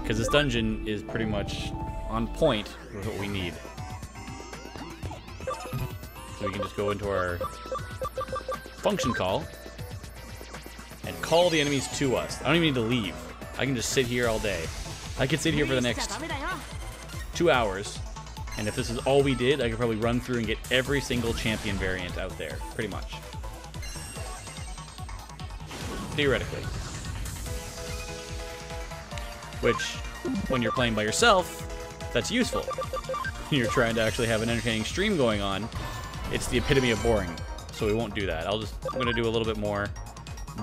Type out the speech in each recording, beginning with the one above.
Because this dungeon is pretty much on point with what we need. So we can just go into our function call and call the enemies to us. I don't even need to leave. I can just sit here all day. I could sit here for the next 2 hours, and if this is all we did, I could probably run through and get every single champion variant out there, pretty much. Theoretically. Which, when you're playing by yourself, that's useful. When you're trying to actually have an entertaining stream going on, it's the epitome of boring. So we won't do that. I'm gonna do a little bit more,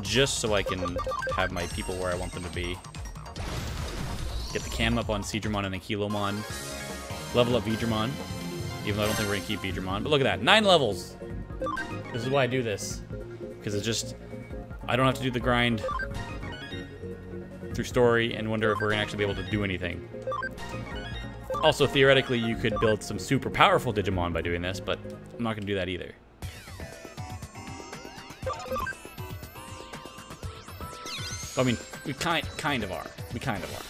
just so I can have my people where I want them to be. Get the cam up on Seadramon and Ankylomon. Level up Vidramon. Even though I don't think we're gonna keep Vidramon. But look at that, 9 levels! This is why I do this. Because it's just, I don't have to do the grind through story and wonder if we're gonna actually be able to do anything. Also, theoretically, you could build some super powerful Digimon by doing this, but I'm not gonna do that either. I mean, we kind of are. We kind of are.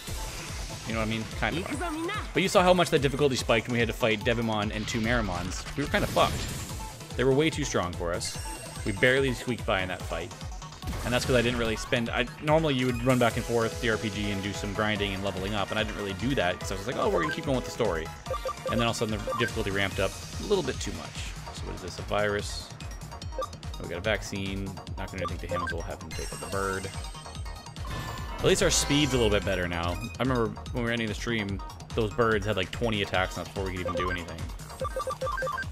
You know what I mean? Kind of are. But you saw how much that difficulty spiked when we had to fight Devimon and 2 Meramons. We were kind of fucked. They were way too strong for us. We barely squeaked by in that fight. And that's because I didn't really spend... normally you would run back and forth the RPG and do some grinding and leveling up, and I didn't really do that because I was like, oh, we're going to keep going with the story. And then all of a sudden the difficulty ramped up a little bit too much. So what is this? A virus. We got a vaccine. Not going to do anything to him, so we'll have him take out the bird. At least our speed's a little bit better now. I remember when we were ending the stream, those birds had like 20 attacks on us before we could even do anything.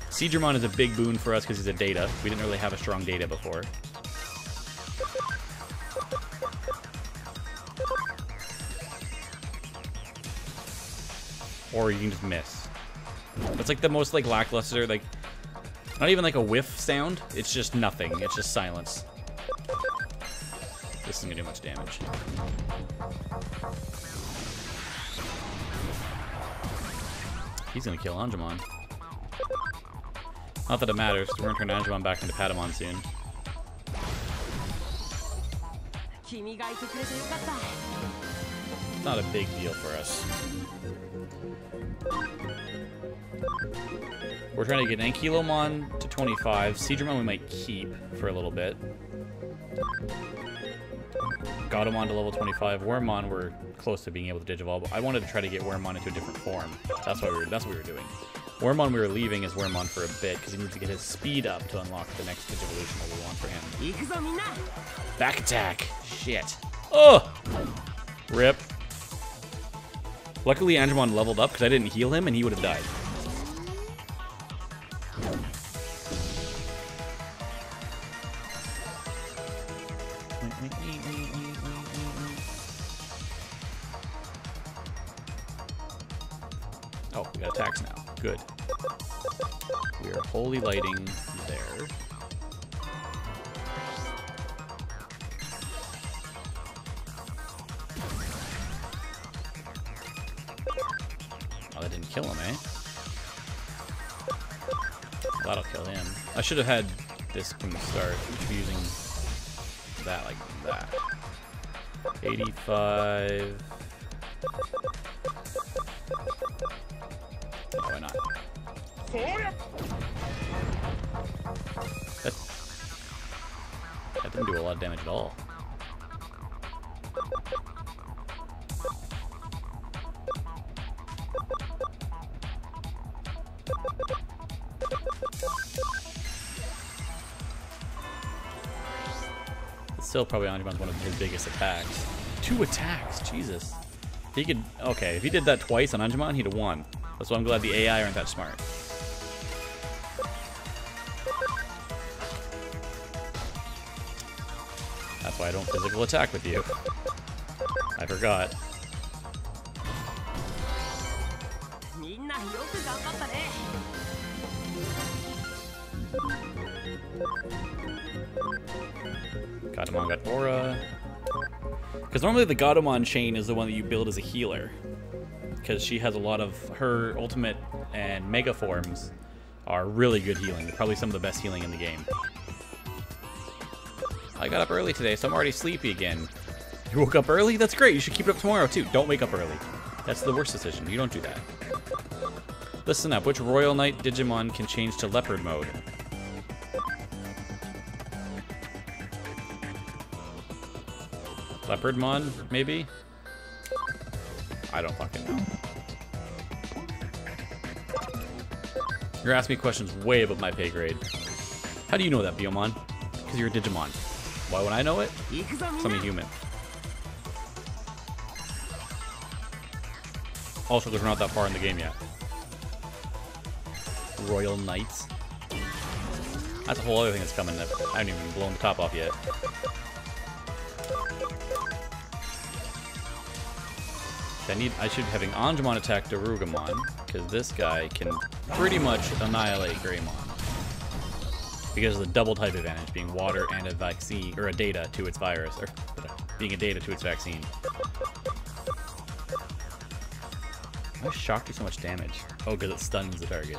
Seadramon is a big boon for us because he's a data. We didn't really have a strong data before. Or you can just miss. It's like the most like lackluster, like not even like a whiff sound. It's just nothing. It's just silence. This isn't gonna do much damage. He's gonna kill Angemon. Not that it matters, we're gonna turn Angemon back into Patamon soon. Not a big deal for us. We're trying to get Ankylomon to 25. Seadramon we might keep for a little bit. Gatomon to level 25. Wormmon we're close to being able to Digivolve. I wanted to try to get Wormmon into a different form. That's what we were doing. Wormmon we were leaving as Wormmon for a bit because he needs to get his speed up to unlock the next Digivolution that we want for him. Back attack. Shit. Oh! Rip. Luckily Angemon leveled up because I didn't heal him and he would have died. Oh, we got attacks now. Good. We are holy lighting there. Oh, that didn't kill him, eh? Well, that'll kill him. I should have had this from the start. We should be using that like that. 85. Oh, why not? That didn't do a lot of damage at all. It's still probably Angemon's one of his biggest attacks. 2 attacks, Jesus. He could, okay, if he did that twice on Angemon, he'd have won. That's why I'm glad the AI aren't that smart. That's why I don't physical attack with you. I forgot. Gatomon got Aura. Because normally the Gatomon chain is the one that you build as a healer. Because she has a lot of her ultimate and mega forms are really good healing. They're probably some of the best healing in the game. I got up early today, so I'm already sleepy again. You woke up early? That's great. You should keep it up tomorrow, too. Don't wake up early. That's the worst decision. You don't do that. Listen up. Which Royal Knight Digimon can change to Leopard mode? Leopardmon, maybe? I don't fucking know. You're asking me questions way above my pay grade. How do you know that, Biomon? Because you're a Digimon. Why would I know it? I'm a human. Also, because we're not that far in the game yet. Royal Knights. That's a whole other thing that's coming that I haven't even blown the top off yet. I should be having Angemon attack Darugamon, because this guy can pretty much annihilate Greymon. Because of the double type advantage, being water and a vaccine, or a data to its virus, or being a data to its vaccine. Why does Shock do so much damage? Oh, because it stuns the target.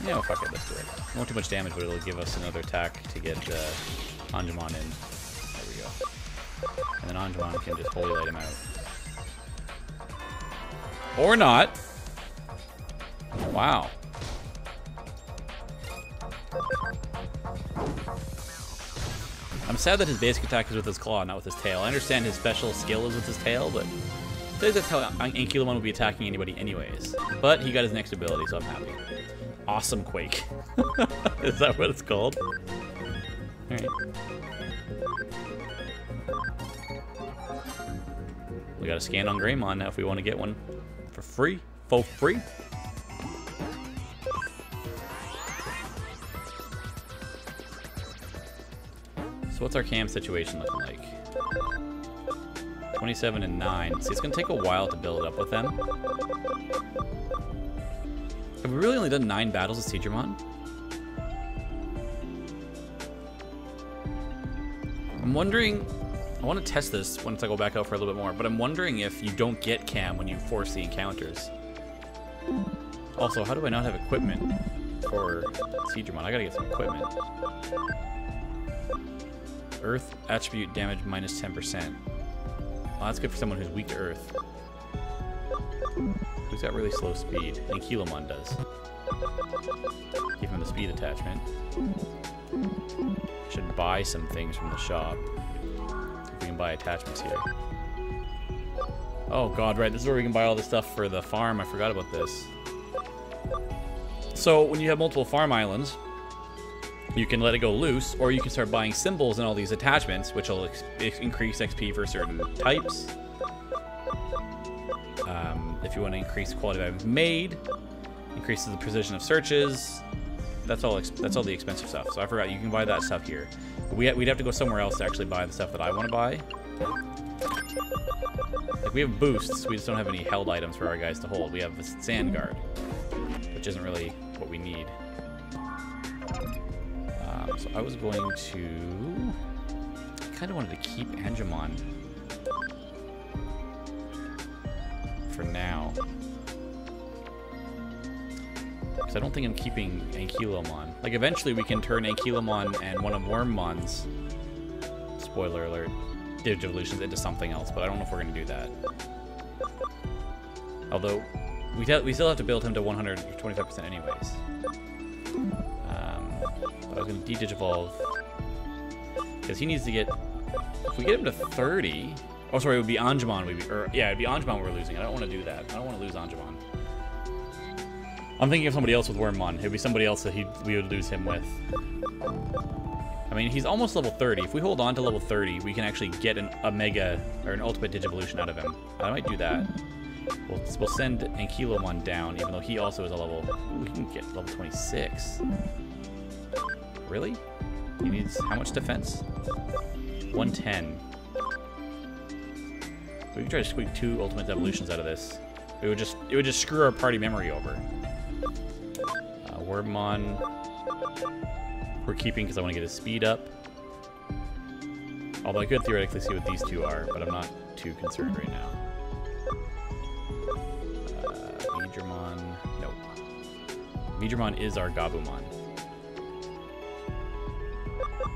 Yeah, well, fuck it, let's do it. It won't do much damage, but it'll give us another attack to get Angemon in. There we go. And then Angemon can just Holy Light him out. Or not. Wow. I'm sad that his basic attack is with his claw, not with his tail. I understand his special skill is with his tail, but I think that's how Ankylomon would be attacking anybody anyways. But he got his next ability, so I'm happy. Awesome Quake. Is that what it's called? Alright. We got a scan on Greymon now if we want to get one. For free? For free? So what's our cam situation looking like? 27 and 9. See, it's going to take a while to build up with them. Have we really only done 9 battles with Digimon? I'm wondering... I want to test this once I go back out for a little bit more, but I'm wondering if you don't get cam when you force the encounters. Also, how do I not have equipment for Digimon? I gotta get some equipment. Earth attribute damage minus 10%. Well, that's good for someone who's weak to Earth. Who's got really slow speed? Ankylomon does. Give him the speed attachment. Should buy some things from the shop. We can buy attachments here. Oh god, right, this is where we can buy all the stuff for the farm. I forgot about this. So, when you have multiple farm islands, you can let it go loose, or you can start buying symbols and all these attachments, which will increase XP for certain types. If you want to increase the quality of items made, increases the precision of searches. That's all the expensive stuff. So I forgot, you can buy that stuff here. But we'd have to go somewhere else to actually buy the stuff that I want to buy. Like, we have boosts, we just don't have any held items for our guys to hold. We have the Sand Guard, which isn't really what we need. So I was going to... I kind of wanted to keep Angemon for now. Because I don't think I'm keeping Ankylomon. Like, eventually we can turn Ankylomon and one of Wormmon's, spoiler alert, Digivolutions into something else, but I don't know if we're going to do that. Although, we still have to build him to 125% anyways. But I was going to de-Digivolve, because he needs to get... If we get him to 30... Oh, sorry, it would be Angemon. Yeah, it'd be Angemon we're losing. I don't want to do that. I don't want to lose Angemon. I'm thinking of somebody else with Wormmon. It'd be somebody else that we would lose him with. I mean, he's almost level 30. If we hold on to level 30, we can actually get a Mega, or an Ultimate Digivolution out of him. I might do that. We'll send Ankylomon down, even though he also is a level... Ooh, he can get level 26. Really? He needs how much defense? 110. We can try to squeak 2 Ultimate Evolutions out of this. It would just screw our party memory over. Wormmon, we're keeping because I want to get his speed up. Although I could theoretically see what these two are, but I'm not too concerned right now. Digimon, nope. Digimon is our Gabumon.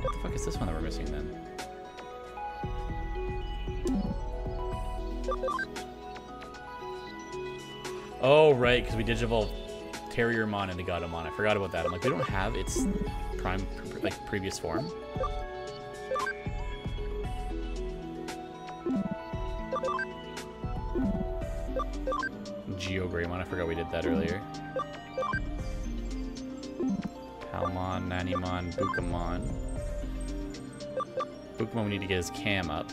What the fuck is this one that we're missing then? Oh, right, because we Digivolved Terriermon into Godamon. I forgot about that. I'm like, we don't have its prime, like, previous form. Geogreymon, I forgot we did that earlier. Palmon, Nanimon, Bukamon. Bukamon, we need to get his cam up.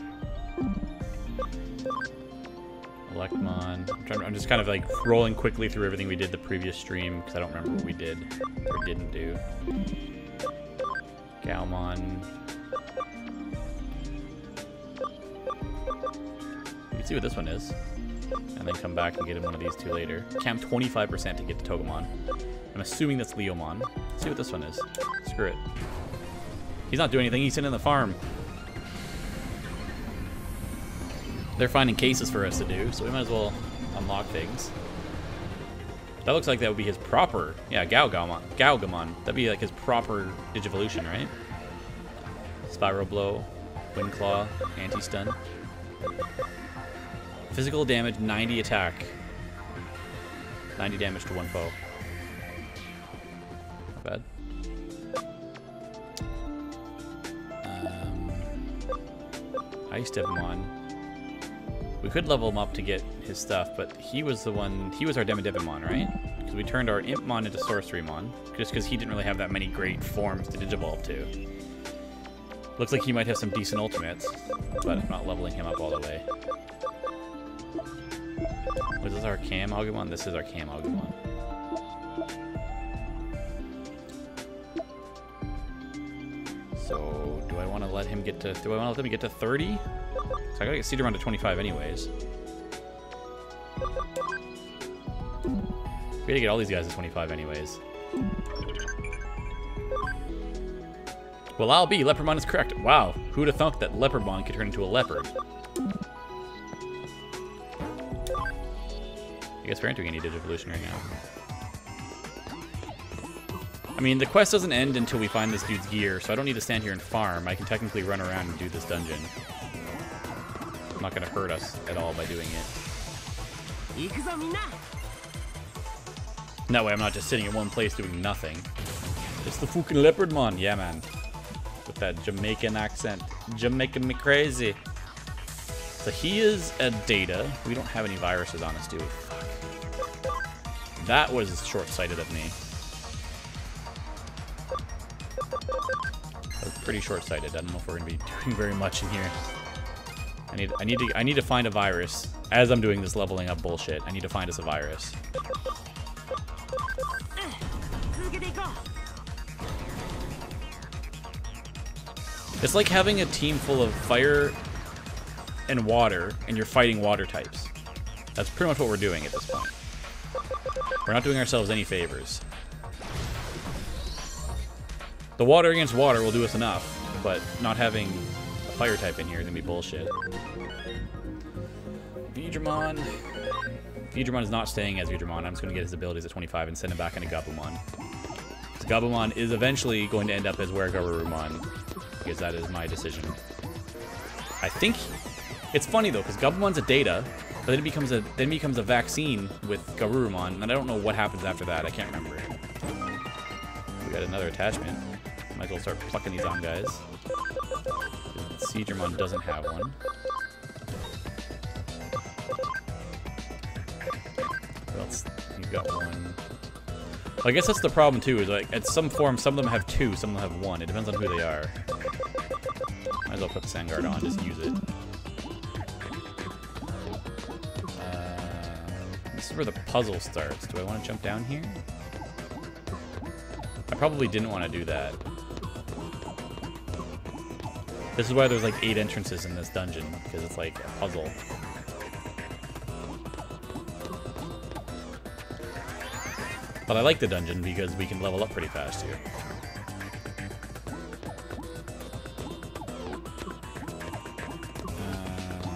Electmon. I'm just kind of like rolling quickly through everything we did the previous stream because I don't remember what we did or didn't do. Galmon. You can see what this one is. And then come back and get him one of these two later. Cam 25% to get to Togemon. I'm assuming that's Leomon. Let's see what this one is. Screw it. He's not doing anything. He's sitting in the farm. They're finding cases for us to do, so we might as well unlock things. That looks like that would be his proper... Yeah, Galgamon. That'd be like his proper Digivolution, right? Spiral Blow, Wind Claw, Anti-Stun. Physical damage, 90 attack. 90 damage to one foe. Not bad. Ice Devimon. We could level him up to get his stuff, but he was the one... He was our Demodevimon, right? Because we turned our Impmon into Sorcerymon. Just because he didn't really have that many great forms to Digivolve to. Looks like he might have some decent ultimates, but I'm not leveling him up all the way. Was this our Cam Agumon? This is our Cam Agumon. So, do I want to let him get to... Do I want to let him get to 30? So I gotta get Cedarmon to 25 anyways. We gotta get all these guys to 25 anyways. Well, I'll be. Leopardmon is correct. Wow. Who'd have thunk that Leopardmon could turn into a leopard? I guess we're entering any Digivolution right now. I mean, the quest doesn't end until we find this dude's gear, so I don't need to stand here and farm. I can technically run around and do this dungeon. It's not going to hurt us at all by doing it. And that way I'm not just sitting in one place doing nothing. It's the fucking Leopardmon. Yeah, man. With that Jamaican accent. Jamaican me crazy. So he is a data. We don't have any viruses on us, do we? Fuck. That was short-sighted of me. That was pretty short-sighted. I don't know if we're going to be doing very much in here. I need to find a virus. As I'm doing this leveling up bullshit, I need to find us a virus. It's like having a team full of fire and water, and you're fighting water types. That's pretty much what we're doing at this point. We're not doing ourselves any favors. The water against water will do us enough, but not having a fire type in here is gonna be bullshit. Veedramon. Veedramon is not staying as Veedramon. I'm just gonna get his abilities at 25 and send him back into Gabumon. So Gabumon is eventually going to end up as Weregarurumon, because that is my decision. I think it's funny though, because Gabumon's a data, but then it becomes a vaccine with Garurumon, and I don't know what happens after that. I can't remember. We got another attachment. Might as well start plucking these on guys. Seadramon doesn't have one. What else? You've got one. Well, I guess that's the problem too, is like at some form some of them have two, some of them have one. It depends on who they are. Might as well put the Sandguard on, just use it. This is where the puzzle starts. Do I want to jump down here? I probably didn't want to do that. This is why there's like 8 entrances in this dungeon, because it's like a puzzle. But I like the dungeon because we can level up pretty fast here.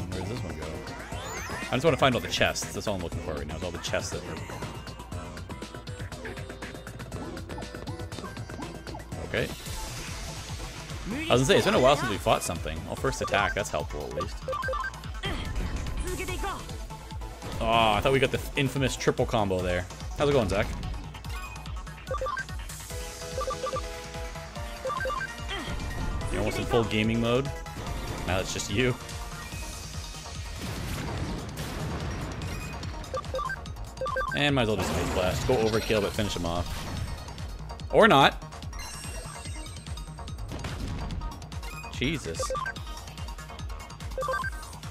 Where does this one go? I just want to find all the chests. That's all I'm looking for right now, is all the chests that are... Okay. I was gonna say, it's been a while since we fought something. Well, first attack, that's helpful at least. Oh, I thought we got the infamous triple combo there. How's it going, Zach? You're almost in full gaming mode. Now it's just you. And might as well just face blast. Go overkill, but finish him off. Or not. Jesus.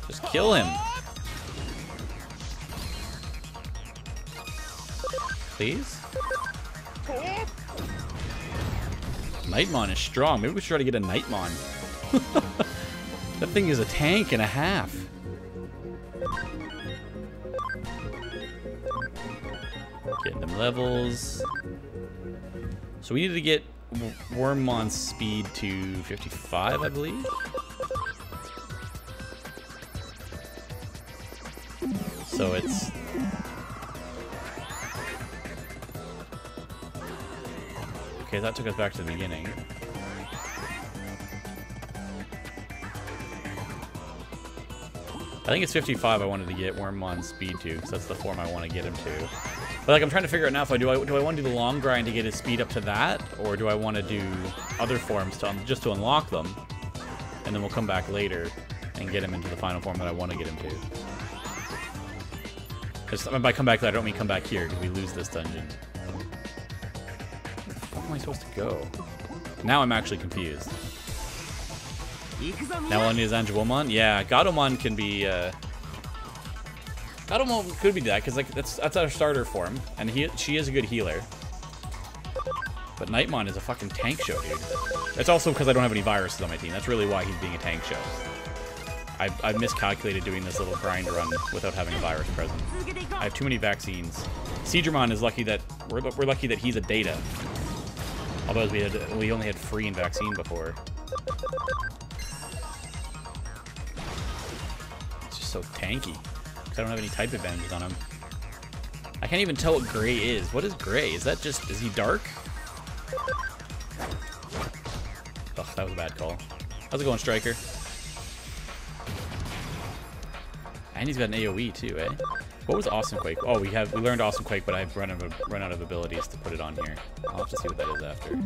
Just kill him. Please? Nightmon is strong. Maybe we should try to get a Nightmon. That thing is a tank and a half. Getting them levels. So we need to get Wormmon's speed to 55, I believe. So it's... Okay, that took us back to the beginning. I think it's 55 I wanted to get Wormmon's speed to, because that's the form I want to get him to. But like I'm trying to figure out now if do I want to do the long grind to get his speed up to that, or do I want to do other forms to just to unlock them, and then we'll come back later and get him into the final form that I want to get him to. Just, by come back later, I don't mean come back here because we lose this dungeon. Where the fuck am I supposed to go? Now I'm actually confused. Now all I need is Angelomon? Yeah, Gatomon can be, Gatomon could be that, because like, that's our starter form, and she is a good healer. But Nightmon is a fucking tank show, dude. It's also because I don't have any viruses on my team. That's really why he's being a tank show. I miscalculated doing this little grind run without having a virus present. I have too many vaccines. Seedramon is lucky that, we're lucky that he's a data. Although we only had free and vaccine before. So tanky, because I don't have any type advantages on him. I can't even tell what gray is. What is gray? Is that just, is he dark? Oh, that was a bad call. How's it going, Striker? And he's got an AoE too, eh? What was Awesome Quake? Oh, we learned Awesome Quake, but I've run out of abilities to put it on here. I'll have to see what that is after.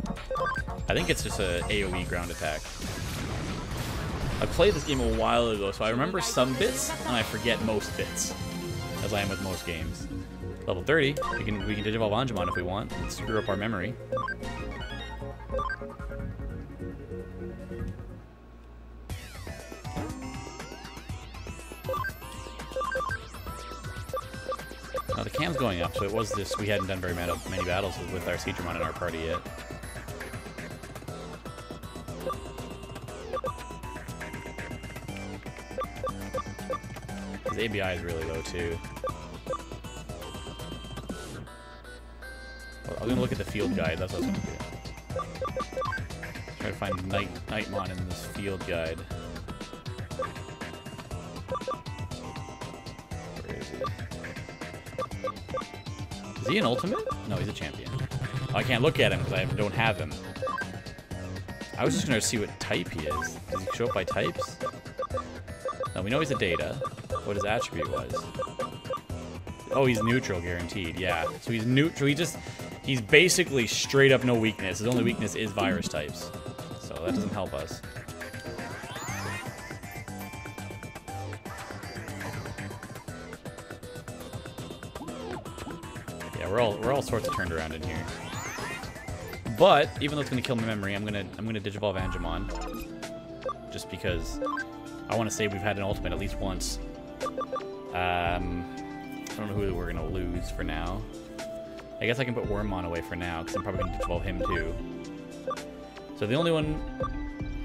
I think it's just a AoE ground attack. I played this game a while ago, so I remember some bits, and I forget most bits, as I am with most games. Level 30, we can Digivolve Angemon if we want, and screw up our memory. Now the cam's going up, so it was this, we hadn't done very many battles with our Seedramon in our party yet. His ABI is really low too. Well, I'm gonna look at the field guide. That's what I was gonna do. Try to find Nightmon in this field guide. Where is he? Is he an ultimate? No, he's a champion. Oh, I can't look at him because I don't have him. I was just gonna see what type he is. Does he show up by types? No, we know he's a data. What his attribute was. Oh, he's neutral, guaranteed. Yeah. So he's neutral. He's basically straight up no weakness. His only weakness is virus types. So that doesn't help us. Yeah, we're all sorts of turned around in here. But even though it's gonna kill my memory, I'm gonna Digivolve Angemon. Just because I want to say we've had an ultimate at least once. I don't know who we're gonna lose for now. I guess I can put Wormmon away for now, because I'm probably gonna Digivolve him too. So the only one...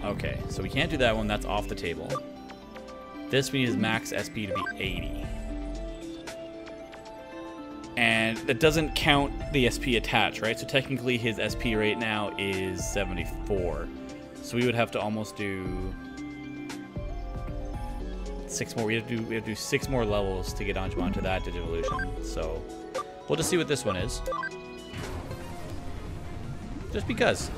Okay, so we can't do that one, that's off the table. This we need his max SP to be 80. And that doesn't count the SP attach, right? So technically his SP right now is 74. So we would have to almost do... 6 more. We have to do 6 more levels to get Angemon to that Digivolution. So we'll just see what this one is. Just because.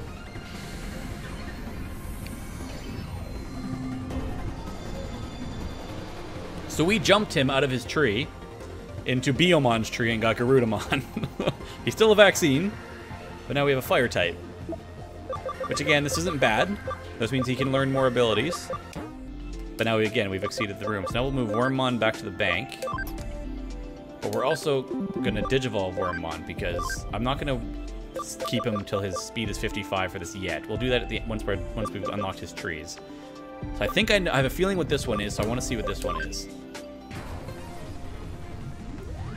So we jumped him out of his tree into Biomon's tree and got Garudamon. He's still a vaccine, but now we have a fire type. Which again, this isn't bad. This means he can learn more abilities. But now, we've exceeded the room. So now we'll move Wormmon back to the bank. But we're also going to Digivolve Wormmon because I'm not going to keep him until his speed is 55 for this yet. We'll do that at the once we've unlocked his trees. So I think I have a feeling what this one is, so I want to see what this one is.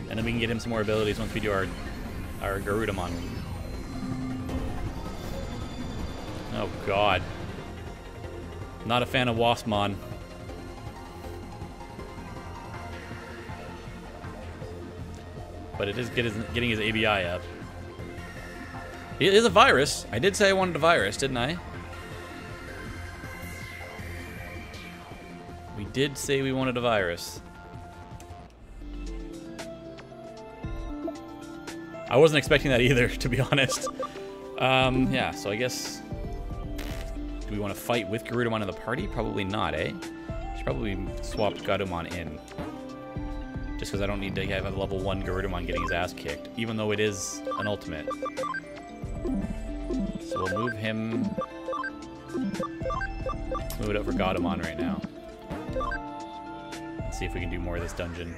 And then we can get him some more abilities once we do our Garudamon. Oh god. Not a fan of Waspmon. But it is getting his ABI up. It is a virus. I did say I wanted a virus, didn't I? We did say we wanted a virus. I wasn't expecting that either, to be honest. Yeah, so I guess... Do we want to fight with Garudamon in the party? Probably not, eh? Should probably swap Garudamon in. Just because I don't need to have a level 1 Garudamon getting his ass kicked, even though it is an ultimate. So we'll move him... Move it up for Garudamon right now. Let's see if we can do more of this dungeon.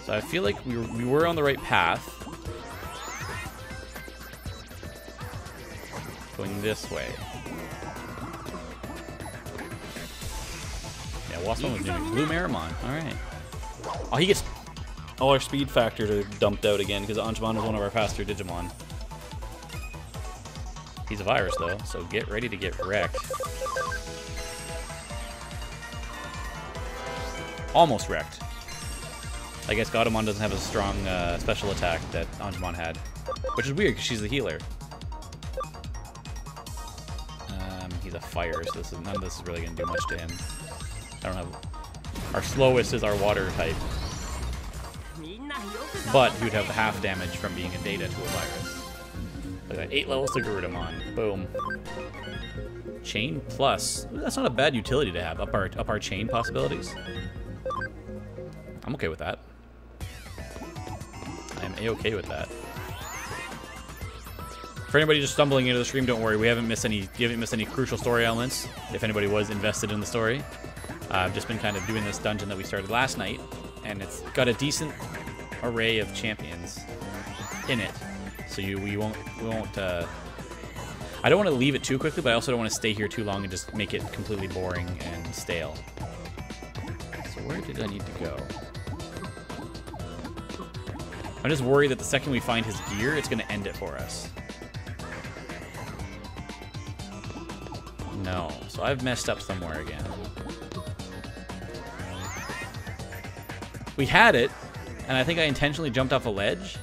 So I feel like we were on the right path. Going this way. Yeah, Waspmon was doing Blue Marimon. Alright. Oh, he gets all our speed factors are dumped out again because Angemon was one of our faster Digimon. He's a virus though, so get ready to get wrecked. Almost wrecked. I guess Garudamon doesn't have a strong special attack that Angemon had, which is weird because she's the healer. He's a fire, so none of this is really going to do much to him. I don't have... Our slowest is our water type. But he would have half damage from being a data to a virus. Look at that, 8 levels to Garudamon. Boom. Chain plus. That's not a bad utility to have. Up our chain possibilities. I'm okay with that. I am a-okay with that. For anybody just stumbling into the stream, don't worry. We haven't missed any. You haven't missed any crucial story elements. If anybody was invested in the story, I've just been kind of doing this dungeon that we started last night, and it's got a decent array of champions in it. So we won't. I don't want to leave it too quickly, but I also don't want to stay here too long and just make it completely boring and stale. So where did I need to go? I'm just worried that the second we find his gear, it's going to end it for us. No. So I've messed up somewhere again. We had it, and I think I intentionally jumped off a ledge.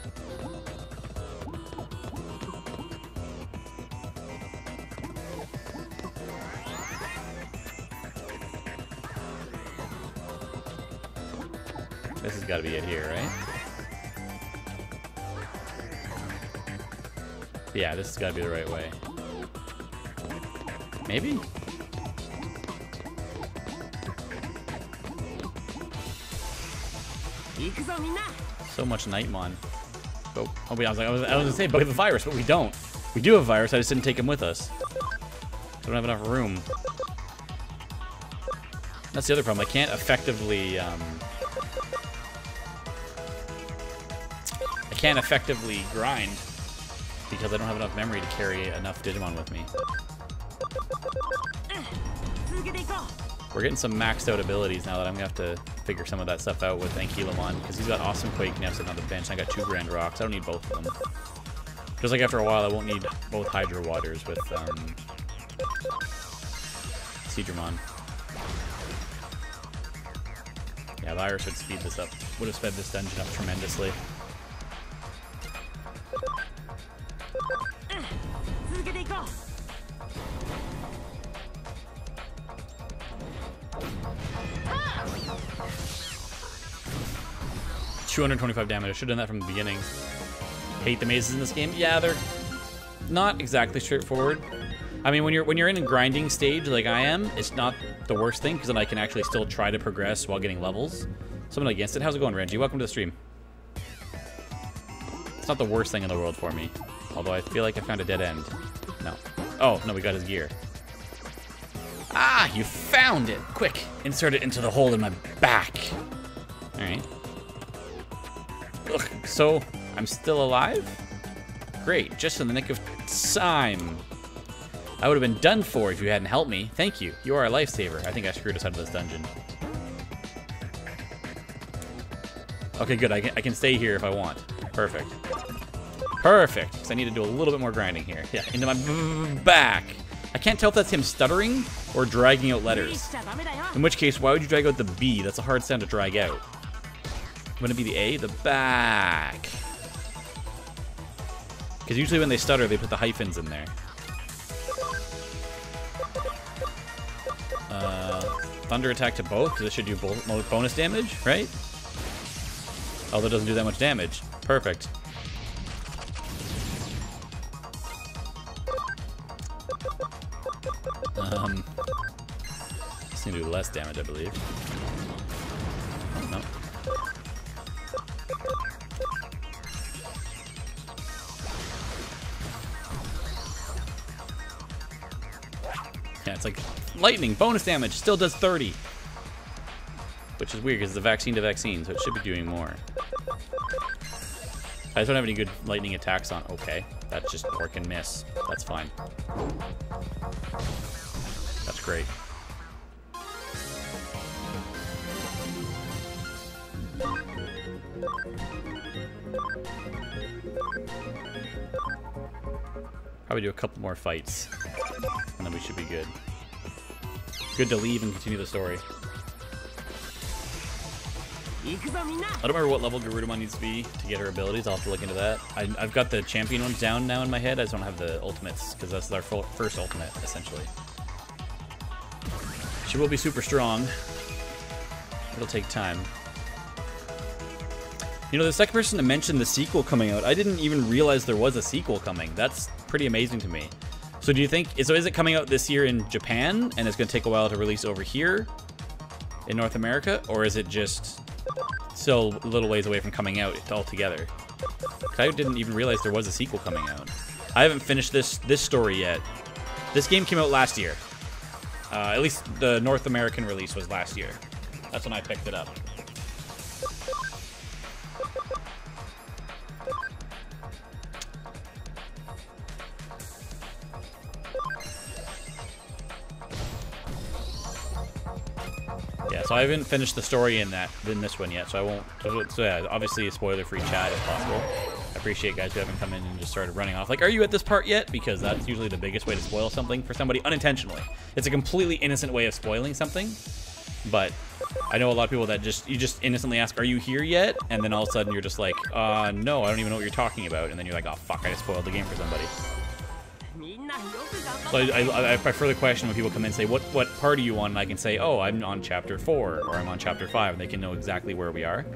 This has got to be it here, right? Yeah, this has got to be the right way. Maybe? So much Nightmon. Oh, I was gonna say, but we have a virus, but we don't. We do have a virus, I just didn't take him with us. We don't have enough room. That's the other problem. I can't effectively, grind because I don't have enough memory to carry enough Digimon with me. We're getting some maxed out abilities now that I'm gonna have to figure some of that stuff out with Ankylamon, because he's got Awesome Quake and sitting on the bench. I got 2 Grand Rocks. I don't need both of them. Just like after a while, I won't need both Hydro Waters with Seedramon. Yeah, Virus would speed this up. Would have sped this dungeon up tremendously. $225 damage. I should have done that from the beginning. Hate the mazes in this game. Yeah, they're not exactly straightforward. I mean, when you're in a grinding stage like I am, it's not the worst thing because then I can actually still try to progress while getting levels. Someone against it. How's it going, Renji? Welcome to the stream. It's not the worst thing in the world for me. Although I feel like I found a dead end. No. Oh, no, we got his gear. Ah, you found it! Quick, insert it into the hole in my back. Alright. Ugh, so, I'm still alive? Great, just in the nick of time. I would have been done for if you hadn't helped me. Thank you. You are a lifesaver. I think I screwed us out of this dungeon. Okay, good. I can stay here if I want. Perfect. Perfect. Because I need to do a little bit more grinding here. Yeah, into my back. I can't tell if that's him stuttering or dragging out letters. In which case, why would you drag out the B? That's a hard sound to drag out. Wouldn't it be the A? The back. Because usually when they stutter, they put the hyphens in there. Thunder attack to both, because it should do bonus damage, right? Oh, that doesn't do that much damage. Perfect. This need to do less damage, I believe. No. Yeah, it's like lightning, bonus damage, still does 30. Which is weird because it's a vaccine to vaccine, so it should be doing more. I just don't have any good lightning attacks on. Okay, that's just work and miss. That's fine. That's great. Probably do a couple more fights, and then we should be good. Good to leave and continue the story. I don't remember what level Garudamon needs to be to get her abilities. I'll have to look into that. I've got the champion ones down now in my head. I just don't have the ultimates, because that's our first ultimate, essentially. She will be super strong. It'll take time. You know, the second person to mention the sequel coming out, I didn't even realize there was a sequel coming. That's pretty amazing to me. So do you think, so is it coming out this year in Japan, and it's going to take a while to release over here in North America, or is it just still a little ways away from coming out altogether? Because I didn't even realize there was a sequel coming out. I haven't finished this story yet. This game came out last year. At least the North American release was last year. That's when I picked it up. Yeah, so I haven't finished the story in this one yet, so I won't. So yeah, obviously a spoiler-free chat if possible. I appreciate guys who haven't come in and just started running off. Like, are you at this part yet? Because that's usually the biggest way to spoil something for somebody unintentionally. It's a completely innocent way of spoiling something, but I know a lot of people that you just innocently ask, "Are you here yet?" And then all of a sudden you're just like, no, I don't even know what you're talking about." And then you're like, "Oh fuck, I just spoiled the game for somebody." So I prefer the question when people come in and say, what part are you on? And I can say, oh, I'm on chapter 4, or I'm on chapter 5, and they can know exactly where we are.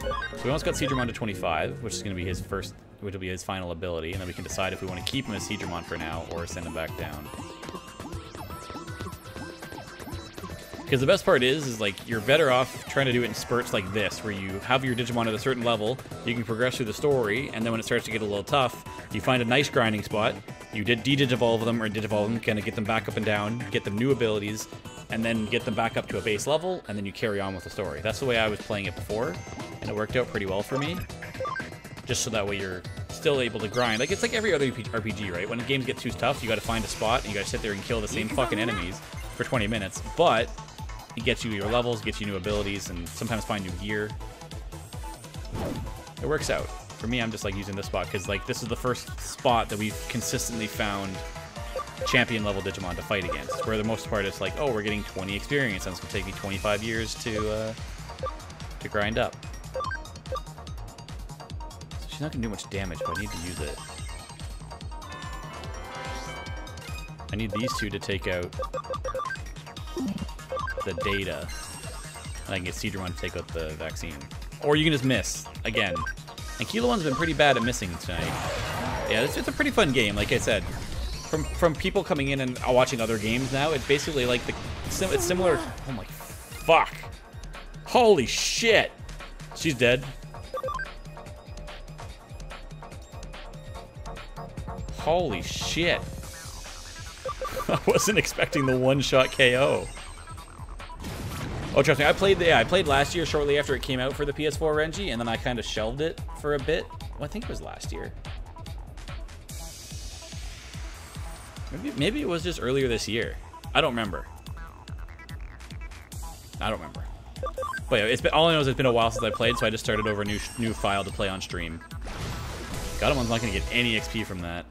So we almost got Seedramon to 25, which is going to be his which will be his final ability, and then we can decide if we want to keep him as Seedramon for now, or send him back down. Because the best part is like, you're better off trying to do it in spurts like this, where you have your Digimon at a certain level, you can progress through the story, and then when it starts to get a little tough, you find a nice grinding spot, you de-digivolve them, or digivolve them, kind of get them back up and down, get them new abilities, and then get them back up to a base level, and then you carry on with the story. That's the way I was playing it before, and it worked out pretty well for me. Just so that way you're still able to grind. Like, it's like every other RPG, right? When the games get too tough, you gotta find a spot, and you gotta sit there and kill the same fucking enemies for 20 minutes, but it gets you your levels, gets you new abilities, and sometimes find new gear. It works out. For me, I'm just like using this spot because like this is the first spot that we've consistently found champion level Digimon to fight against. Where the most part it's like, oh, we're getting 20 experience, and it's gonna take me 25 years to grind up. So she's not gonna do much damage, but I need to use it. I need these two to take out the data, and I can get Seedramon to take out the vaccine. Or you can just miss, again. And Kilowon's been pretty bad at missing tonight. Yeah, it's a pretty fun game, like I said. From people coming in and watching other games now, it's basically like it's similar. Oh my fuck. Holy shit! She's dead. Holy shit. I wasn't expecting the one-shot KO. Oh, trust me, I played last year shortly after it came out for the PS4, Renji, and then I kind of shelved it for a bit. Well, I think it was last year. Maybe it was just earlier this year. I don't remember. But yeah, it's been, all I know is it's been a while since I played, so I just started over a new file to play on stream. Gatomon's not going to get any XP from that.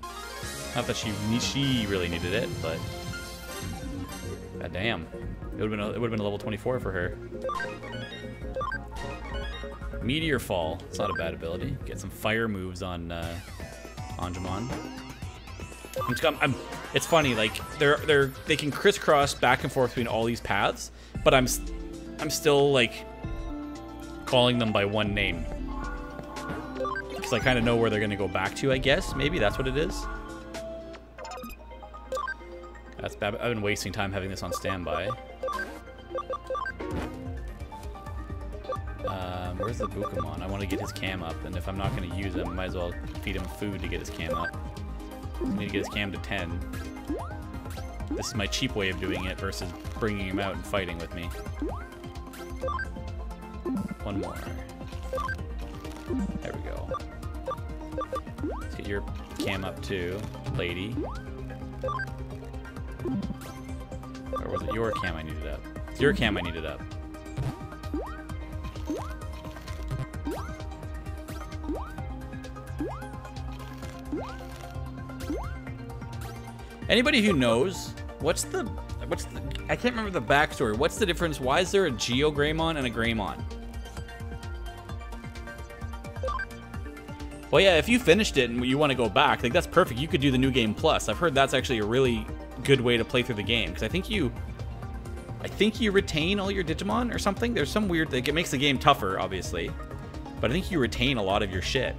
Not that she really needed it, but god damn, it would have been a level 24 for her. Meteor Fall. It's not a bad ability. Get some fire moves on Angemon. It's funny, like they can crisscross back and forth between all these paths, but I'm still like calling them by one name because I kind of know where they're gonna go back to. I guess maybe that's what it is. That's bad. I've been wasting time having this on standby. Where's the Bukamon? I want to get his cam up, and if I'm not going to use him, I might as well feed him food to get his cam up. I need to get his cam to 10. This is my cheap way of doing it versus bringing him out and fighting with me. One more. There we go. Let's get your cam up too, lady. Or was it your cam I needed up? It's your cam I needed up. Anybody who knows, what's the I can't remember the backstory. What's the difference? Why is there a Geogreymon and a Greymon? Well, yeah, if you finished it and you want to go back, like that's perfect. You could do the New Game Plus. I've heard that's actually a really good way to play through the game because I think you retain all your Digimon or something. There's some weird thing. It makes the game tougher, obviously, but I think you retain a lot of your shit.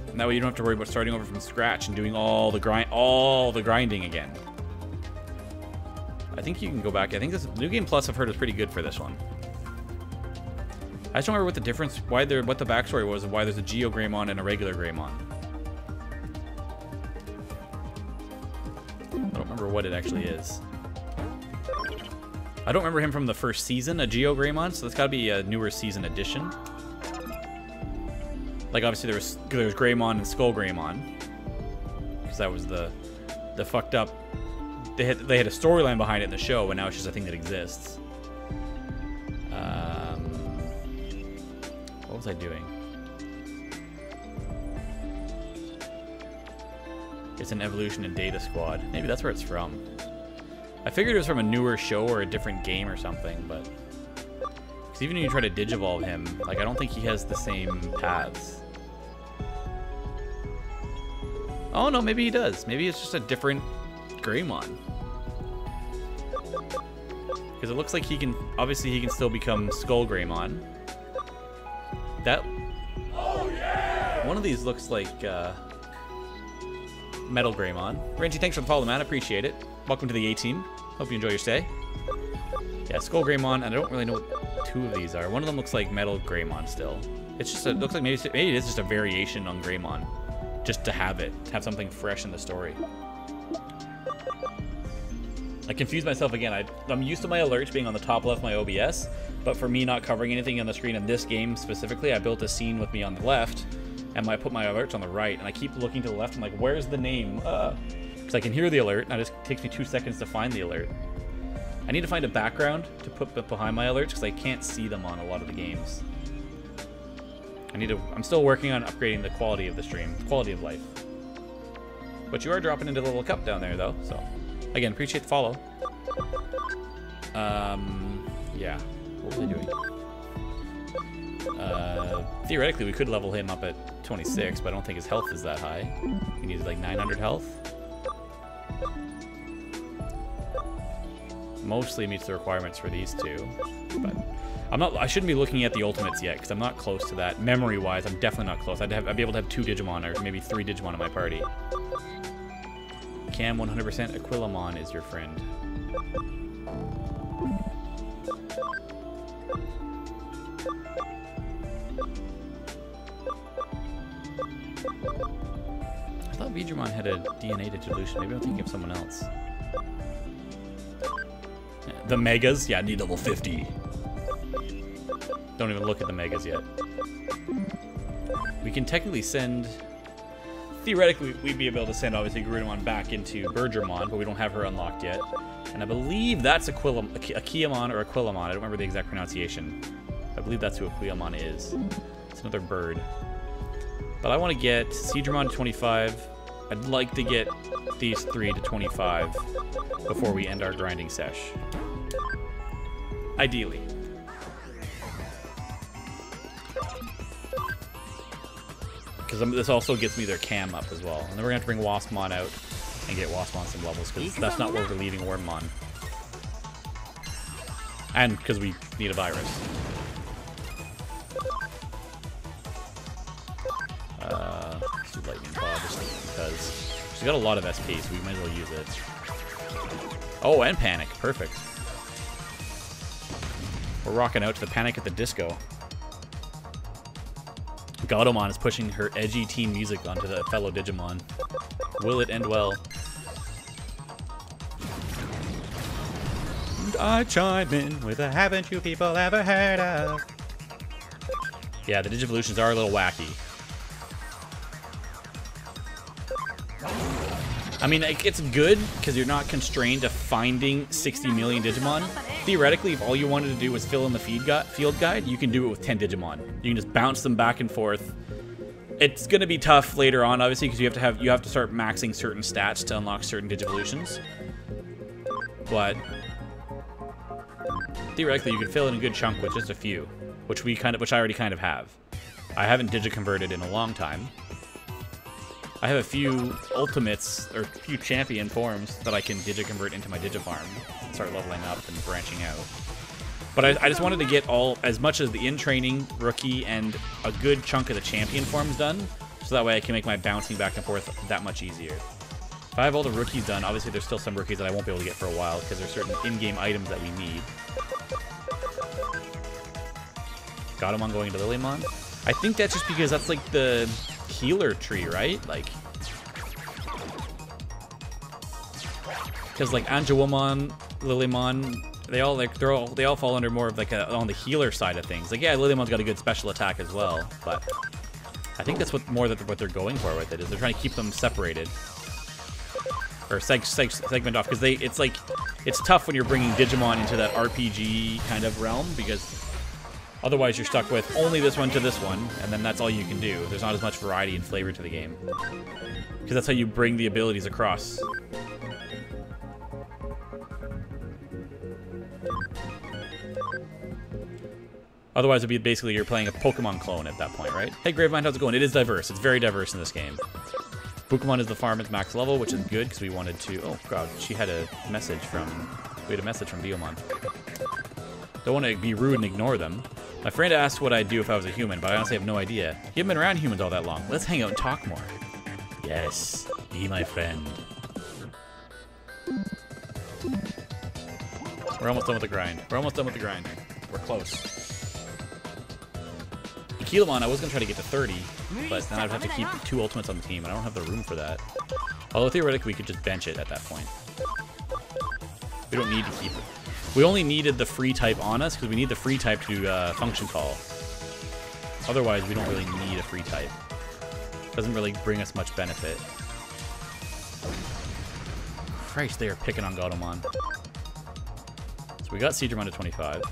And that way you don't have to worry about starting over from scratch and doing all the grinding again. I think you can go back. I think this New Game Plus I've heard is pretty good for this one. I just don't remember what the difference, what the backstory was of why there's a Geogreymon and a regular Greymon. I don't remember what it actually is. I don't remember him from the first season, a Geogreymon, so that's got to be a newer season edition. Like obviously there was Greymon and Skull Greymon, because that was the fucked up. They had a storyline behind it in the show, and now it's just a thing that exists. What was I doing? It's an evolution in Data Squad. Maybe that's where it's from. I figured it was from a newer show or a different game or something, but because even when you try to digivolve him, like I don't think he has the same paths. Oh no, maybe he does. Maybe it's just a different Greymon. Because it looks like he can, obviously he can still become Skull Greymon. That, oh yeah! One of these looks like Metal Greymon. Renji, thanks for the follow, man. I appreciate it. Welcome to the A-Team. Hope you enjoy your stay. Yeah, Skull Greymon, and I don't really know what two of these are. One of them looks like Metal Greymon still. It's just, it looks like maybe it is just a variation on Greymon. Just to have something fresh in the story. I confused myself again. I'm used to my alerts being on the top left of my OBS, but for me not covering anything on the screen in this game specifically, I built a scene with me on the left, and I put my alerts on the right, and I keep looking to the left. I'm like, where's the name? Because I can hear the alert, and it just takes me 2 seconds to find the alert. I need to find a background to put behind my alerts because I can't see them on a lot of the games. I'm still working on upgrading the quality of the stream, quality of life. But you are dropping into the little cup down there, though, so again, appreciate the follow. Yeah, what was I doing? Theoretically, we could level him up at 26, but I don't think his health is that high. He needs like 900 health. Mostly meets the requirements for these two, but I shouldn't be looking at the ultimates yet because I'm not close to that. Memory-wise, I'm definitely not close. I'd be able to have 2 Digimon or maybe 3 Digimon in my party. Cam 100% Aquilamon is your friend. I thought Digimon had a DNA Digivolution. Maybe I'm thinking of someone else. The Megas? Yeah, I need level 50. Don't even look at the Megas yet. We can technically send... Theoretically, we'd be able to send, obviously, Garudamon back into Bergermon, but we don't have her unlocked yet. And I believe that's a Kiamon or Aquilamon. I don't remember the exact pronunciation. I believe that's who Aquilamon is. It's another bird. But I want to get Seadramon to 25. I'd like to get these 3 to 25 before we end our grinding sesh. Ideally. Because this also gets me their cam up as well. And then we're going to have to bring Waspmon out and get Waspmon some levels, because that's not where we're leaving Wormmon. And because we need a virus. Let's do Lightning Claw just because she's got a lot of SP, so we might as well use it. Oh, and Panic. Perfect. We're rocking out to the Panic at the Disco. Gaudomon is pushing her edgy teen music onto the fellow Digimon. Will it end well? And I chime in with a haven't you people ever heard of? Yeah, the Digivolutions are a little wacky. I mean, it's good because you're not constrained to finding 60 million Digimon. Theoretically, if all you wanted to do was fill in the field guide, you can do it with 10 Digimon. You can just bounce them back and forth. It's going to be tough later on, obviously, because you have to start maxing certain stats to unlock certain Digivolutions. But theoretically, you could fill in a good chunk with just a few, which I already kind of have. I haven't Digiconverted in a long time. I have a few ultimates, or a few champion forms that I can Digiconvert into my Digifarm and start leveling up and branching out. But I just wanted to get as much as the in-training, rookie, and a good chunk of the champion forms done, so that way I can make my bouncing back and forth that much easier. If I have all the rookies done, obviously there's still some rookies that I won't be able to get for a while, because there's certain in-game items that we need. Gaudomon going into Lilymon? I think that's just because that's like the healer tree, right? Like, because like Anjouamon, Lilymon, they all fall under more of like on the healer side of things. Like, yeah, Lilymon's got a good special attack as well, but I think that's what they're going for with it, is they're trying to keep them separated or segment off, because it's tough when you're bringing Digimon into that RPG kind of realm, because otherwise, you're stuck with only this one to this one, and then that's all you can do. There's not as much variety and flavor to the game. Because that's how you bring the abilities across. Otherwise, it'd be basically you're playing a Pokemon clone at that point, right? Hey, Gravemind, how's it going? It is diverse. It's very diverse in this game. Pokemon is the farm at max level, which is good, because we wanted to... Oh, God, she had a message from... We had a message from Biomon. Don't want to be rude and ignore them. My friend asked what I'd do if I was a human, but I honestly have no idea. You haven't been around humans all that long. Let's hang out and talk more. Yes, be my friend. We're almost done with the grind. We're close. Kilamon, I was going to try to get to 30, but then I'd have to keep 2 ultimates on the team, and I don't have the room for that. Although theoretically, we could just bench it at that point. We don't need to keep it. We only needed the free type on us, because we need the free type to function call. Otherwise, we don't really need a free type. Doesn't really bring us much benefit. Christ, they are picking on Gaudomon. So we got Seadramon to 25.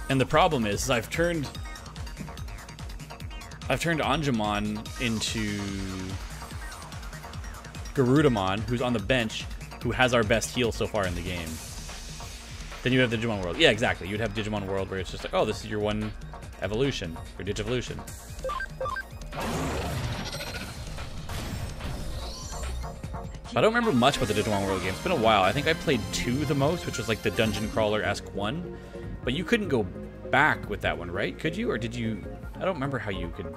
And the problem is I've turned Anjouamon into Garudamon, who's on the bench, who has our best heal so far in the game. Then you have the Digimon World. Yeah, exactly. You'd have Digimon World where it's just like, oh, this is your one evolution, or Digivolution. I don't remember much about the Digimon World game. It's been a while. I think I played 2 the most, which was like the Dungeon Crawler-esque one. But you couldn't go back with that one, right? Could you? Or did you... I don't remember how you could...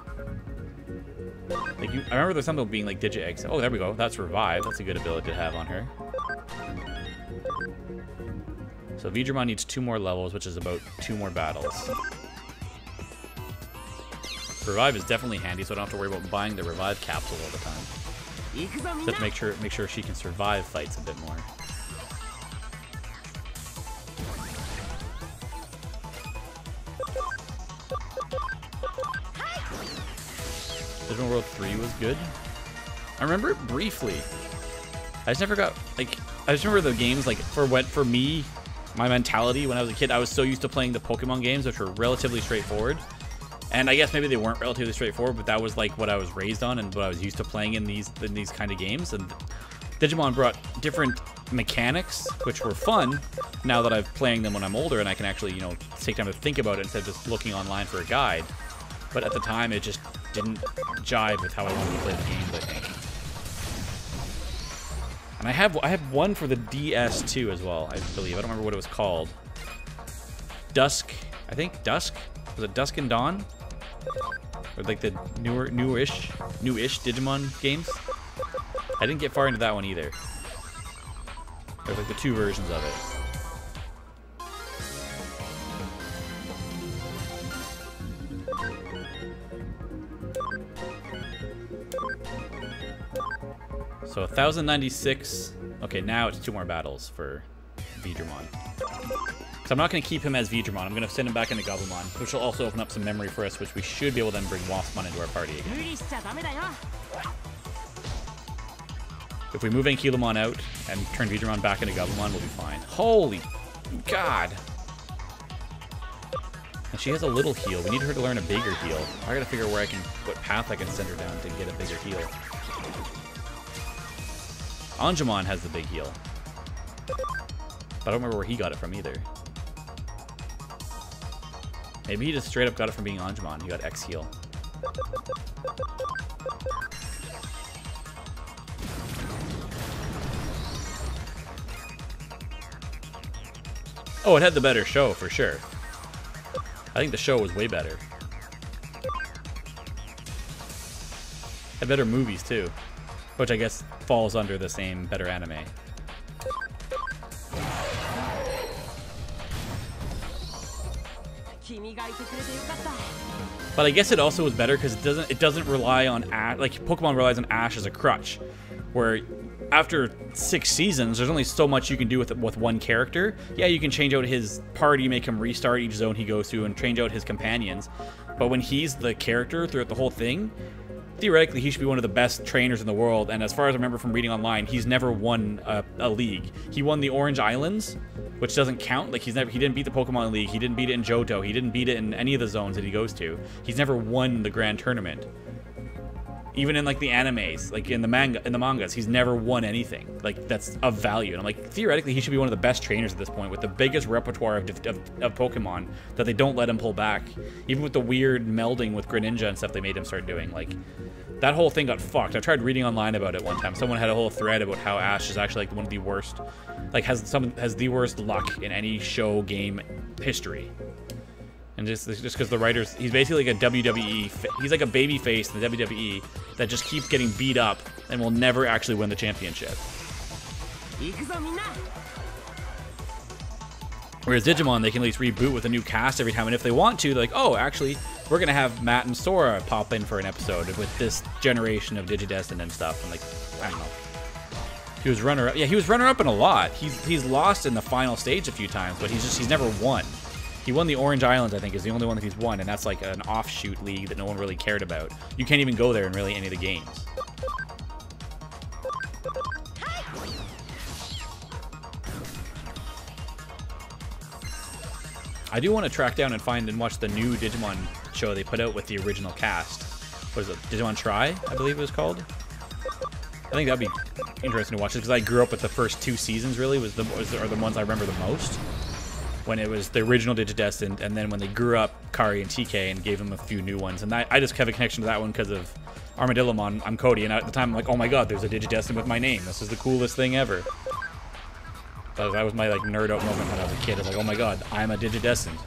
Like I remember there's something being like Digi Eggs. Oh, there we go. That's Revive. That's a good ability to have on her. So Digimon needs 2 more levels, which is about 2 more battles. Revive is definitely handy, so I don't have to worry about buying the Revive capsule all the time. Just make sure she can survive fights a bit more. Digimon World 3 was good. I remember it briefly. I just never got like. I just remember the games like for me, my mentality when I was a kid. I was so used to playing the Pokemon games, which were relatively straightforward. And I guess maybe they weren't relatively straightforward, but that was like what I was raised on and what I was used to playing in these kind of games. And Digimon brought different mechanics, which were fun. Now that I'm playing them when I'm older, and I can actually, you know, take time to think about it instead of just looking online for a guide. But at the time, it just didn't jive with how I wanted to play the games, I think. And I have one for the DS too as well, I believe. I don't remember what it was called. Dusk, I think Dusk. Was it Dusk and Dawn? Or like the newish Digimon games. I didn't get far into that one either. There's like the 2 versions of it. So 1096. Okay, now it's 2 more battles for Digimon. So I'm not going to keep him as Digimon. I'm going to send him back into Gabumon, which will also open up some memory for us, which we should be able to then bring Waspmon into our party again. If we move Ankylomon out and turn Digimon back into Gabumon, we'll be fine. Holy God! And she has a little heal. We need her to learn a bigger heal. I gotta figure out what path I can send her down to get a bigger heal. Angemon has the big heal. But I don't remember where he got it from either. Maybe he just straight up got it from being Angemon. He got X heal. Oh, it had the better show for sure. I think the show was way better. Had better movies too, which I guess falls under the same better anime. But I guess it also was better because it doesn't rely on Ash. Like Pokemon relies on Ash as a crutch, where after 6 seasons, there's only so much you can do with one character. Yeah, you can change out his party, make him restart each zone he goes to, and change out his companions. But when he's the character throughout the whole thing, theoretically he should be one of the best trainers in the world. And as far as I remember from reading online, he's never won a league. He won the Orange Islands, which doesn't count. Like he didn't beat the Pokemon League. He didn't beat it in Johto. He didn't beat it in any of the zones that he goes to. He's never won the Grand Tournament. Even in like the animes, like in the mangas, he's never won anything like that's of value. And I'm like, theoretically, he should be one of the best trainers at this point, with the biggest repertoire of Pokemon that they don't let him pull back. Even with the weird melding with Greninja and stuff they made him start doing, like that whole thing got fucked. I tried reading online about it one time. Someone had a whole thread about how Ash is actually like one of the worst, like has the worst luck in any show game history. And just because the writers, he's basically like a WWE, he's like a baby face in the WWE that just keeps getting beat up and will never actually win the championship. Whereas Digimon, they can at least reboot with a new cast every time, and if they want to, they're like, oh, actually, we're gonna have Matt and Sora pop in for an episode with this generation of Digidestined and stuff. And like, I don't know. He was runner-up. Yeah, he was runner-up in a lot. He's lost in the final stage a few times, but he's never won. He won the Orange Islands, I think, is the only one that he's won, and that's like an offshoot league that no one really cared about. You can't even go there in really any of the games. I do want to track down and find and watch the new Digimon show they put out with the original cast. What is it? Digimon Try, I believe it was called. I think that'd be interesting to watch, because I grew up with the first 2 seasons. Really, are the ones I remember the most. When it was the original Digidestined, and then when they grew up, Kari and TK, and gave them a few new ones. And I just have a connection to that one because of Armadillomon. I'm Cody, and at the time I'm like, oh my god, there's a Digidestined with my name. This is the coolest thing ever. That was my like nerd out moment when I was a kid. I was like, oh my god, I'm a Digidestined.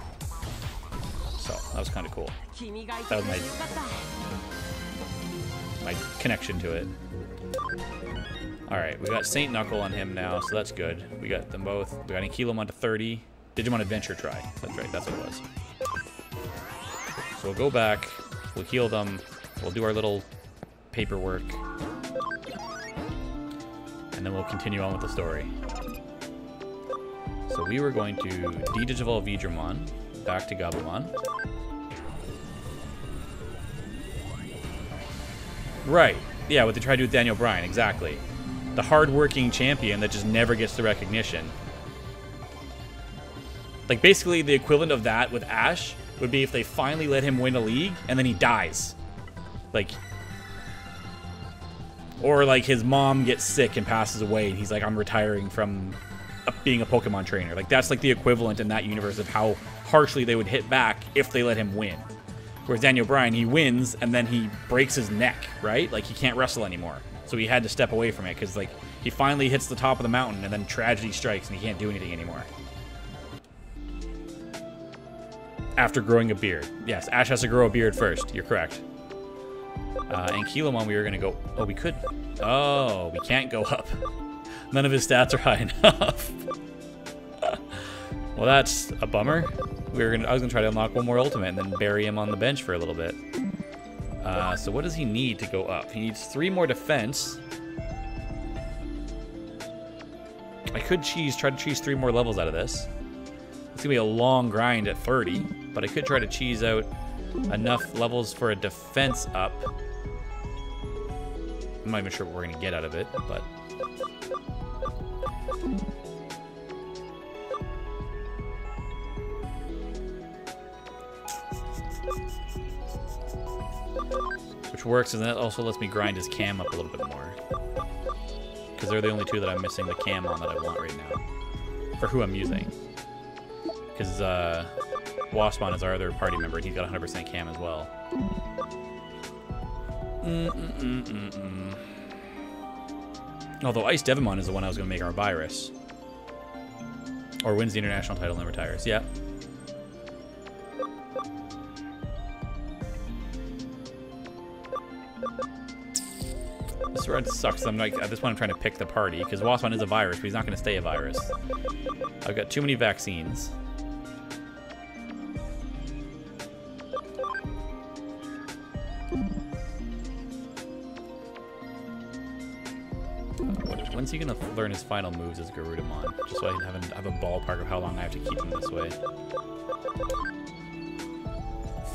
So that was kind of cool. That was my. my connection to it. Alright, we got Saint Knuckle on him now, so that's good. We got them both. We got Ankylomon to 30. Digimon Adventure Try. That's right, that's what it was. So we'll go back, we'll heal them, we'll do our little paperwork, and then we'll continue on with the story. So we were going to de-digivolve Vidramon back to Gabumon. Right. Yeah, what they tried to do with Daniel Bryan, exactly. The hard-working champion that just never gets the recognition. Like, basically, the equivalent of that with Ash would be if they finally let him win a league, and then he dies. Like... Or, like, his mom gets sick and passes away, and he's like, I'm retiring from being a Pokemon trainer. Like, that's, like, the equivalent in that universe of how harshly they would hit back if they let him win. Whereas Daniel Bryan, he wins, and then he breaks his neck, right? Like, he can't wrestle anymore. So he had to step away from it, because, like, he finally hits the top of the mountain, and then tragedy strikes, and he can't do anything anymore. After growing a beard. Yes, Ash has to grow a beard first. You're correct. Ankylomon, we were going to go... Oh, we could... Oh, we can't go up. None of his stats are high enough. Well, that's a bummer. I was gonna try to unlock one more ultimate and then bury him on the bench for a little bit. So what does he need to go up? He needs 3 more defense. I could try to cheese 3 more levels out of this. It's gonna be a long grind at 30, but I could try to cheese out enough levels for a defense up. I'm not even sure what we're gonna get out of it, but... Which works, and that also lets me grind his cam up a little bit more. Because they're the only 2 that I'm missing the cam on that I want right now. For who I'm using. Because Waspon is our other party member, and he's got 100% cam as well. Although Ice Devimon is the one I was going to make our virus. Or wins the international title and retires. Yeah. This run sucks. I'm like, at this point I'm trying to pick the party, because Waspon is a virus, but he's not going to stay a virus. I've got too many vaccines. When's he going to learn his final moves as Garudamon? Just so I can have a ballpark of how long I have to keep him this way.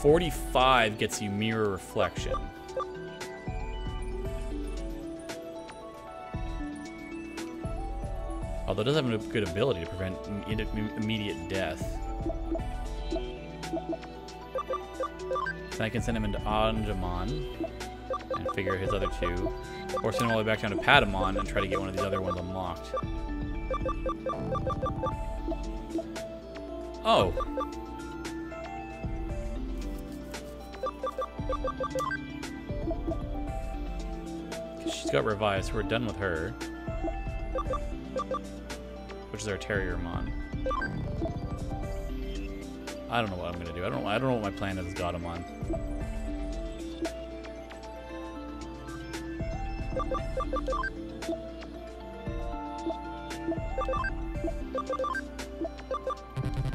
45 gets you Mirror Reflection. Although it does have a good ability to prevent immediate death. So I can send him into Anjamon and figure his other 2. Or send him all the way back down to Patamon and try to get one of these other ones unlocked. Oh. She's got Revive, so we're done with her. Which is our Terriermon. I don't know what I'm gonna do. I don't know what my plan is with Godamon.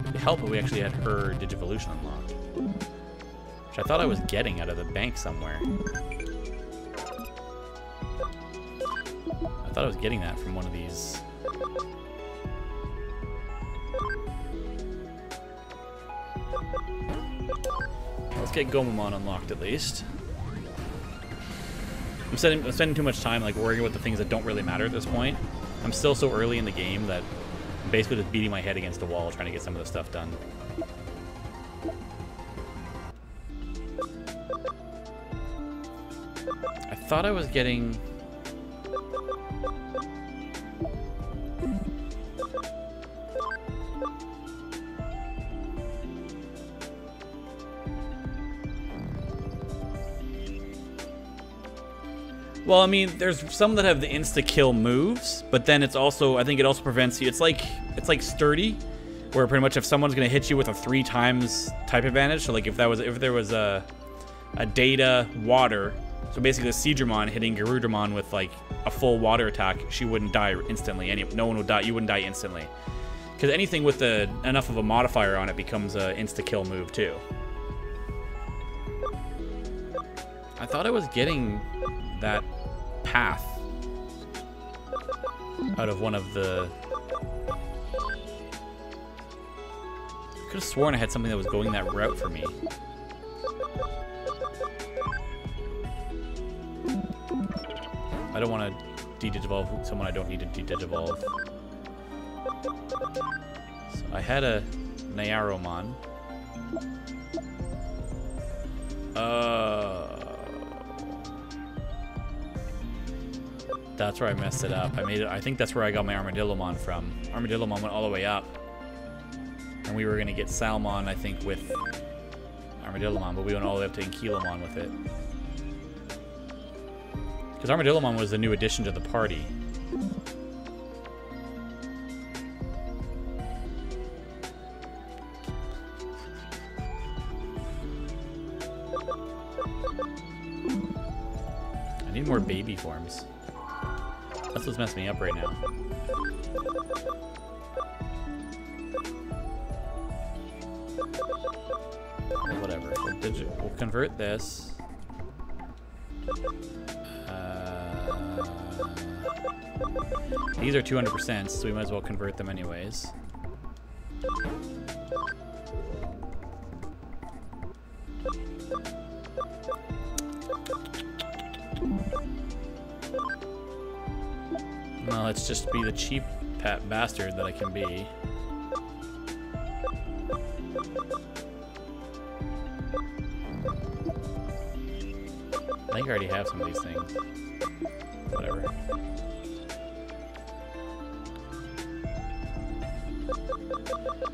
It'd help if we actually had her Digivolution unlocked. Which I thought I was getting out of the bank somewhere. I thought I was getting that from one of these. Let's get Gomamon unlocked at least. I'm spending too much time like worrying about the things that don't really matter at this point. I'm still so early in the game that I'm basically just beating my head against a wall trying to get some of this stuff done. I thought I was getting... Well, I mean, there's some that have the insta-kill moves, but then it's also, I think it also prevents you. It's like Sturdy, where pretty much if someone's gonna hit you with a 3 times type advantage, so like if there was a Data Water So basically, the Seadramon hitting Garudramon with like a full water attack, she wouldn't die instantly. No one would die. You wouldn't die instantly. Because anything with enough of a modifier on it becomes an insta-kill move too. I thought I was getting that path out of one of the... I could have sworn I had something that was going that route for me. I don't want to de-digivolve someone I don't need to de-digivolve. So I had a Nyaromon. That's where I messed it up. I think that's where I got my Armadillomon from. Armadillomon went all the way up. And we were going to get Salmon, I think, with Armadillomon, but we went all the way up to Ankylomon with it. Because Armadillomon was the new addition to the party. I need more baby forms. That's what's messing me up right now. Well, whatever. We'll convert this. These are 200%, so we might as well convert them anyways. Well, let's just be the cheap bastard that I can be. I think I already have some of these things. Whatever.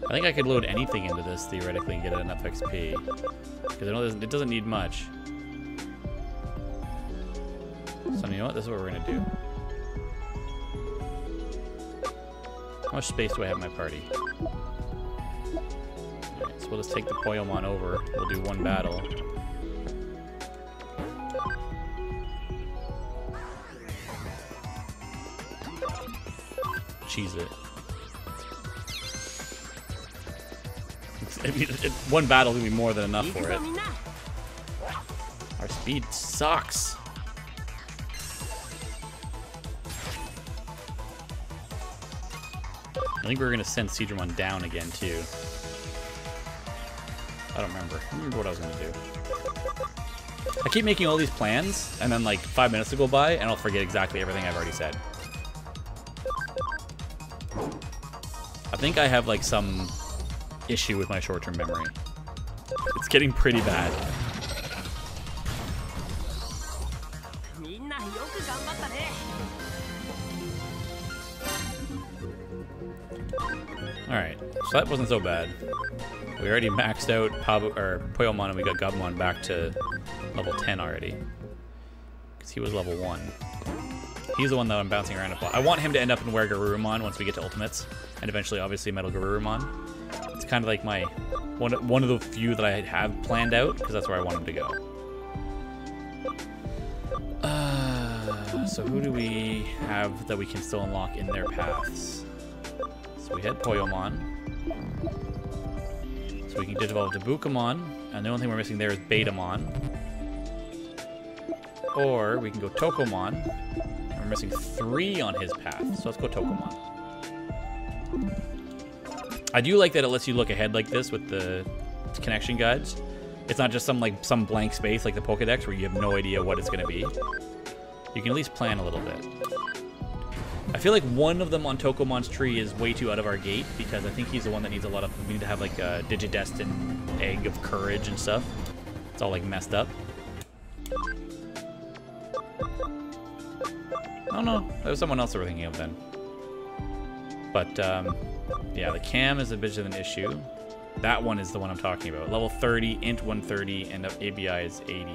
I think I could load anything into this theoretically and get enough XP. Because I know it doesn't need much. So you know what? This is what we're going to do. How much space do I have in my party? Alright, so we'll just take the Poyomon over. We'll do one battle. Cheese it. One battle is going to be more than enough for it. Our speed sucks. I think we're going to send Seadramon down again, too. I don't remember. I don't remember what I was going to do. I keep making all these plans, and then like 5 minutes will go by, and I'll forget exactly everything I've already said. I think I have like some issue with my short-term memory. It's getting pretty bad. Alright, so that wasn't so bad. We already maxed out Poyomon and we got Gabumon back to level 10 already. Because he was level 1. He's the one that I'm bouncing around upon. I want him to end up in Were Garurumon once we get to Ultimates. And eventually, obviously, Metal Garurumon. It's kind of like my one of the few that I have planned out, because that's where I want him to go. So who do we have that we can still unlock in their paths? So we had Poyomon. So we can Digivolve to Bukamon, and the only thing we're missing there is Betamon. Or we can go Tokomon, and we're missing 3 on his path, so let's go Tokomon. I do like that it lets you look ahead like this with the connection guides. It's not just some blank space like the Pokedex where you have no idea what it's going to be. You can at least plan a little bit. I feel like one of them on Tokomon's tree is way too out of our gate because I think he's the one that needs a lot of... We need to have like a Digidestin egg of courage and stuff. It's all like messed up. Oh no, that was someone else that we're thinking of then. But yeah, the cam is a bit of an issue. That one is the one I'm talking about. Level 30, int 130, and ABI is 80.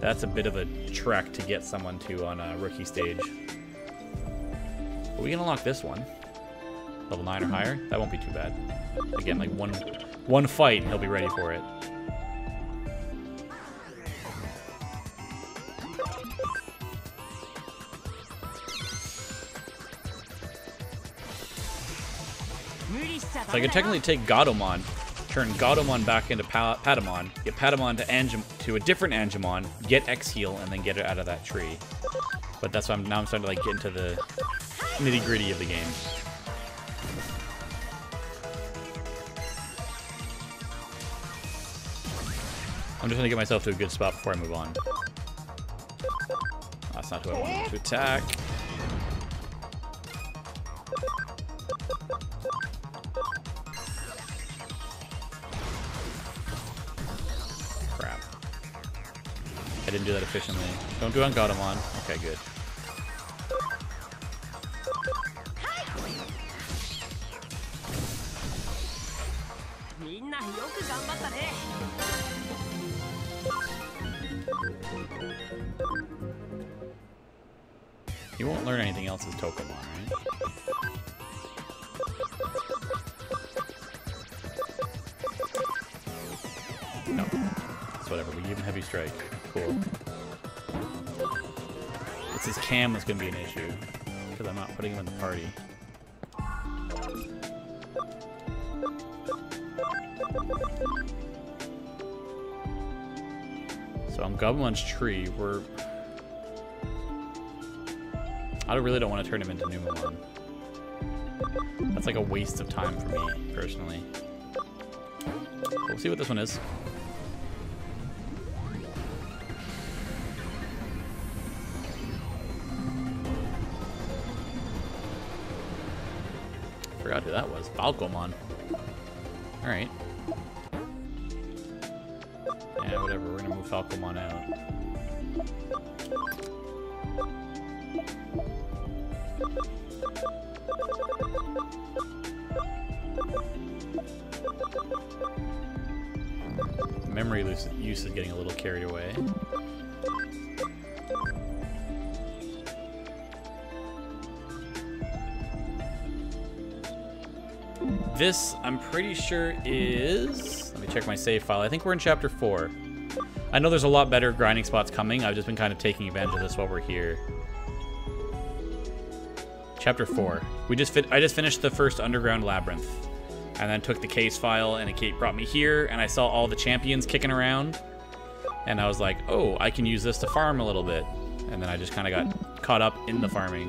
That's a bit of a trek to get someone to on a rookie stage. But we can unlock this one. Level 9 or higher. That won't be too bad. Again, like one fight and he'll be ready for it. So I could technically take Gatomon, turn Gatomon back into Patamon, get Patamon to a different Angemon, get X heal, and then get it out of that tree. But that's why now I'm starting to like get into the nitty-gritty of the game. I'm just gonna get myself to a good spot before I move on. That's not who I wanted to attack. Crap. I didn't do that efficiently. Don't do it on Gatomon. Okay, good. You won't learn anything else as Tokomon, right? No. It's whatever. We give him Heavy Strike. Cool. It's his cam that's going to be an issue. Because I'm not putting him in the party. So on Gobumon's tree, I really don't want to turn him into Numemon. That's like a waste of time for me, personally. We'll see what this one is. Forgot who that was. Falcomon. Alright. Yeah, whatever. We're gonna move Falcomon out. Memory use is getting a little carried away. This, I'm pretty sure is... Let me check my save file. I think we're in Chapter 4. I know there's a lot better grinding spots coming. I've just been kind of taking advantage of this while we're here. Chapter 4. I just finished the first underground labyrinth. And then took the case file, and it brought me here, and I saw all the champions kicking around. And I was like, oh, I can use this to farm a little bit. And then I just kind of got caught up in the farming.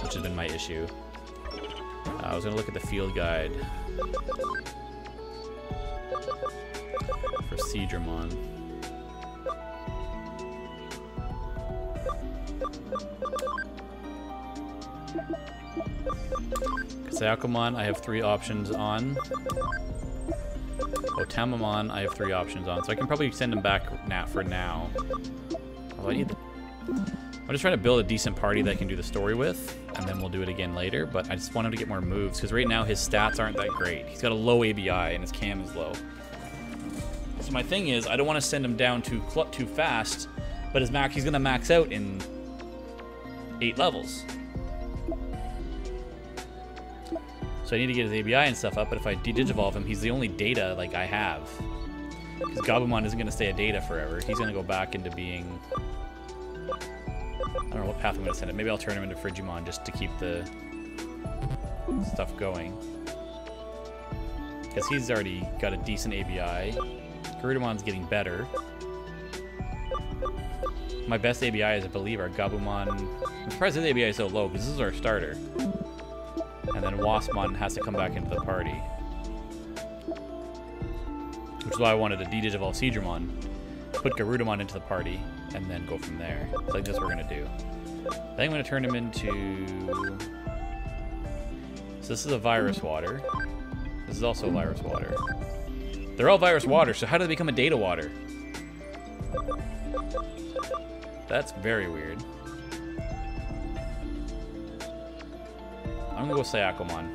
Which has been my issue. I was going to look at the field guide. For Seedramon. Sayacomon, I have 3 options on. Otamamon, I have 3 options on. So I can probably send him back for now. Although I'm just trying to build a decent party that I can do the story with, and then we'll do it again later. But I just want him to get more moves, because right now his stats aren't that great. He's got a low ABI, and his cam is low. So my thing is, I don't want to send him down too fast, but he's going to max out in 8 levels. So I need to get his ABI and stuff up, but if I de-digivolve him, he's the only data like I have. Because Gabumon isn't going to stay a data forever. He's going to go back into being... I don't know what path I'm going to send him. Maybe I'll turn him into Frigimon just to keep the stuff going. Because he's already got a decent ABI. Garudamon's getting better. My best ABIs, I believe, are Gabumon. I'm surprised his ABI is so low, because this is our starter. And then Waspmon has to come back into the party. Which is why I wanted to de-digivolve Seedramon, put Garudamon into the party, and then go from there. So I think that's what we're going to do. I think I'm going to turn him into... So this is a Virus Water. This is also a Virus Water. They're all Virus Water, so how do they become a Data Water? That's very weird. I'm gonna go Sayacomon.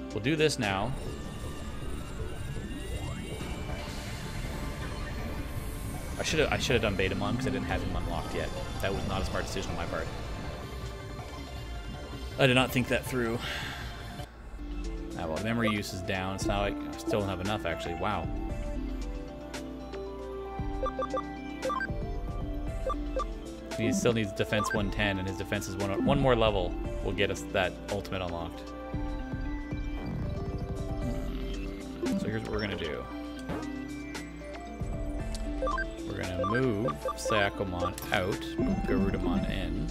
We'll do this now. I should have done Betamon because I didn't have him unlocked yet. That was not a smart decision on my part. I did not think that through. Ah, well, memory use is down, so now I still don't have enough actually. Wow. He still needs defense 110, and his defense is one more level will get us that ultimate unlocked. So here's what we're gonna do. We're gonna move Sakomon out, move Garudamon in.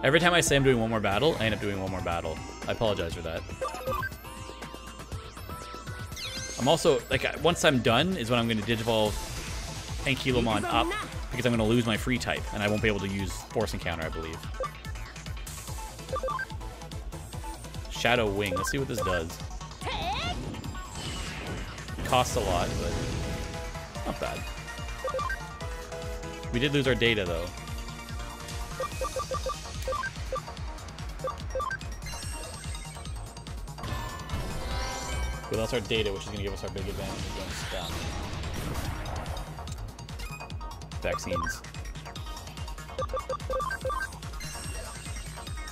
Every time I say I'm doing one more battle, I end up doing one more battle. I apologize for that. I'm also, like, once I'm done is when I'm gonna Digivolve Ankylomon up, because I'm gonna lose my free type, and I won't be able to use Force Encounter, I believe. Shadow Wing, let's see what this does. It costs a lot, but not bad. We did lose our data, though. We lost our data, which is going to give us our big advantage against vaccines.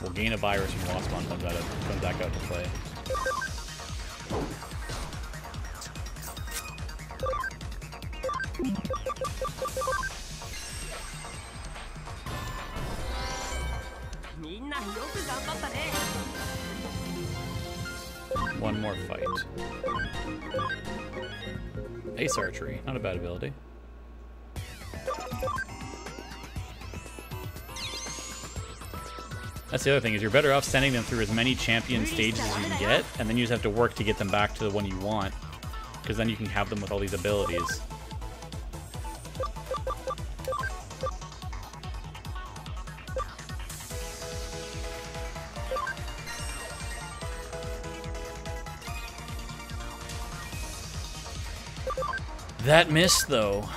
We'll gain a virus when Waspon comes back out to play. One more fight. Ace Archery, not a bad ability. That's the other thing, is you're better off sending them through as many champion stages as you can get, and then you just have to work to get them back to the one you want, because then you can have them with all these abilities. That missed, though.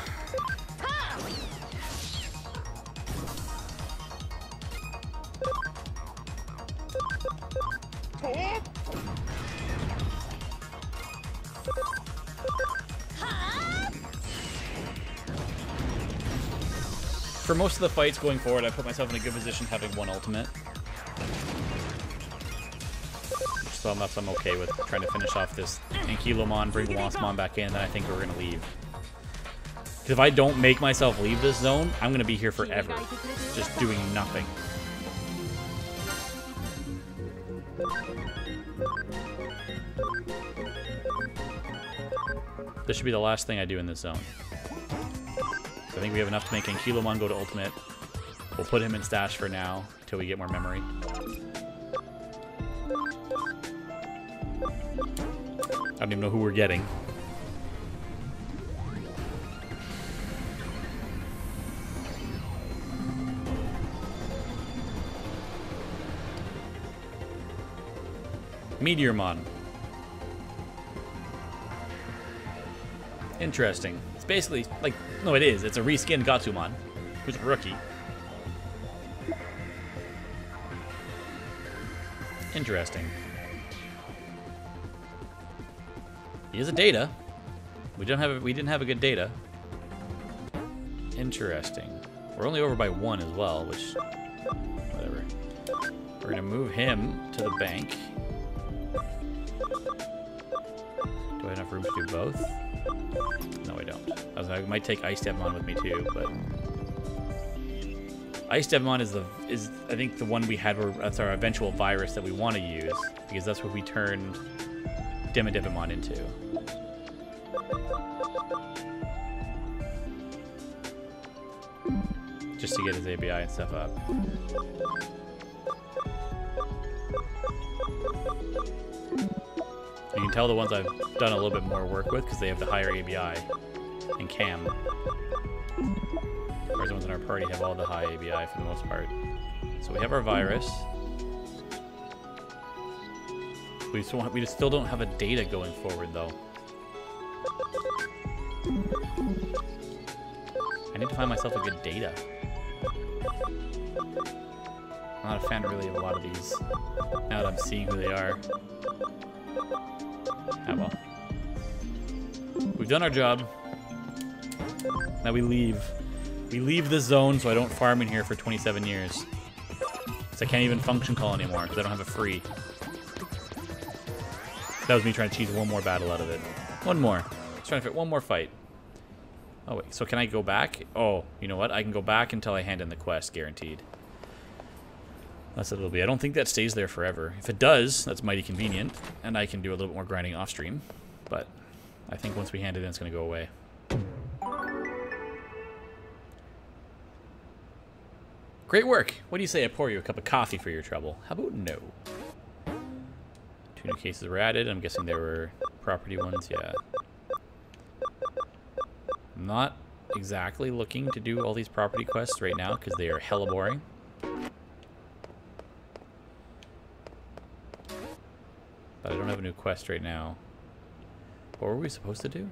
For most of the fights going forward, I put myself in a good position having one ultimate. So I'm okay with trying to finish off this Ankylomon, bring Waspmon back in, and then I think we're going to leave. Because if I don't make myself leave this zone, I'm going to be here forever, just doing nothing. This should be the last thing I do in this zone. So I think we have enough to make Ankylomon go to ultimate. We'll put him in stash for now, until we get more memory. I don't even know who we're getting. Meteormon. Interesting. It's basically, like, no, it is. It's a reskinned Gatsumon, who's a rookie. Interesting. He is a data. We didn't have a good data. Interesting. We're only over by 1 as well, which, whatever. We're gonna move him to the bank. Do I have enough room to do both? No, I don't. I might take Ice Devmon with me too, but Ice Devmon is I think the one we had where that's our eventual virus that we want to use, because that's what we turned Demodevimon into. Just to get his ABI and stuff up. You can tell the ones I've done a little bit more work with because they have the higher ABI and CAM. Whereas the ones in our party have all the high ABI for the most part. So we have our virus. We still don't have a data going forward though. I need to find myself a good data. I'm not a fan really of a lot of these now that I'm seeing who they are. Ah, well. We've done our job. Now we leave. We leave this zone so I don't farm in here for 27 years. So I can't even function call anymore because I don't have a free. That was me trying to cheese one more battle out of it. One more. Let's try to fit one more fight. Oh, wait. So can I go back? Oh, you know what? I can go back until I hand in the quest, guaranteed. That's what it'll be. I don't think that stays there forever. If it does, that's mighty convenient, and I can do a little bit more grinding off stream. But I think once we hand it in, it's going to go away. Great work. What do you say I pour you a cup of coffee for your trouble? How about no? 2 new cases were added. I'm guessing they were property ones. Yeah. I'm not exactly looking to do all these property quests right now because they are hella boring. But I don't have a new quest right now. What were we supposed to do?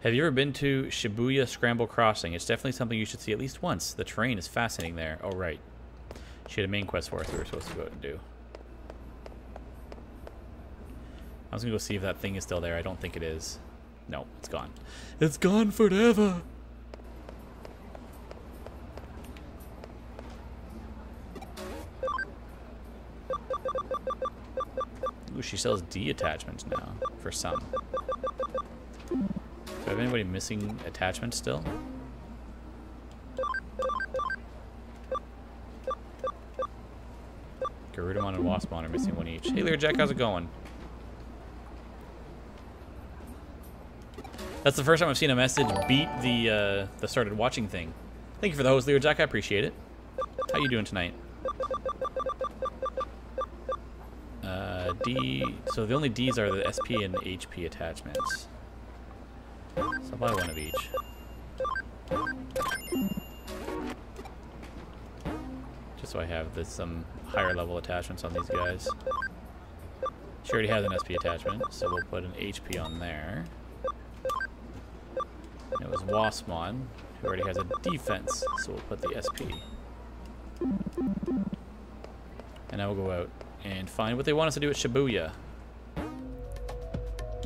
Have you ever been to Shibuya Scramble Crossing? It's definitely something you should see at least once. The terrain is fascinating there. Oh, right. She had a main quest for us we were supposed to go out and do. I was going to go see if that thing is still there. I don't think it is. No, it's gone. It's gone forever. Ooh, she sells D attachments now for some. Do I have anybody missing attachments still? Garudamon and Waspmon are missing one each. Hey, Learjack, how's it going? That's the first time I've seen a message beat the started watching thing. Thank you for the host, Learjack. I appreciate it. How you doing tonight? D. So the only Ds are the SP and HP attachments. So I'll buy one of each. Just so I have some higher level attachments on these guys. She already has an SP attachment, so we'll put an HP on there. And it was Waspmon, who already has a defense, so we'll put the SP. And now we'll go out and find what they want us to do at Shibuya.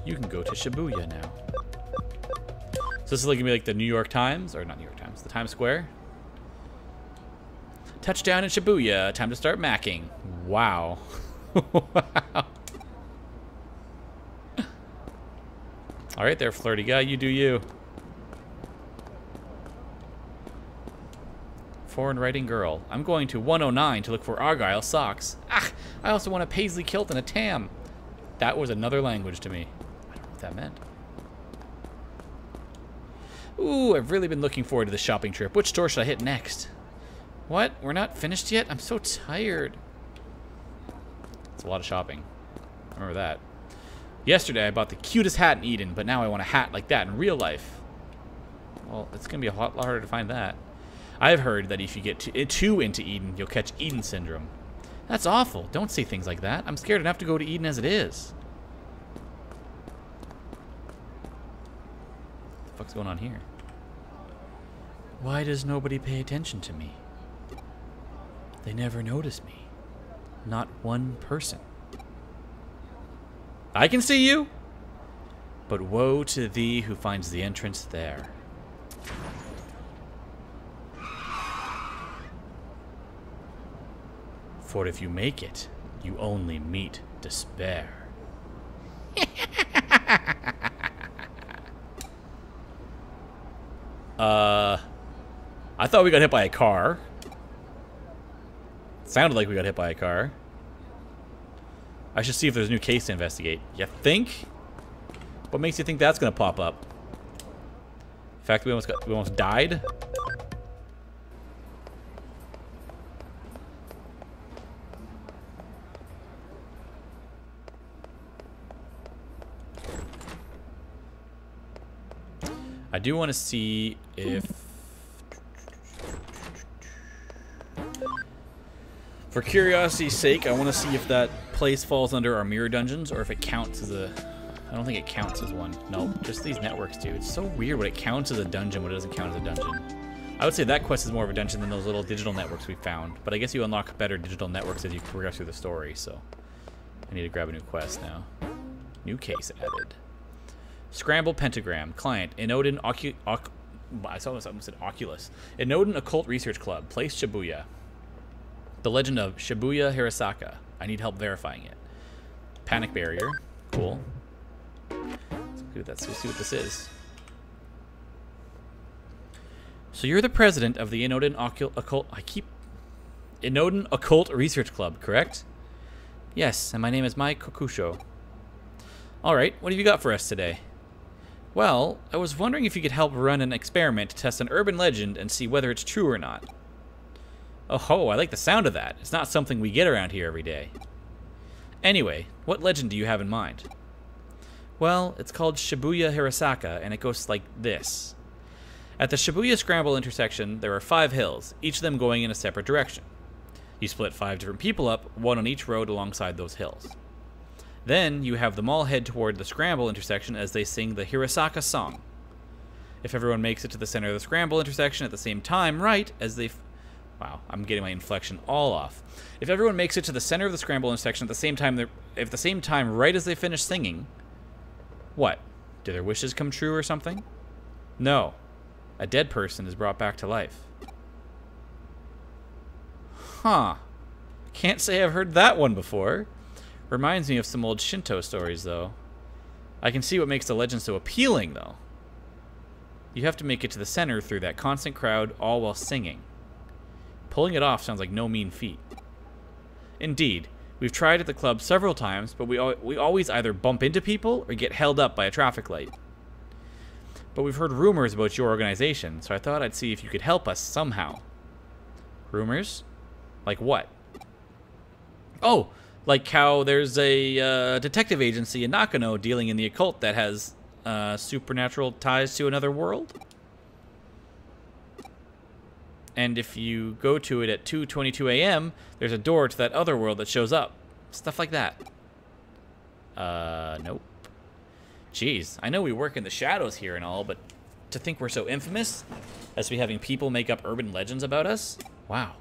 You can go to Shibuya now. So this is like gonna be like the New York Times, or not New York Times, the Times Square. Touchdown in Shibuya, time to start macking. Wow. Wow. Alright there, flirty guy, you do you. Foreign writing girl. I'm going to 109 to look for Argyle socks. Ah, I also want a paisley kilt and a tam. That was another language to me. I don't know what that meant. Ooh, I've really been looking forward to the shopping trip. Which store should I hit next? What? We're not finished yet? I'm so tired. It's a lot of shopping. I remember that. Yesterday I bought the cutest hat in Eden, but now I want a hat like that in real life. Well, it's going to be a lot harder to find that. I've heard that if you get too into Eden, you'll catch Eden syndrome. That's awful. Don't say things like that. I'm scared enough to go to Eden as it is. What the fuck's going on here? Why does nobody pay attention to me? They never notice me. Not one person. I can see you, but woe to thee who finds the entrance there. For if you make it, you only meet despair. I thought we got hit by a car. Sounded like we got hit by a car. I should see if there's a new case to investigate. You think? What makes you think that's gonna pop up? The fact that we almost died? I do want to see if, for curiosity's sake, I want to see if that place falls under our mirror dungeons or if it counts as a, I don't think it counts as one. No, just these networks do. It's so weird when it counts as a dungeon when it doesn't count as a dungeon. I would say that quest is more of a dungeon than those little digital networks we found, but I guess you unlock better digital networks as you progress through the story, so I need to grab a new quest now. New case added. Scramble Pentagram. Client. Inoden I saw something said Oculus. Inoden Occult Research Club. Place Shibuya. The Legend of Shibuya Hirasaka. I need help verifying it. Panic Barrier. Cool. Let's see what this is. So you're the president of the Inoden Occult Research Club, correct? Yes, and my name is Mai Kokusho. Alright, what have you got for us today? Well, I was wondering if you could help run an experiment to test an urban legend and see whether it's true or not. Oh ho, I like the sound of that. It's not something we get around here every day. Anyway, what legend do you have in mind? Well, it's called Shibuya Hirasaka, and it goes like this. At the Shibuya Scramble intersection, there are 5 hills, each of them going in a separate direction. You split 5 different people up, one on each road alongside those hills. Then, you have them all head toward the Scramble intersection as they sing the Hirasaka song. If everyone makes it to the center of the Scramble intersection at the same time, right, as they... Wow, I'm getting my inflection all off. If everyone makes it to the center of the Scramble intersection at the same time, right as they finish singing... What? Do their wishes come true or something? No. A dead person is brought back to life. Huh. Can't say I've heard that one before. Reminds me of some old Shinto stories, though. I can see what makes the legend so appealing, though. You have to make it to the center through that constant crowd, all while singing. Pulling it off sounds like no mean feat. Indeed, we've tried at the club several times, but we always either bump into people or get held up by a traffic light. But we've heard rumors about your organization, so I thought I'd see if you could help us somehow. Rumors? Like what? Oh, like how there's a detective agency in Nakano dealing in the occult that has supernatural ties to another world? And if you go to it at 2:22 a.m., there's a door to that other world that shows up. Stuff like that. Nope. Jeez, I know we work in the shadows here and all, but to think we're so infamous as to be having people make up urban legends about us? Wow.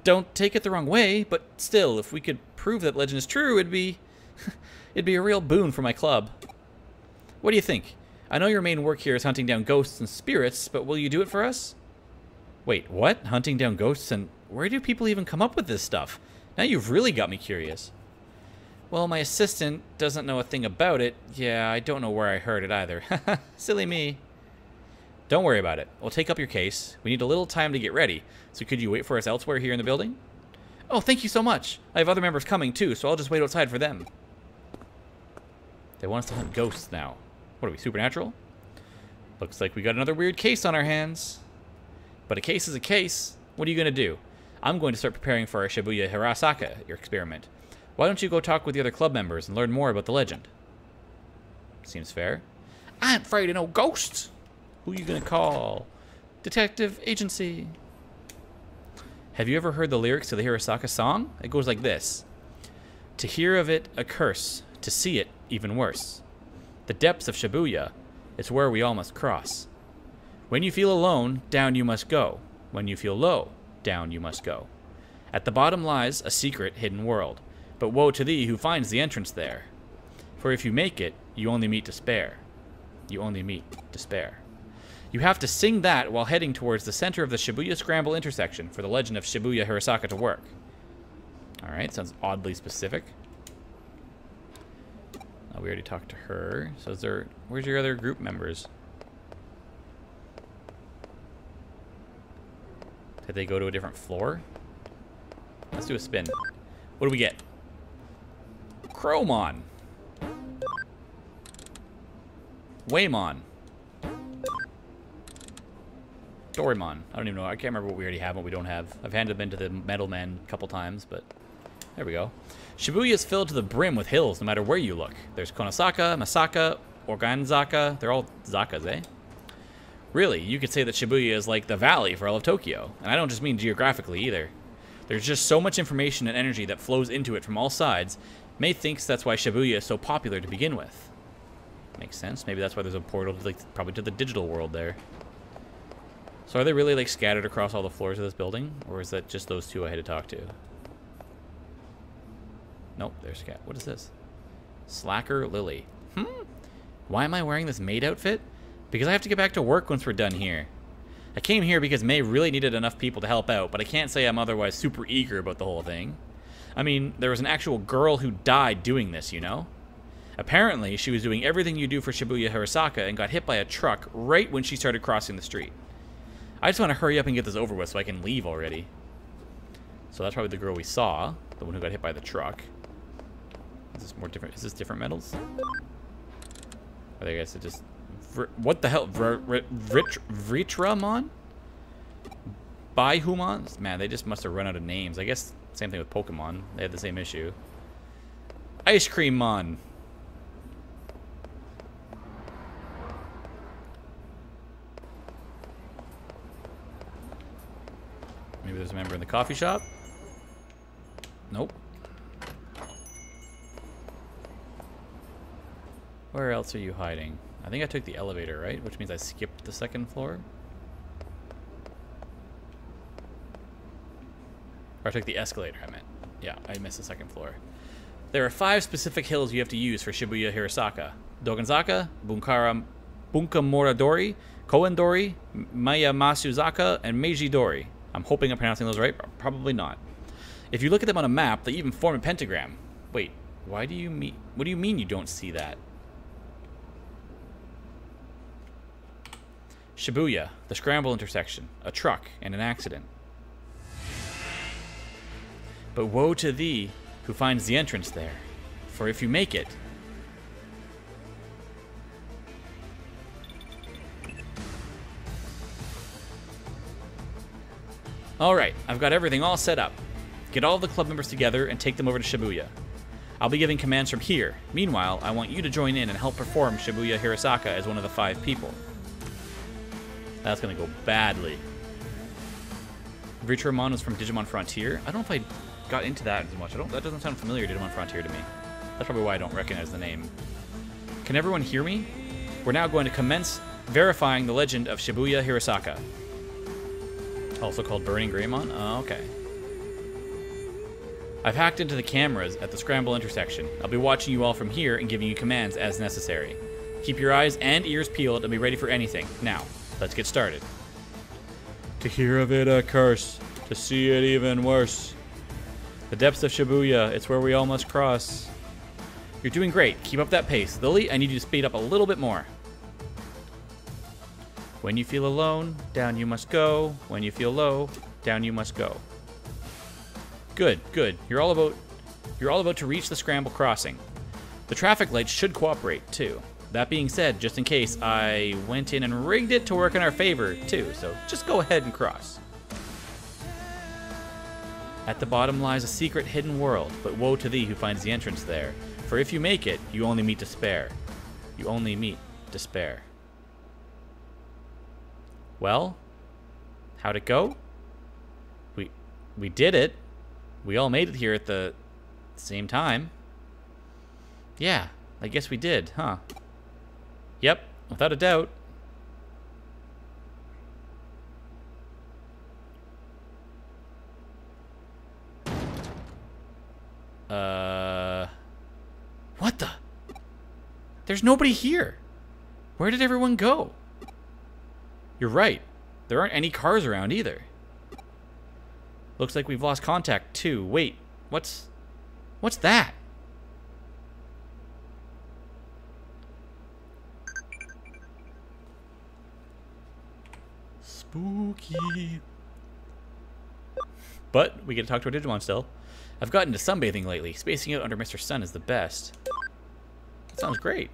Don't take it the wrong way, but still, if we could prove that legend is true, it'd be a real boon for my club. What do you think? I know your main work here is hunting down ghosts and spirits, but will you do it for us? Wait, what? Hunting down ghosts and... Where do people even come up with this stuff? Now you've really got me curious. Well, my assistant doesn't know a thing about it. Yeah, I don't know where I heard it either. Silly me. Don't worry about it. We'll take up your case. We need a little time to get ready. So could you wait for us elsewhere here in the building? Oh, thank you so much. I have other members coming too, so I'll just wait outside for them. They want us to hunt ghosts now. What are we, supernatural? Looks like we got another weird case on our hands. But a case is a case. What are you going to do? I'm going to start preparing for our Shibuya Hirasaka experiment. Why don't you go talk with the other club members and learn more about the legend? Seems fair. I ain't afraid of no ghosts. Who you going to call? Detective agency. Have you ever heard the lyrics to the Hirasaka song? It goes like this. To hear of it, a curse. To see it, even worse. The depths of Shibuya, it's where we all must cross. When you feel alone, down you must go. When you feel low, down you must go. At the bottom lies a secret hidden world. But woe to thee who finds the entrance there. For if you make it, you only meet despair. You only meet despair. You have to sing that while heading towards the center of the Shibuya Scramble intersection for the legend of Shibuya Hirasaka to work. Alright, sounds oddly specific. We already talked to her. So is there... Where's your other group members? Did they go to a different floor? Let's do a spin. What do we get? Chromon. Waymon. Dorimon. I don't even know. I can't remember what we already have and what we don't have. I've handed them into the Metal Man a couple times, but there we go. Shibuya is filled to the brim with hills no matter where you look. There's Konosaka, Masaka, Organzaka. They're all Zakas, eh? Really, you could say that Shibuya is like the valley for all of Tokyo. And I don't just mean geographically either. There's just so much information and energy that flows into it from all sides. May thinks that's why Shibuya is so popular to begin with. Makes sense. Maybe that's why there's a portal to, like, probably to the digital world there. So are they really like scattered across all the floors of this building? Or is that just those two I had to talk to? Nope, they're scattered. What is this? Slacker Lily. Why am I wearing this maid outfit? Because I have to get back to work once we're done here. I came here because May really needed enough people to help out, but I can't say I'm otherwise super eager about the whole thing. I mean, there was an actual girl who died doing this, you know? Apparently, she was doing everything you do for Shibuya Hirasaka and got hit by a truck right when she started crossing the street. I just want to hurry up and get this over with so I can leave already. So that's probably the girl we saw. The one who got hit by the truck. Is this more different? Is this different metals? Are they guys just... What the hell? Vitramon? Bihumon? Man, they just must have run out of names. I guess same thing with Pokemon. They had the same issue. Ice Cream Mon. Maybe there's a member in the coffee shop? Nope. Where else are you hiding? I think I took the elevator, right? Which means I skipped the second floor. Or I took the escalator, I meant. Yeah, I missed the second floor. There are 5 specific hills you have to use for Shibuya Hirasaka. Dogenzaka, Bunkamoradori, Koendori, Mayamasuzaka, and Meiji-dori. I'm hoping I'm pronouncing those right, but probably not. If you look at them on a map, they even form a pentagram. Wait, why do you mean... What do you mean you don't see that? Shibuya, the scramble intersection, a truck, and an accident. But woe to thee who finds the entrance there, for if you make it... Alright, I've got everything all set up. Get all of the club members together and take them over to Shibuya. I'll be giving commands from here. Meanwhile, I want you to join in and help perform Shibuya Hirasaka as one of the 5 people. That's gonna go badly. Vitramon was from Digimon Frontier. I don't know if I got into that as much. That doesn't sound familiar, Digimon Frontier, to me. That's probably why I don't recognize the name. Can everyone hear me? We're now going to commence verifying the legend of Shibuya Hirasaka. Also called Burning Greymon? Oh, okay. I've hacked into the cameras at the Scramble intersection. I'll be watching you all from here and giving you commands as necessary. Keep your eyes and ears peeled and be ready for anything. Now, let's get started. To hear of it a curse, to see it even worse. The depths of Shibuya, it's where we all must cross. You're doing great. Keep up that pace. Lily, I need you to speed up a little bit more. When you feel alone, down you must go. When you feel low, down you must go. Good, good. You're all about to reach the Scramble crossing. The traffic lights should cooperate, too. That being said, just in case, I went in and rigged it to work in our favor, too, so just go ahead and cross. At the bottom lies a secret hidden world, but woe to thee who finds the entrance there. For if you make it, you only meet despair. You only meet despair. Well, how'd it go? We did it. We all made it here at the same time. Yeah, I guess we did, huh? Yep, without a doubt. What the? There's nobody here. Where did everyone go? You're right. There aren't any cars around either. Looks like we've lost contact too. Wait, what's that? Spooky. But we get to talk to our Digimon still. I've gotten to sunbathing lately. Spacing out under Mr. Sun is the best. That sounds great.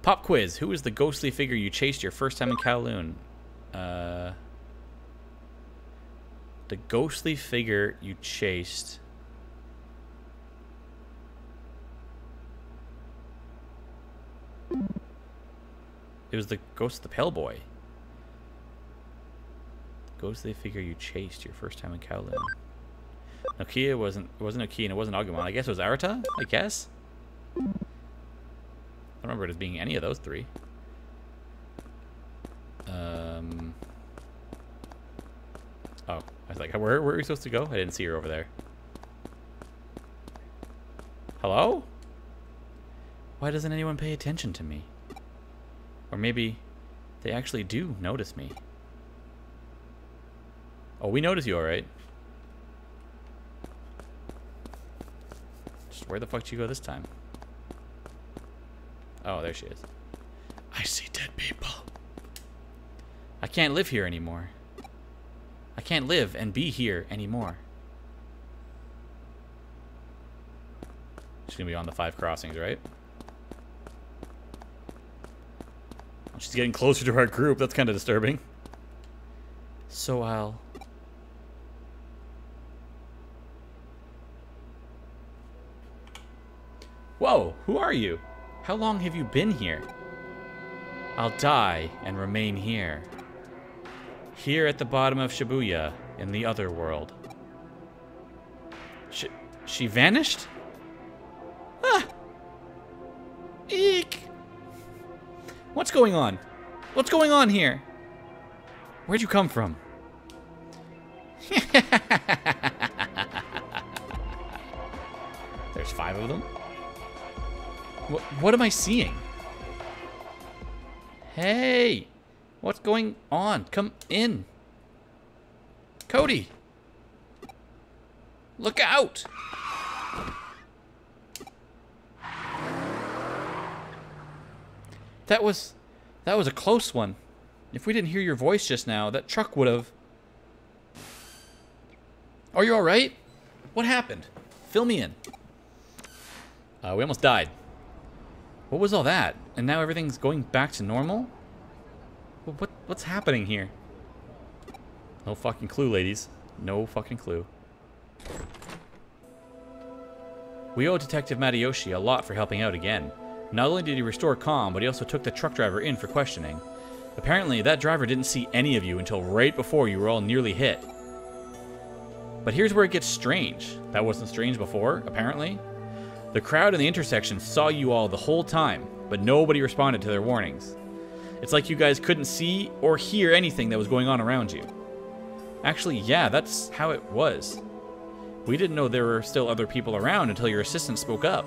Pop quiz. Who is the ghostly figure you chased your first time in Kowloon? The ghostly figure you chased. It was the ghost of the Pale Boy. The ghostly figure you chased your first time in Kowloon. Nokia it wasn't Nokia and it wasn't Agumon. I guess it was Arata, I guess. I don't remember it as being any of those 3. Oh, I was like, where are we supposed to go? I didn't see her over there. Hello? Why doesn't anyone pay attention to me? Or maybe they actually do notice me. Oh, we notice you, alright. Just where the fuck did you go this time? Oh, there she is. I see dead people. I can't live here anymore. I can't live and be here anymore. She's gonna be on the 5 crossings, right? She's getting closer to our group. That's kind of disturbing. So I'll... Whoa, who are you? How long have you been here? I'll die and remain here. Here at the bottom of Shibuya, in the other world. She vanished? Ah! Eek! What's going on? What's going on here? Where'd you come from? There's 5 of them? What am I seeing? Hey! What's going on? Come in. Cody! Look out! That was a close one. If we didn't hear your voice just now, that truck would have... Are you alright? What happened? Fill me in. We almost died. What was all that? And now everything's going back to normal? What's happening here? No fucking clue, ladies. No fucking clue. We owe Detective Matayoshi a lot for helping out again. Not only did he restore calm, but he also took the truck driver in for questioning. Apparently, that driver didn't see any of you until right before you were all nearly hit. But here's where it gets strange. That wasn't strange before, apparently. The crowd in the intersection saw you all the whole time, but nobody responded to their warnings. It's like you guys couldn't see or hear anything that was going on around you. Actually, yeah, that's how it was. We didn't know there were still other people around until your assistant spoke up.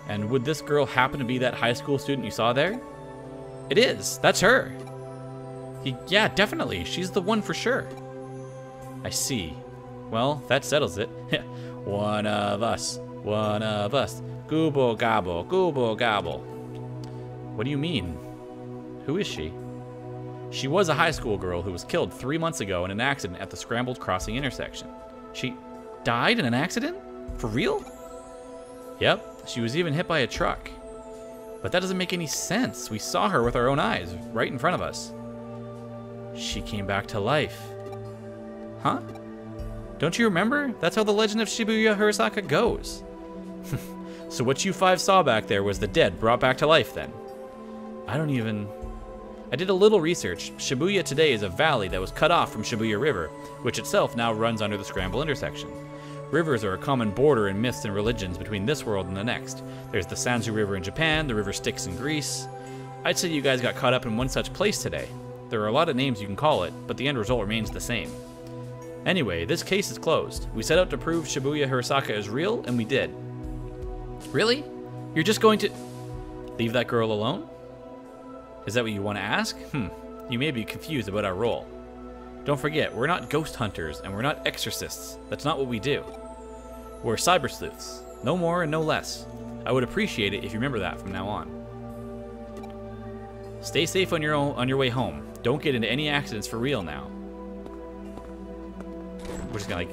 And would this girl happen to be that high school student you saw there? It is. That's her. Yeah, definitely. She's the one for sure. I see. Well, that settles it. One of us. One of us. Gooble gobble. Gooble gobble. What do you mean? Who is she? She was a high school girl who was killed 3 months ago in an accident at the Scrambled Crossing intersection. She died in an accident? For real? Yep. She was even hit by a truck. But that doesn't make any sense. We saw her with our own eyes, right in front of us. She came back to life. Huh? Don't you remember? That's how the legend of Shibuya Hirasaka goes. So what you 5 saw back there was the dead brought back to life then? I did a little research. Shibuya today is a valley that was cut off from Shibuya River, which itself now runs under the Scramble intersection. Rivers are a common border in myths and religions between this world and the next. There's the Sanzu River in Japan, the river Styx in Greece. I'd say you guys got caught up in one such place today. There are a lot of names you can call it, but the end result remains the same. Anyway, this case is closed. We set out to prove Shibuya Hirasaka is real, and we did. Really? You're just going to... leave that girl alone? Is that what you want to ask? You may be confused about our role. Don't forget, we're not ghost hunters, and we're not exorcists. That's not what we do. We're cyber sleuths. No more and no less. I would appreciate it if you remember that from now on. Stay safe on your way home. Don't get into any accidents for real now. We're just gonna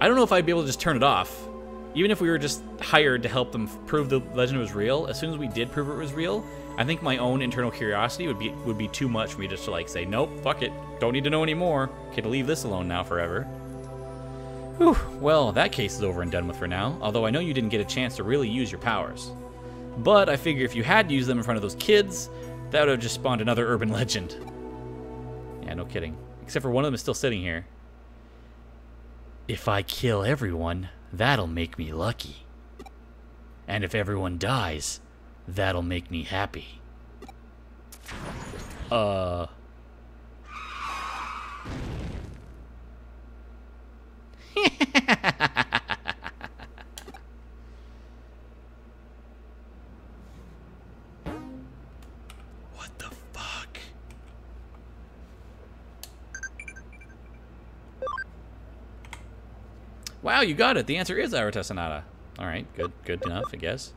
I don't know if I'd be able to just turn it off. Even if we were just hired to help them prove the legend was real, as soon as we did prove it was real, I think my own internal curiosity would be too much for me just to say, nope, fuck it, don't need to know anymore. Can leave this alone now forever. Whew, well, that case is over and done with for now, although I know you didn't get a chance to really use your powers. But I figure if you had used them in front of those kids, that would have just spawned another urban legend. Yeah, no kidding. Except for one of them is still sitting here. If I kill everyone, that'll make me lucky. And if everyone dies, that'll make me happy. What the fuck? Wow, you got it. The answer is Arata Sonata. Alright, good enough, I guess.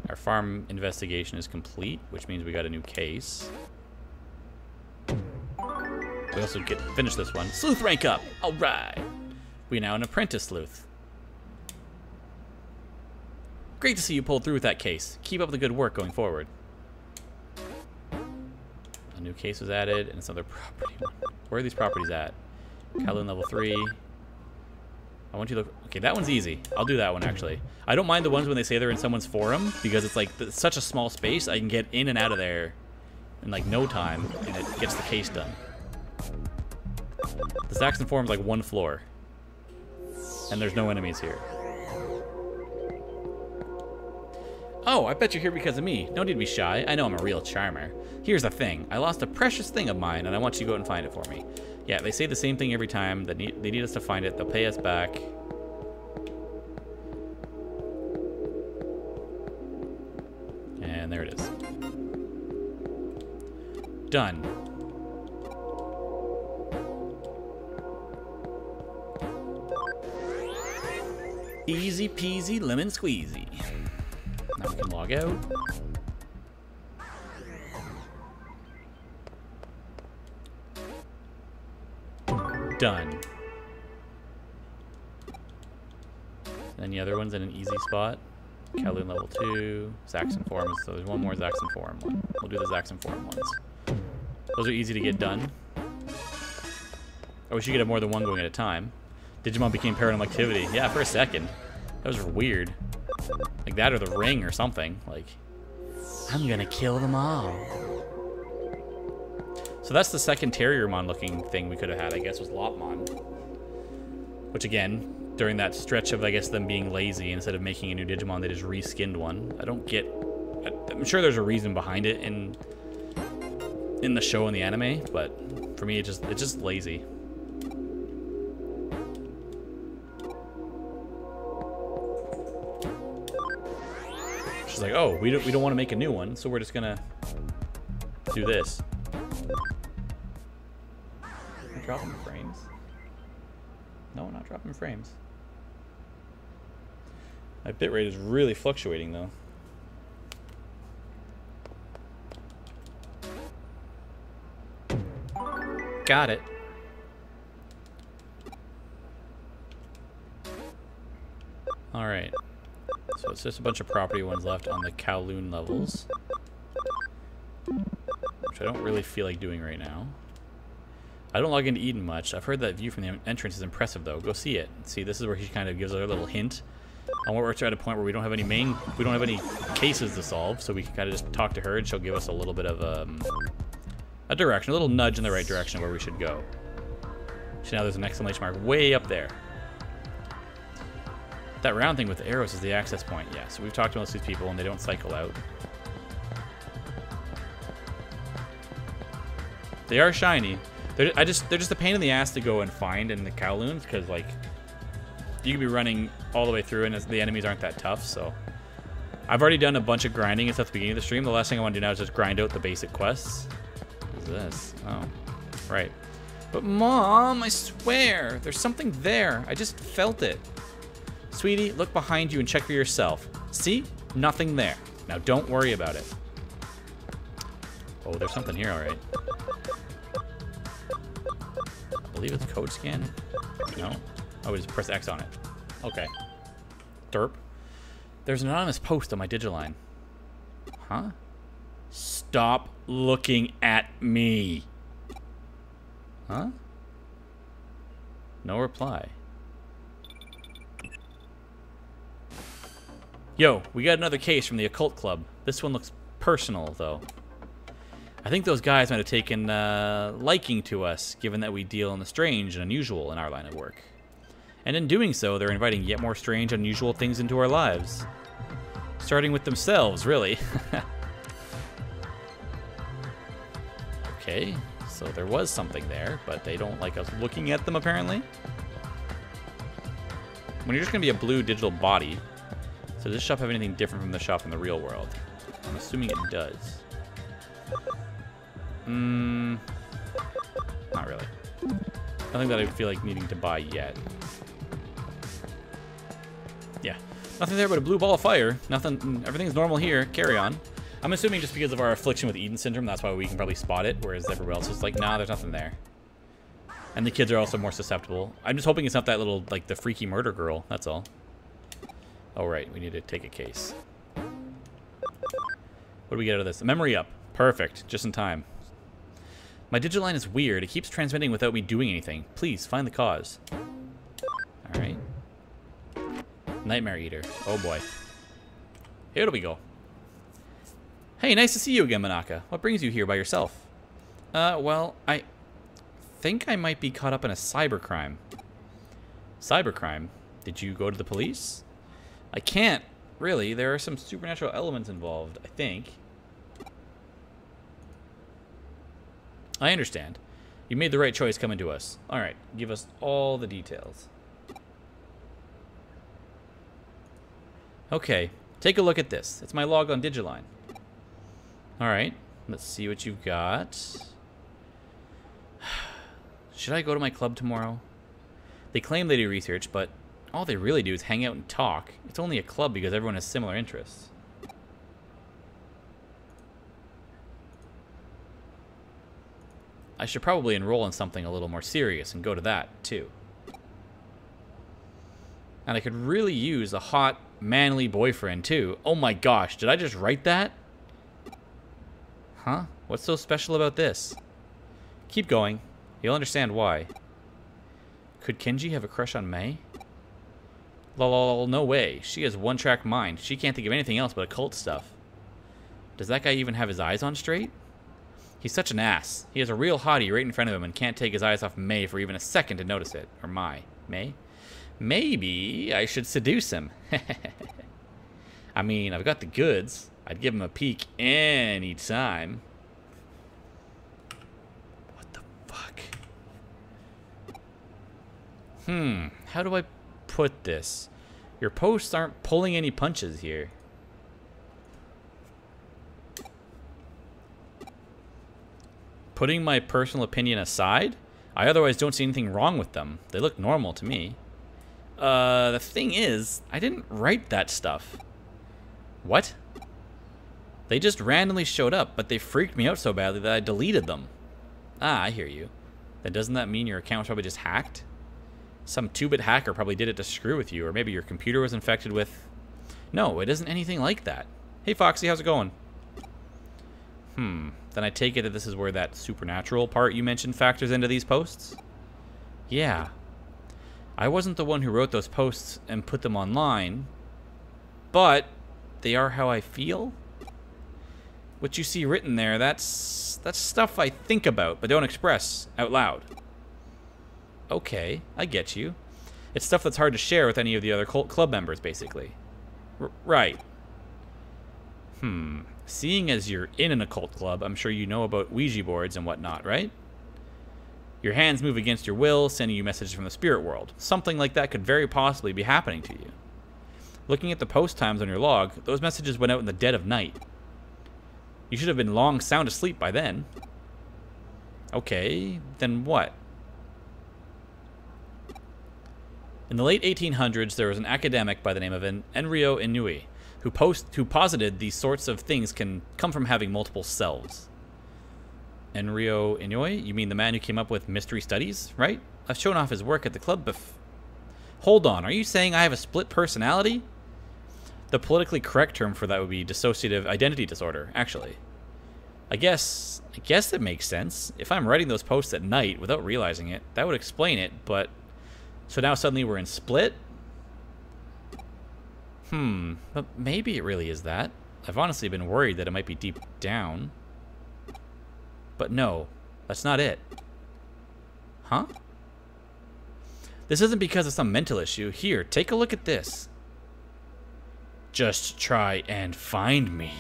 Our Our farm investigation is complete, which means we got a new case. We also finish this one. Sleuth rank up! Alright! We are now an apprentice sleuth. Great to see you pulled through with that case. Keep up the good work going forward. A new case was added, and it's another property. Where are these properties at? Kowloon level 3. I want you to look. Okay, that one's easy. I'll do that one, actually. I don't mind the ones when they say they're in someone's forum, because it's like such a small space, I can get in and out of there in like no time, and it gets the case done. The Saxon Forum's like one floor. And there's no enemies here. Oh, I bet you're here because of me. No need to be shy. I know I'm a real charmer. Here's the thing. I lost a precious thing of mine, and I want you to go out and find it for me. Yeah, they say the same thing every time. They need us to find it. They'll pay us back. And there it is. Done. Easy peasy lemon squeezy. Now we can log out. Done. Any other ones in an easy spot? Kowloon level 2, Saxon Forum. So there's one more Saxon Forum one. We'll do the Saxon Forum ones. Those are easy to get done. I wish you could have more than one going at a time. Digimon became paranormal activity. Yeah, for a second. That was weird. Like that or the ring or something. Like, I'm gonna kill them all. So that's the second Terriermon looking thing we could have had, I guess, was Lopmon. Which again, during that stretch of, I guess, them being lazy, instead of making a new Digimon, they just reskinned one. I don't get... I'm sure there's a reason behind it in the show and the anime, but for me, it's just lazy. She's like, oh, we don't want to make a new one, so we're just gonna do this. Am I dropping frames? No, not dropping frames. My bitrate is really fluctuating, though. Got it. All right. So it's just a bunch of property ones left on the Kowloon levels, which I don't really feel like doing right now. I don't log into Eden much. I've heard that view from the entrance is impressive, though. Go see it. See, this is where he kind of gives a little hint on what we're at a point where we don't have any cases to solve, so we can kind of just talk to her, and she'll give us a little bit of a direction, a little nudge in the right direction of where we should go. So now there's an exclamation mark way up there. That round thing with the arrows is the access point. Yeah, so we've talked to most of these people, and they don't cycle out. They are shiny. They're just a pain in the ass to go and find in the Kowloons, because like you could be running all the way through, and the enemies aren't that tough. So I've already done a bunch of grinding and stuff at the beginning of the stream. The last thing I want to do now is just grind out the basic quests. What is this? Oh, right. But Mom, I swear, there's something there. I just felt it. Sweetie, look behind you and check for yourself. See? Nothing there. Now don't worry about it. Oh, there's something here, all right. I believe it's code scan. No? Oh, we just press X on it. Okay. Derp. There's an anonymous post on my Digiline. Huh? Stop looking at me. Huh? No reply. Yo, we got another case from the Occult Club. This one looks personal, though. I think those guys might have taken liking to us, given that we deal in the strange and unusual in our line of work. And in doing so, they're inviting yet more strange, unusual things into our lives. Starting with themselves, really. Okay, so there was something there, but they don't like us looking at them, apparently. When you're just going to be a blue digital body, so does this shop have anything different from the shop in the real world? I'm assuming it does. Not really. Nothing that I feel like needing to buy yet. Yeah. Nothing there but a blue ball of fire. Nothing. Everything's normal here. Carry on. I'm assuming just because of our affliction with Eden syndrome, that's why we can probably spot it, whereas everywhere else is like, nah, there's nothing there. And the kids are also more susceptible. I'm just hoping it's not that little, like, the freaky murder girl. That's all. Oh, right. We need to take a case. What do we get out of this? A memory up. Perfect. Just in time. My Digiline is weird. It keeps transmitting without me doing anything. Please, find the cause. Alright. Nightmare Eater. Oh, boy. Here we go. Hey, nice to see you again, Manaka. What brings you here by yourself? Well, I think I might be caught up in a cybercrime. Cybercrime? Did you go to the police? I can't, really. There are some supernatural elements involved, I think. I understand. You made the right choice coming to us. Alright, give us all the details. Okay, take a look at this. It's my log on Digiline. Alright, let's see what you've got. Should I go to my club tomorrow? They claim they do research, but all they really do is hang out and talk. It's only a club because everyone has similar interests. I should probably enroll in something a little more serious and go to that, too. And I could really use a hot, manly boyfriend, too. Oh my gosh, did I just write that? Huh? What's so special about this? Keep going. You'll understand why. Could Kenji have a crush on May? Lol, no way. She has one-track mind. She can't think of anything else but occult stuff. Does that guy even have his eyes on straight? He's such an ass. He has a real hottie right in front of him and can't take his eyes off May for even a second to notice it. Or May? Maybe I should seduce him. I mean, I've got the goods. I'd give him a peek any time. What the fuck? How do I put this? Your posts aren't pulling any punches here. Putting my personal opinion aside, I otherwise don't see anything wrong with them. They look normal to me. The thing is, I didn't write that stuff. What? They just randomly showed up, but they freaked me out so badly that I deleted them. Ah, I hear you. Then doesn't that mean your account was probably just hacked? Some 2-bit hacker probably did it to screw with you, or maybe your computer was infected with... No, it isn't anything like that. Hey, Foxy, how's it going? Then I take it that this is where that supernatural part you mentioned factors into these posts? Yeah. I wasn't the one who wrote those posts and put them online, but they are how I feel? What you see written there, that's stuff I think about, but don't express out loud. Okay, I get you. It's stuff that's hard to share with any of the other cult club members, basically. Right. Seeing as you're in an occult club, I'm sure you know about Ouija boards and whatnot, right? Your hands move against your will, sending you messages from the spirit world. Something like that could very possibly be happening to you. Looking at the post times on your log, those messages went out in the dead of night. You should have been long sound asleep by then. Okay, then what? In the late 1800s, there was an academic by the name of Enryo Inui who posited these sorts of things can come from having multiple selves. Enryo Inui? You mean the man who came up with mystery studies, right? I've shown off his work at the club Hold on, are you saying I have a split personality? The politically correct term for that would be dissociative identity disorder, actually. I guess it makes sense. If I'm writing those posts at night without realizing it, that would explain it, but... So now suddenly we're in split? But maybe it really is that. I've honestly been worried that it might be deep down. But no, that's not it. Huh? This isn't because of some mental issue. Here, take a look at this. Just try and find me.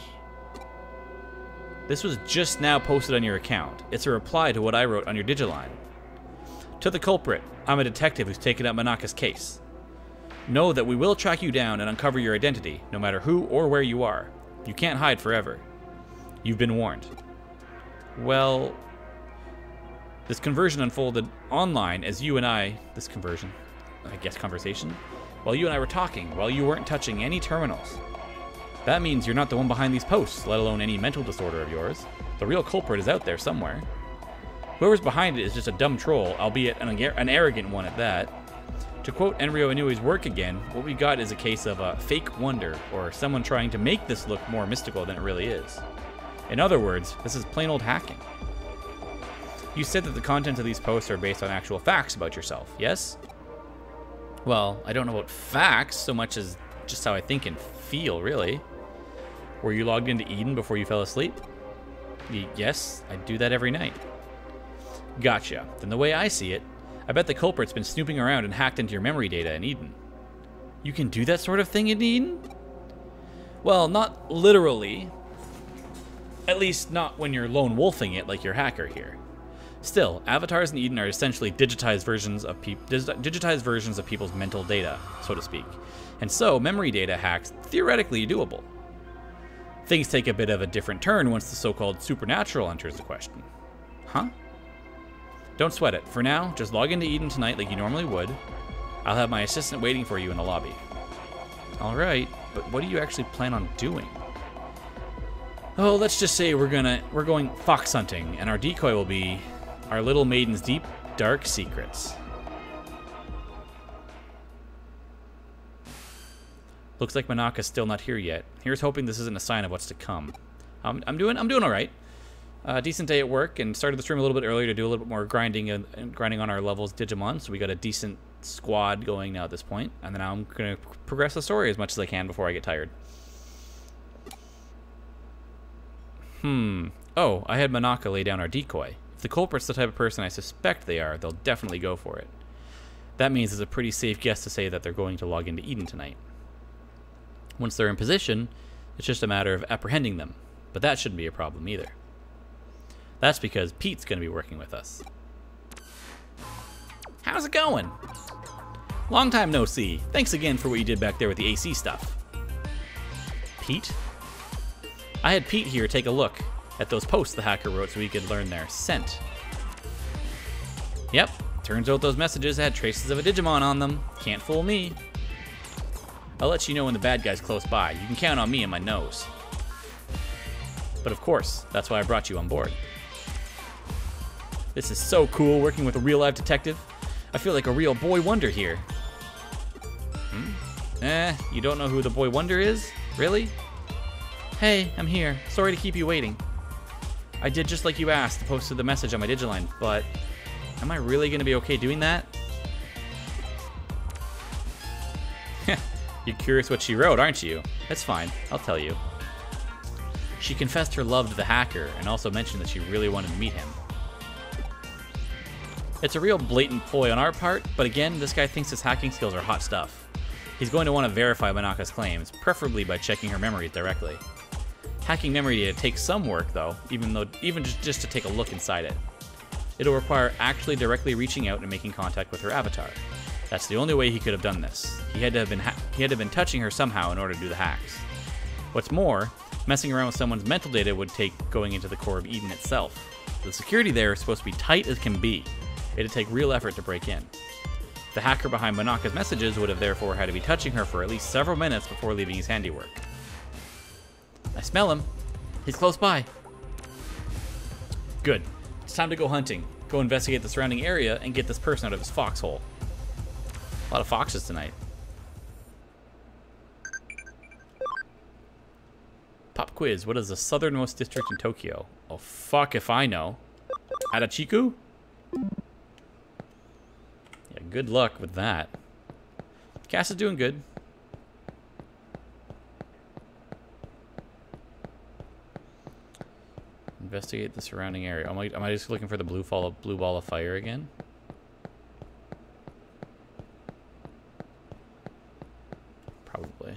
This was just now posted on your account. It's a reply to what I wrote on your Digiline. To the culprit, I'm a detective who's taken up Manaka's case. Know that we will track you down and uncover your identity, no matter who or where you are. You can't hide forever. You've been warned. Well, this conversion unfolded online as you and I, conversation, while you and I were talking, while you weren't touching any terminals. That means you're not the one behind these posts, let alone any mental disorder of yours. The real culprit is out there somewhere. Whoever's behind it is just a dumb troll, albeit an arrogant one at that. To quote Enryo Inui's work again, what we got is a case of a fake wonder, or someone trying to make this look more mystical than it really is. In other words, this is plain old hacking. You said that the contents of these posts are based on actual facts about yourself, yes? Well, I don't know about facts so much as just how I think and feel, really. Were you logged into Eden before you fell asleep? Yes, I do that every night. Gotcha. Then the way I see it, I bet the culprit's been snooping around and hacked into your memory data in Eden. You can do that sort of thing in Eden? Well, not literally. At least not when you're lone wolfing it like your hacker here. Still, avatars in Eden are essentially digitized versions of people's mental data, so to speak. And so, memory data hacks theoretically doable. Things take a bit of a different turn once the so-called supernatural enters the question. Huh? Don't sweat it. For now, just log into Eden tonight like you normally would. I'll have my assistant waiting for you in the lobby. Alright, but what do you actually plan on doing? Oh, let's just say we're going fox hunting, and our decoy will be our little maiden's deep, dark secrets. Looks like Manaka's still not here yet. Here's hoping this isn't a sign of what's to come. I'm doing all right. Decent day at work, and started the stream a little bit earlier to do a little bit more grinding on our levels Digimon. So we got a decent squad going now at this point, and then I'm gonna progress the story as much as I can before I get tired. Oh, I had Manaka lay down our decoy. If the culprit's the type of person I suspect they are, they'll definitely go for it. That means it's a pretty safe guess to say that they're going to log into Eden tonight. Once they're in position, it's just a matter of apprehending them, but that shouldn't be a problem either. That's because Pete's going to be working with us. How's it going? Long time no see. Thanks again for what you did back there with the AC stuff. Pete? I had Pete here take a look at those posts the hacker wrote so we could learn their scent. Yep, turns out those messages had traces of a Digimon on them. Can't fool me. I'll let you know when the bad guy's close by. You can count on me and my nose. But of course, that's why I brought you on board. This is so cool working with a real-life detective. I feel like a real boy wonder here. You don't know who the boy wonder is? Really? Hey, I'm here. Sorry to keep you waiting. I did just like you asked, posted the message on my Digiline, but am I really going to be okay doing that? You're curious what she wrote, aren't you? That's fine. I'll tell you. She confessed her love to the hacker and also mentioned that she really wanted to meet him. It's a real blatant ploy on our part, but again, this guy thinks his hacking skills are hot stuff. He's going to want to verify Manaka's claims, preferably by checking her memories directly. Hacking memory data takes some work, though, even just to take a look inside it. It'll require actually directly reaching out and making contact with her avatar. That's the only way he could have done this. He had to have been touching her somehow in order to do the hacks. What's more, messing around with someone's mental data would take going into the core of Eden itself. The security there is supposed to be tight as can be. It'd take real effort to break in. The hacker behind Manaka's messages would have therefore had to be touching her for at least several minutes before leaving his handiwork. I smell him. He's close by. Good. It's time to go hunting. Go investigate the surrounding area and get this person out of his foxhole. A lot of foxes tonight. Pop quiz. What is the southernmost district in Tokyo? Oh, fuck if I know. Adachiku? Yeah, good luck with that. Cass is doing good. Investigate the surrounding area. Am I just looking for the blue ball of fire again? Probably.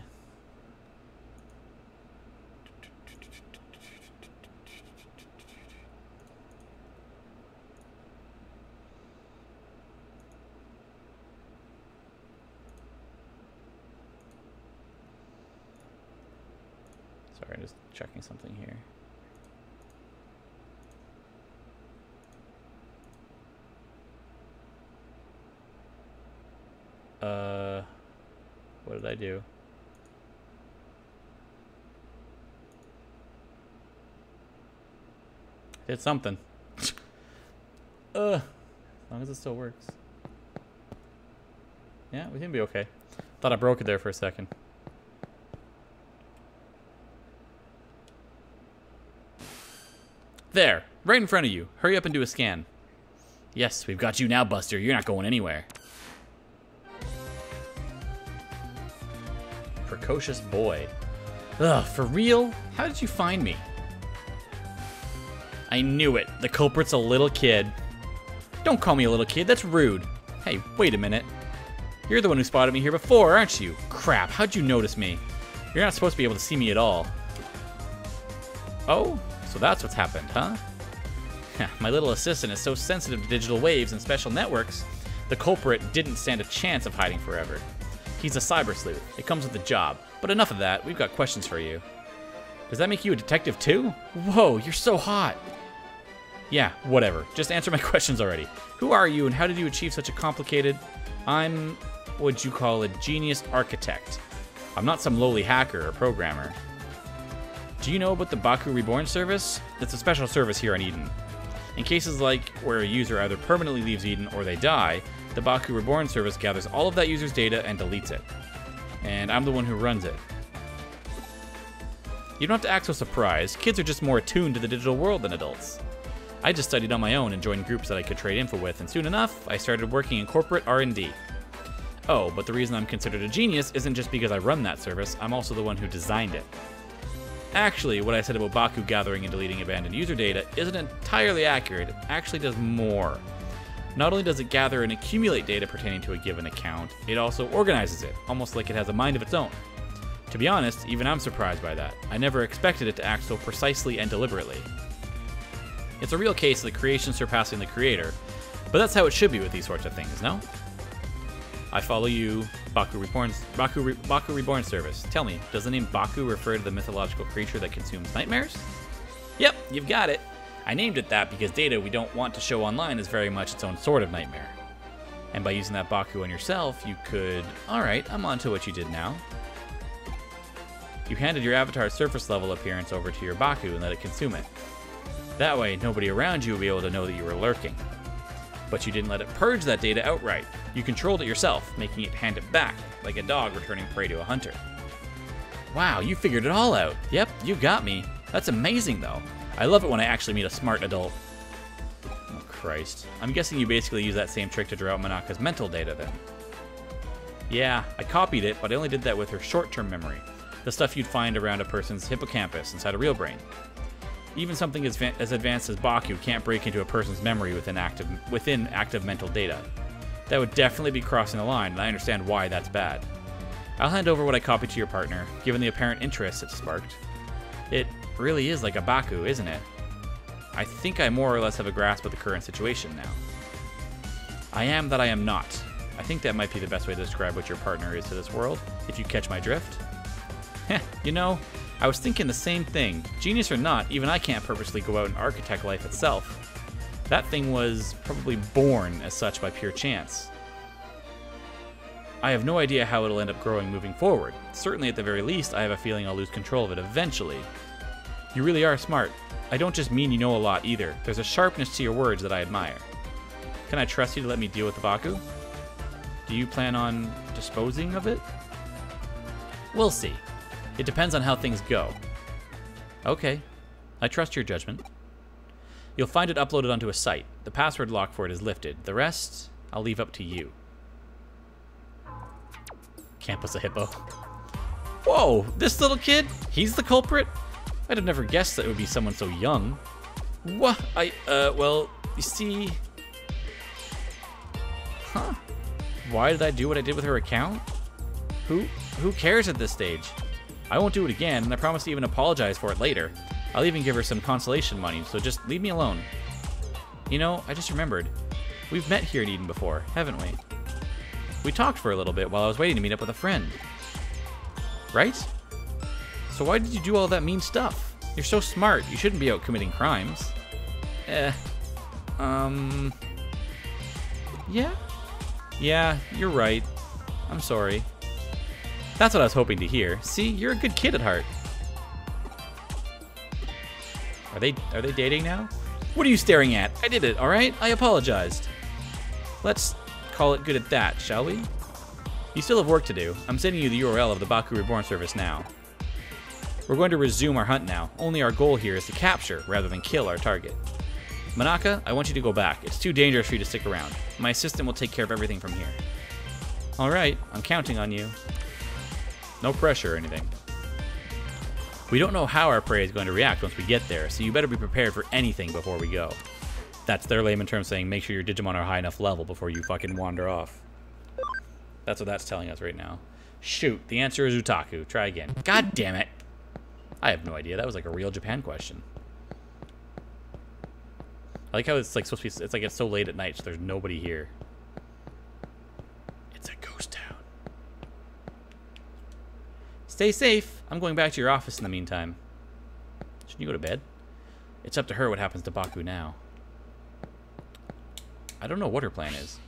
Sorry, just checking something here. What did I do? Did something. As long as it still works. Yeah, we can be okay. Thought I broke it there for a second. There, right in front of you. Hurry up and do a scan. Yes, we've got you now, Buster. You're not going anywhere. Precocious boy. Ugh, for real? How did you find me? I knew it. The culprit's a little kid. Don't call me a little kid. That's rude. Hey, wait a minute. You're the one who spotted me here before, aren't you? Crap, how'd you notice me? You're not supposed to be able to see me at all. Oh, so that's what's happened, huh? My little assistant is so sensitive to digital waves and special networks, the culprit didn't stand a chance of hiding forever. He's a cyber sleuth. It comes with the job. But enough of that. We've got questions for you. Does that make you a detective too? Whoa, you're so hot. Yeah, whatever. Just answer my questions already. Who are you and how did you achieve such a complicated... I'm what you call a genius architect. I'm not some lowly hacker or programmer. Do you know about the Baku Reborn service? It's a special service here on Eden. In cases like where a user either permanently leaves Eden or they die, the Baku Reborn service gathers all of that user's data and deletes it. And I'm the one who runs it. You don't have to act so surprised. Kids are just more attuned to the digital world than adults. I just studied on my own and joined groups that I could trade info with, and soon enough, I started working in corporate R&D. Oh, but the reason I'm considered a genius isn't just because I run that service, I'm also the one who designed it. Actually, what I said about Baku gathering and deleting abandoned user data isn't entirely accurate. It actually does more. Not only does it gather and accumulate data pertaining to a given account, it also organizes it, almost like it has a mind of its own. To be honest, even I'm surprised by that. I never expected it to act so precisely and deliberately. It's a real case of the creation surpassing the creator, but that's how it should be with these sorts of things, no? I follow you, Baku Reborn service. Tell me, does the name Baku refer to the mythological creature that consumes nightmares? Yep, you've got it. I named it that because data we don't want to show online is very much its own sort of nightmare. And by using that Baku on yourself, you could... Alright, I'm on to what you did now. You handed your avatar's surface level appearance over to your Baku and let it consume it. That way, nobody around you would be able to know that you were lurking. But you didn't let it purge that data outright. You controlled it yourself, making it hand it back, like a dog returning prey to a hunter. Wow, you figured it all out. Yep, you got me. That's amazing, though. I love it when I actually meet a smart adult. Oh, Christ. I'm guessing you basically use that same trick to draw out Manaka's mental data, then. Yeah, I copied it, but I only did that with her short-term memory. The stuff you'd find around a person's hippocampus inside a real brain. Even something as advanced as Baku can't break into a person's memory within active mental data. That would definitely be crossing the line, and I understand why that's bad. I'll hand over what I copied to your partner, given the apparent interest it sparked. It really is like a Baku, isn't it? I think I more or less have a grasp of the current situation now. I am that I am not. I think that might be the best way to describe what your partner is to this world, if you catch my drift. Heh, you know, I was thinking the same thing. Genius or not, even I can't purposely go out and architect life itself. That thing was probably born as such by pure chance. I have no idea how it'll end up growing moving forward. Certainly at the very least, I have a feeling I'll lose control of it eventually. You really are smart. I don't just mean you know a lot either. There's a sharpness to your words that I admire. Can I trust you to let me deal with the Baku? Do you plan on disposing of it? We'll see. It depends on how things go. Okay. I trust your judgment. You'll find it uploaded onto a site. The password lock for it is lifted. The rest, I'll leave up to you. Campus a hippo. Whoa, this little kid? He's the culprit? I'd have never guessed that it would be someone so young. What? Well, you see... Huh. Why did I do what I did with her account? Who cares at this stage? I won't do it again, and I promise to even apologize for it later. I'll even give her some consolation money, so just leave me alone. You know, I just remembered. We've met here in Eden before, haven't we? We talked for a little bit while I was waiting to meet up with a friend. Right? So why did you do all that mean stuff? You're so smart, you shouldn't be out committing crimes. Yeah? Yeah, you're right. I'm sorry. That's what I was hoping to hear. See, you're a good kid at heart. Are they dating now? What are you staring at? I did it, all right? I apologized. Let's call it good at that, shall we? You still have work to do. I'm sending you the URL of the Baku Reborn service now. We're going to resume our hunt now. Only our goal here is to capture rather than kill our target. Manaka, I want you to go back. It's too dangerous for you to stick around. My assistant will take care of everything from here. All right, I'm counting on you. No pressure or anything. We don't know how our prey is going to react once we get there, so you better be prepared for anything before we go. That's their layman term saying make sure your Digimon are high enough level before you fucking wander off. That's what that's telling us right now. Shoot, the answer is Utaku. Try again. God damn it. I have no idea. That was like a real Japan question. I like how it's like supposed to be, it's like it's so late at night, so there's nobody here. It's a ghost town. Stay safe. I'm going back to your office in the meantime. Shouldn't you go to bed? It's up to her what happens to Baku now. I don't know what her plan is.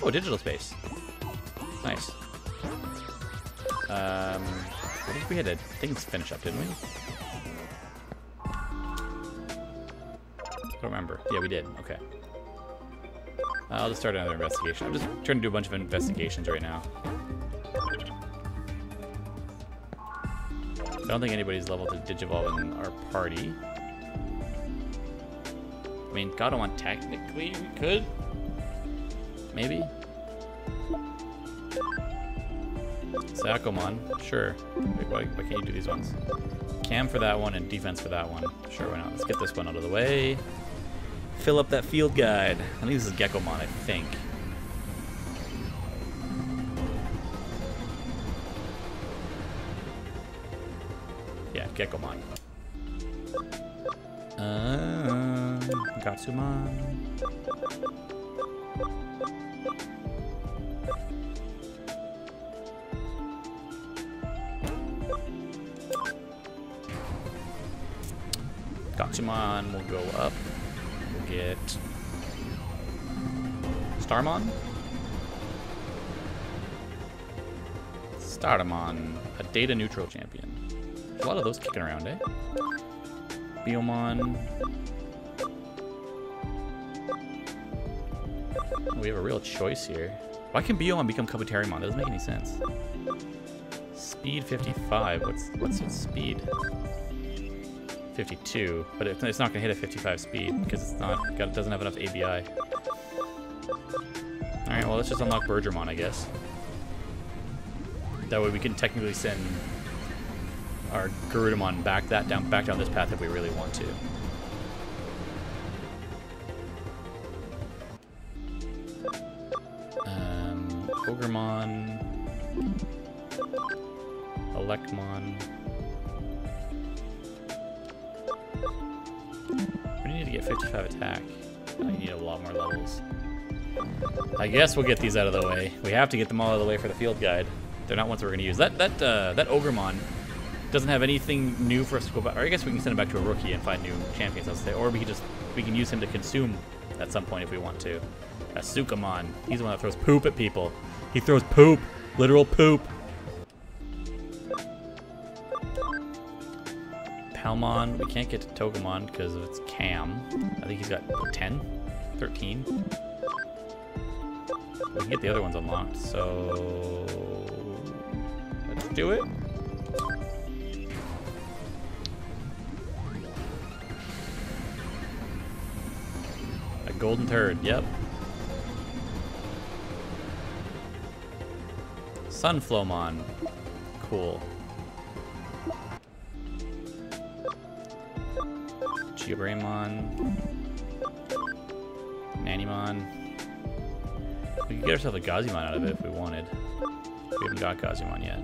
Oh, digital space. Nice. What if we had things finish up, didn't we? I don't remember. Yeah, we did. Okay. I'll just start another investigation. I'm just trying to do a bunch of investigations right now. I don't think anybody's level to Digivolve in our party. I mean, Godamon technically we could. Maybe. Sakomon, sure. Wait, why can't you do these ones? Cam for that one and defense for that one. Sure, why not? Let's get this one out of the way. Fill up that field guide. I think this is Gekomon, I think. Yeah, Gekomon. Gatsumon. Gatsumon will go up. We'll get Starmon. Stardamon, a data neutral champion. There's a lot of those kicking around, eh? Biomon. We have a real choice here. Why can Biomon become Kabuterimon? That doesn't make any sense. Speed 55. What's its speed? 52, but it's not gonna hit a 55 speed because it doesn't have enough ABI. All right, well let's just unlock Bergermon, I guess. That way we can technically send our Garudamon back down this path if we really want to. Ogremon, Elecmon. We need to get 55 attack. I need a lot more levels. I guess we'll get these out of the way. We have to get them all out of the way for the field guide. They're not ones we're gonna use. That Ogremon doesn't have anything new for us to go back. Or I guess we can send him back to a rookie and find new champions, I'll say. Or we can use him to consume at some point if we want to. Asukamon. He's the one that throws poop at people. He throws poop. Literal poop. Palmon. We can't get to Togemon because of its cam. I think he's got 10? 13? We can get the other ones unlocked, so let's do it. A golden turd, yep. Sunflowmon, cool. Geobraimon, Nanimon. We could get ourselves a Gazimon out of it if we wanted. We haven't got Gazimon yet.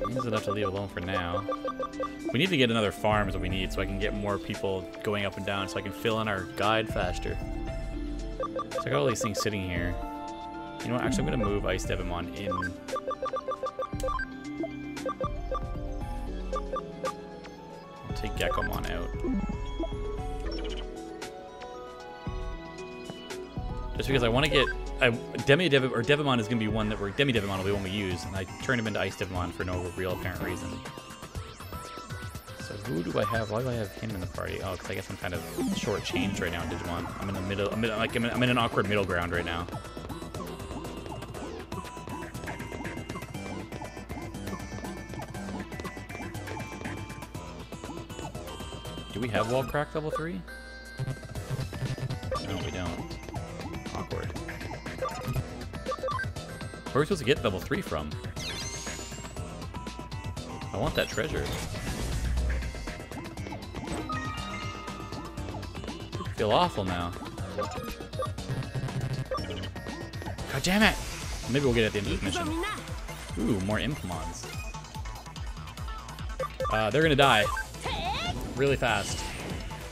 This is enough to leave alone for now. We need to get another farm is what we need so I can get more people going up and down so I can fill in our guide faster. So I got all these things sitting here. You know what? Actually, I'm going to move Ice Devimon in. I'll take Gekomon out. Just because I want to get... Devimon is going to be one that we're... Demi-Devimon will be one we use, and I turn him into Ice Devimon for no real apparent reason. So who do I have? Why do I have him in the party? Oh, because I guess I'm kind of short-changed right now in Digimon. I'm in the middle... I'm in an awkward middle ground right now. Do we have Wall Crack level 3? No, we don't. Awkward. Where are we supposed to get level 3 from? I want that treasure. I feel awful now. God damn it! Maybe we'll get it at the end of this mission. Ooh, more Impmons. They're gonna die. Really fast.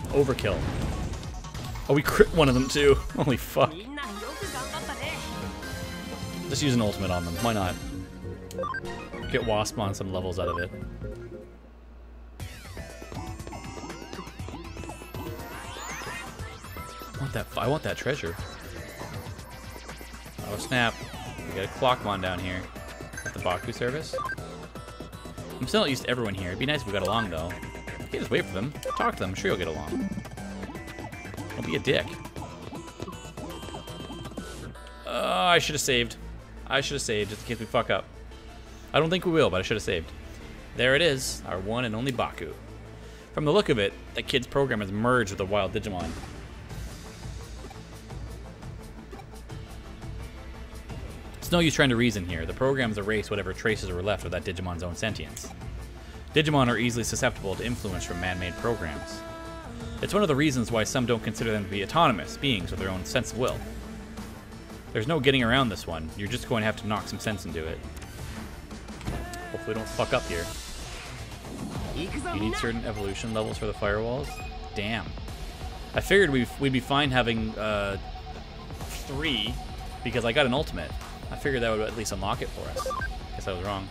Overkill. Oh, we crit one of them too. Holy fuck. Just use an ultimate on them. Why not? Get Wasp on some levels out of it. I want that treasure. Oh snap. We got a Clockmon down here. At the Baku service. I'm still not used to everyone here. It'd be nice if we got along though. Okay, just wait for them. Talk to them. I'm sure you'll get along. Don't be a dick. I should have saved. I should have saved just in case we fuck up. I don't think we will, but I should have saved. There it is, our one and only Baku. From the look of it, that kid's program has merged with the wild Digimon. It's no use trying to reason here. The program's erase whatever traces were left of that Digimon's own sentience. Digimon are easily susceptible to influence from man-made programs. It's one of the reasons why some don't consider them to be autonomous beings with their own sense of will. There's no getting around this one. You're just going to have to knock some sense into it. Hopefully we don't fuck up here. You need certain evolution levels for the firewalls? Damn. I figured we'd be fine having 3 because I got an ultimate. I figured that would at least unlock it for us. Guess I was wrong.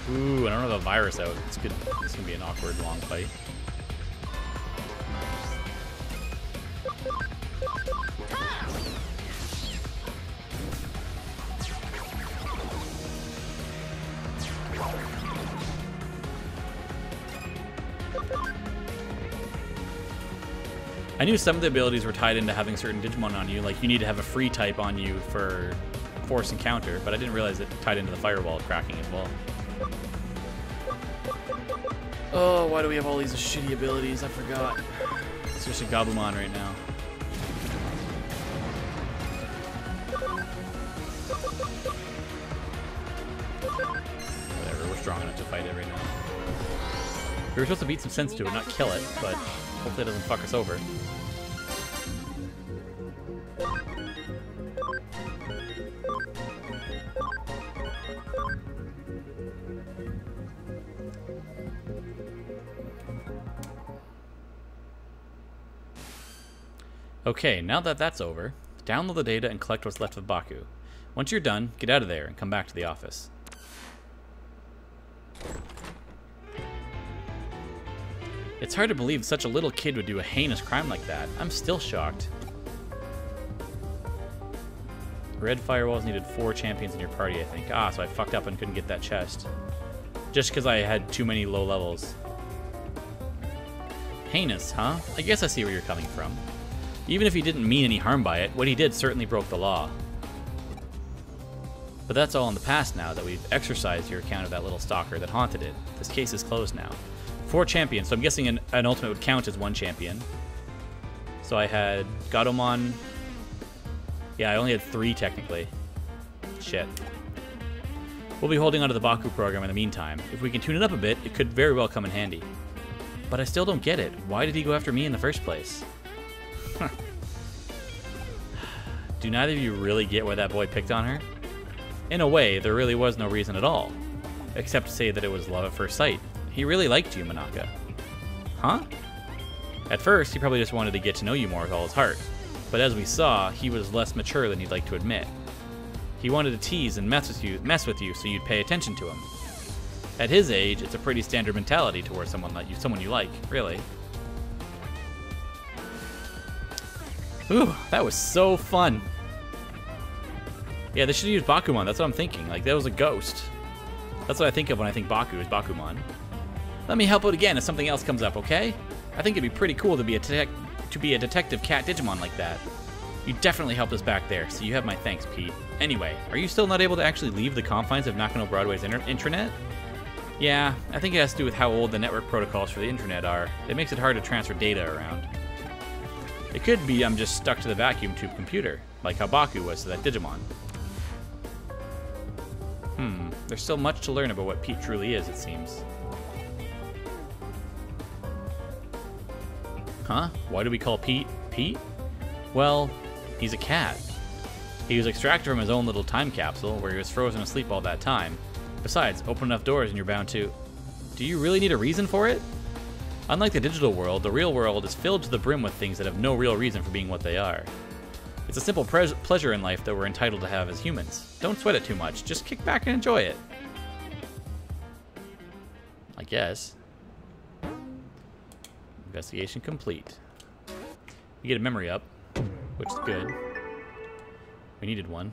Ooh, I don't have a virus out. It's good. It's gonna be an awkward long fight. I knew some of the abilities were tied into having certain Digimon on you, like you need to have a free type on you for force and counter, but I didn't realize it tied into the firewall cracking as well. Oh, why do we have all these shitty abilities? I forgot. It's just a Gabumon right now. Whatever, we're strong enough to fight it right now. We were supposed to beat some sense to it, not kill it, but hopefully it doesn't fuck us over. Okay, now that that's over, download the data and collect what's left of Baku. Once you're done, get out of there and come back to the office. It's hard to believe such a little kid would do a heinous crime like that. I'm still shocked. Red firewalls needed 4 champions in your party, I think. Ah, so I fucked up and couldn't get that chest. Just because I had too many low levels. Heinous, huh? I guess I see where you're coming from. Even if he didn't mean any harm by it, what he did certainly broke the law. But that's all in the past now that we've exercised your account of that little stalker that haunted it. This case is closed now. 4 champions, so I'm guessing an ultimate would count as 1 champion. So I had Gatomon. Yeah, I only had 3 technically. Shit. We'll be holding onto the Baku program in the meantime. If we can tune it up a bit, it could very well come in handy. But I still don't get it. Why did he go after me in the first place? Do neither of you really get why that boy picked on her? In a way, there really was no reason at all. Except to say that it was love at first sight. He really liked you, Manaka. Huh? At first, he probably just wanted to get to know you more with all his heart. But as we saw, he was less mature than he'd like to admit. He wanted to tease and mess with you so you'd pay attention to him. At his age, it's a pretty standard mentality towards someone you like, really. Ooh, that was so fun. Yeah, they should use Bakumon. That's what I'm thinking. Like, that was a ghost. That's what I think of when I think Baku is Bakumon. Let me help out again if something else comes up, okay? I think it'd be pretty cool to be a detective cat Digimon like that. You definitely helped us back there, so you have my thanks, Pete. Anyway, are you still not able to actually leave the confines of Nakano Broadway's intranet? Yeah, I think it has to do with how old the network protocols for the internet are. It makes it hard to transfer data around. It could be I'm just stuck to the vacuum tube computer, like how Baku was to that Digimon. There's still much to learn about what Pete truly is, it seems. Huh? Why do we call Pete Pete? Well, he's a cat. He was extracted from his own little time capsule where he was frozen asleep all that time. Besides, open enough doors and you're bound to... Do you really need a reason for it? Unlike the digital world, the real world is filled to the brim with things that have no real reason for being what they are. It's a simple pleasure in life that we're entitled to have as humans. Don't sweat it too much, just kick back and enjoy it. I guess. Investigation complete. We get a memory up, which is good. We needed one.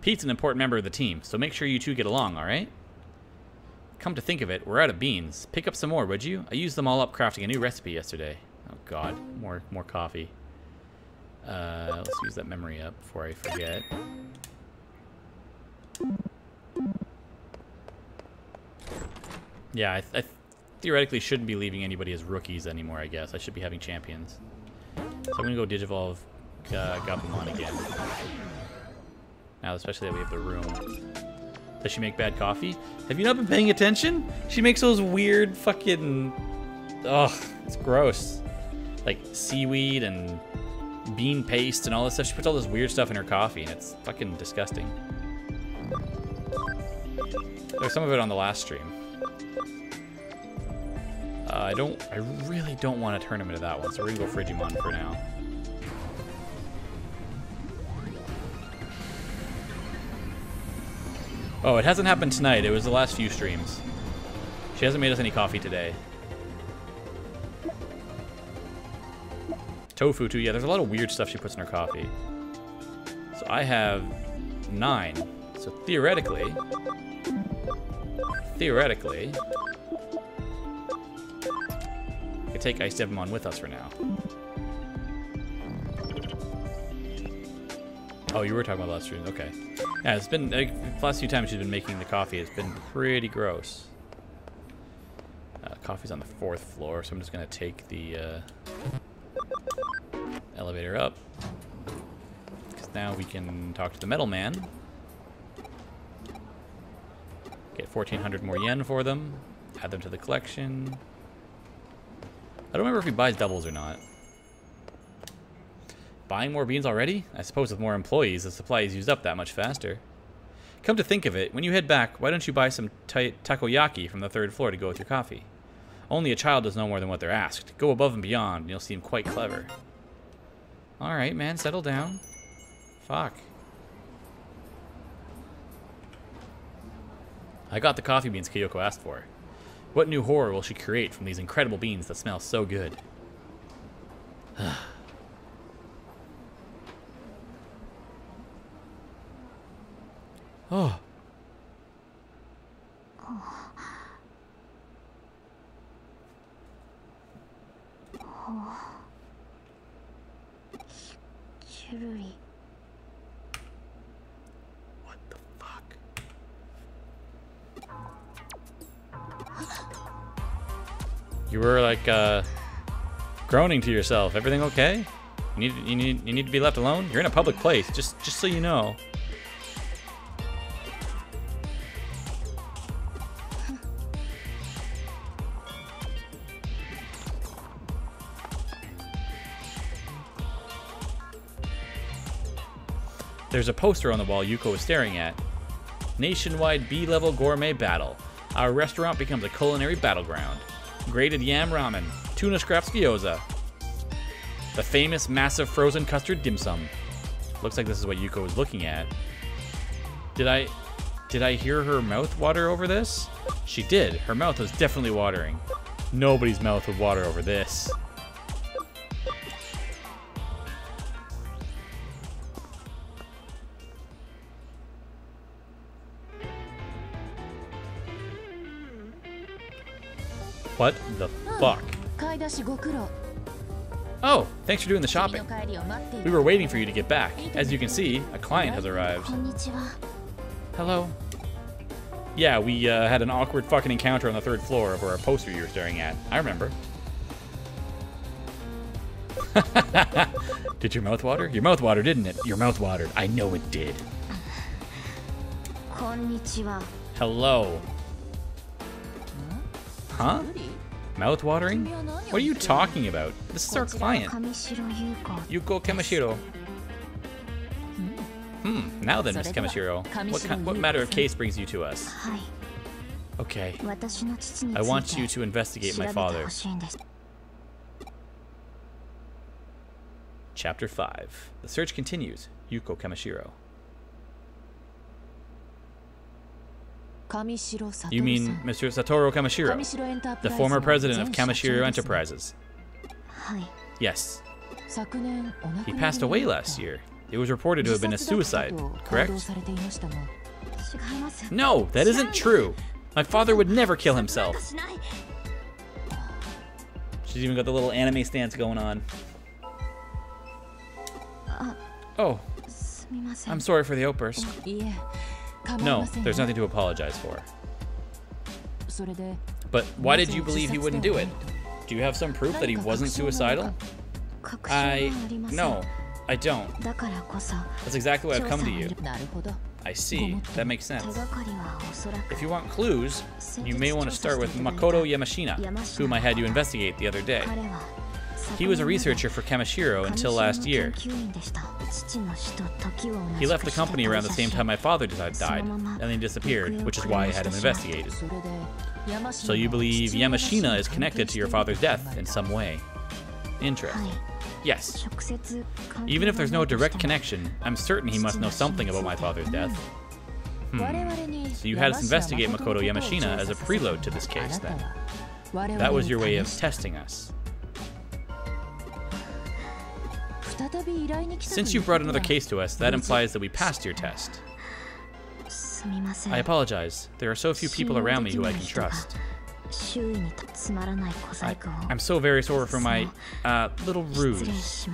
Pete's an important member of the team, so make sure you two get along, alright? Come to think of it, we're out of beans. Pick up some more, would you? I used them all up crafting a new recipe yesterday. Oh god, more coffee. Let's use that memory up before I forget. Yeah, I theoretically shouldn't be leaving anybody as rookies anymore, I guess. I should be having champions. So I'm gonna go Digivolve Gabumon again. Now, especially that we have the room. Does she make bad coffee? Have you not been paying attention? She makes those weird fucking... Ugh, it's gross. Like seaweed and bean paste and all this stuff. She puts all this weird stuff in her coffee and it's fucking disgusting. There's some of it on the last stream. I really don't want to turn him into that one, so we're gonna go Frigimon for now. Oh, it hasn't happened tonight. It was the last few streams. She hasn't made us any coffee today. Tofu too. Yeah, there's a lot of weird stuff she puts in her coffee. So I have 9. So theoretically, I could take Ice Devimon with us for now. Oh, you were talking about last stream. Okay. Yeah, it's been the last few times she's been making the coffee. It's been pretty gross. Coffee's on the 4th floor, so I'm just gonna take the elevator up, because now we can talk to the metal man. Get 1,400 more yen for them. Add them to the collection. I don't remember if he buys doubles or not. Buying more beans already? I suppose with more employees, the supply is used up that much faster. Come to think of it, when you head back, why don't you buy some takoyaki from the 3rd floor to go with your coffee? Only a child does no more than what they're asked. Go above and beyond, and you'll seem quite clever. Alright, man, settle down. Fuck. I got the coffee beans Kyoko asked for. What new horror will she create from these incredible beans that smell so good? Oh. What the fuck? You were like groaning to yourself. Everything okay? You need to be left alone? You're in a public place, just so you know. There's a poster on the wall Yuko is staring at. Nationwide B-level gourmet battle. Our restaurant becomes a culinary battleground. Grated yam ramen, tuna scraps gyoza. The famous massive frozen custard dim sum. Looks like this is what Yuko is looking at. Did I hear her mouth water over this? She did. Her mouth was definitely watering. Nobody's mouth would water over this. What the fuck? Oh, thanks for doing the shopping. We were waiting for you to get back. As you can see, a client has arrived. Hello. Yeah, we had an awkward fucking encounter on the 3rd floor over our poster you were staring at. I remember. Did your mouth water? Your mouth watered, didn't it? Your mouth watered. I know it did. Hello. Huh? Mouth watering? What are you talking about? This is our client. Yuko Kamishiro. Now then, Miss Kamishiro. What matter of case brings you to us? Okay. I want you to investigate my father. Chapter 5. The search continues. Yuko Kamishiro. You mean Mr. Satoru Kamishiro, the former president of Kamishiro Enterprises? Yes. He passed away last year. It was reported to have been a suicide, correct? No, that isn't true. My father would never kill himself. She's even got the little anime stance going on. Oh, I'm sorry for the outburst. No, there's nothing to apologize for. But why did you believe he wouldn't do it? Do you have some proof that he wasn't suicidal? No, I don't. That's exactly why I've come to you. I see, that makes sense. If you want clues, you may want to start with Makoto Yamashina, whom I had you investigate the other day. He was a researcher for Kamishiro until last year. He left the company around the same time my father died, and then disappeared, which is why I had him investigated. So you believe Yamashina is connected to your father's death in some way? Interesting. Yes. Even if there's no direct connection, I'm certain he must know something about my father's death. So you had us investigate Makoto Yamashina as a preload to this case, then. That was your way of testing us. Since you brought another case to us, that implies that we passed your test. I apologize. There are so few people around me who I can trust. I'm so very sorry for my little ruse.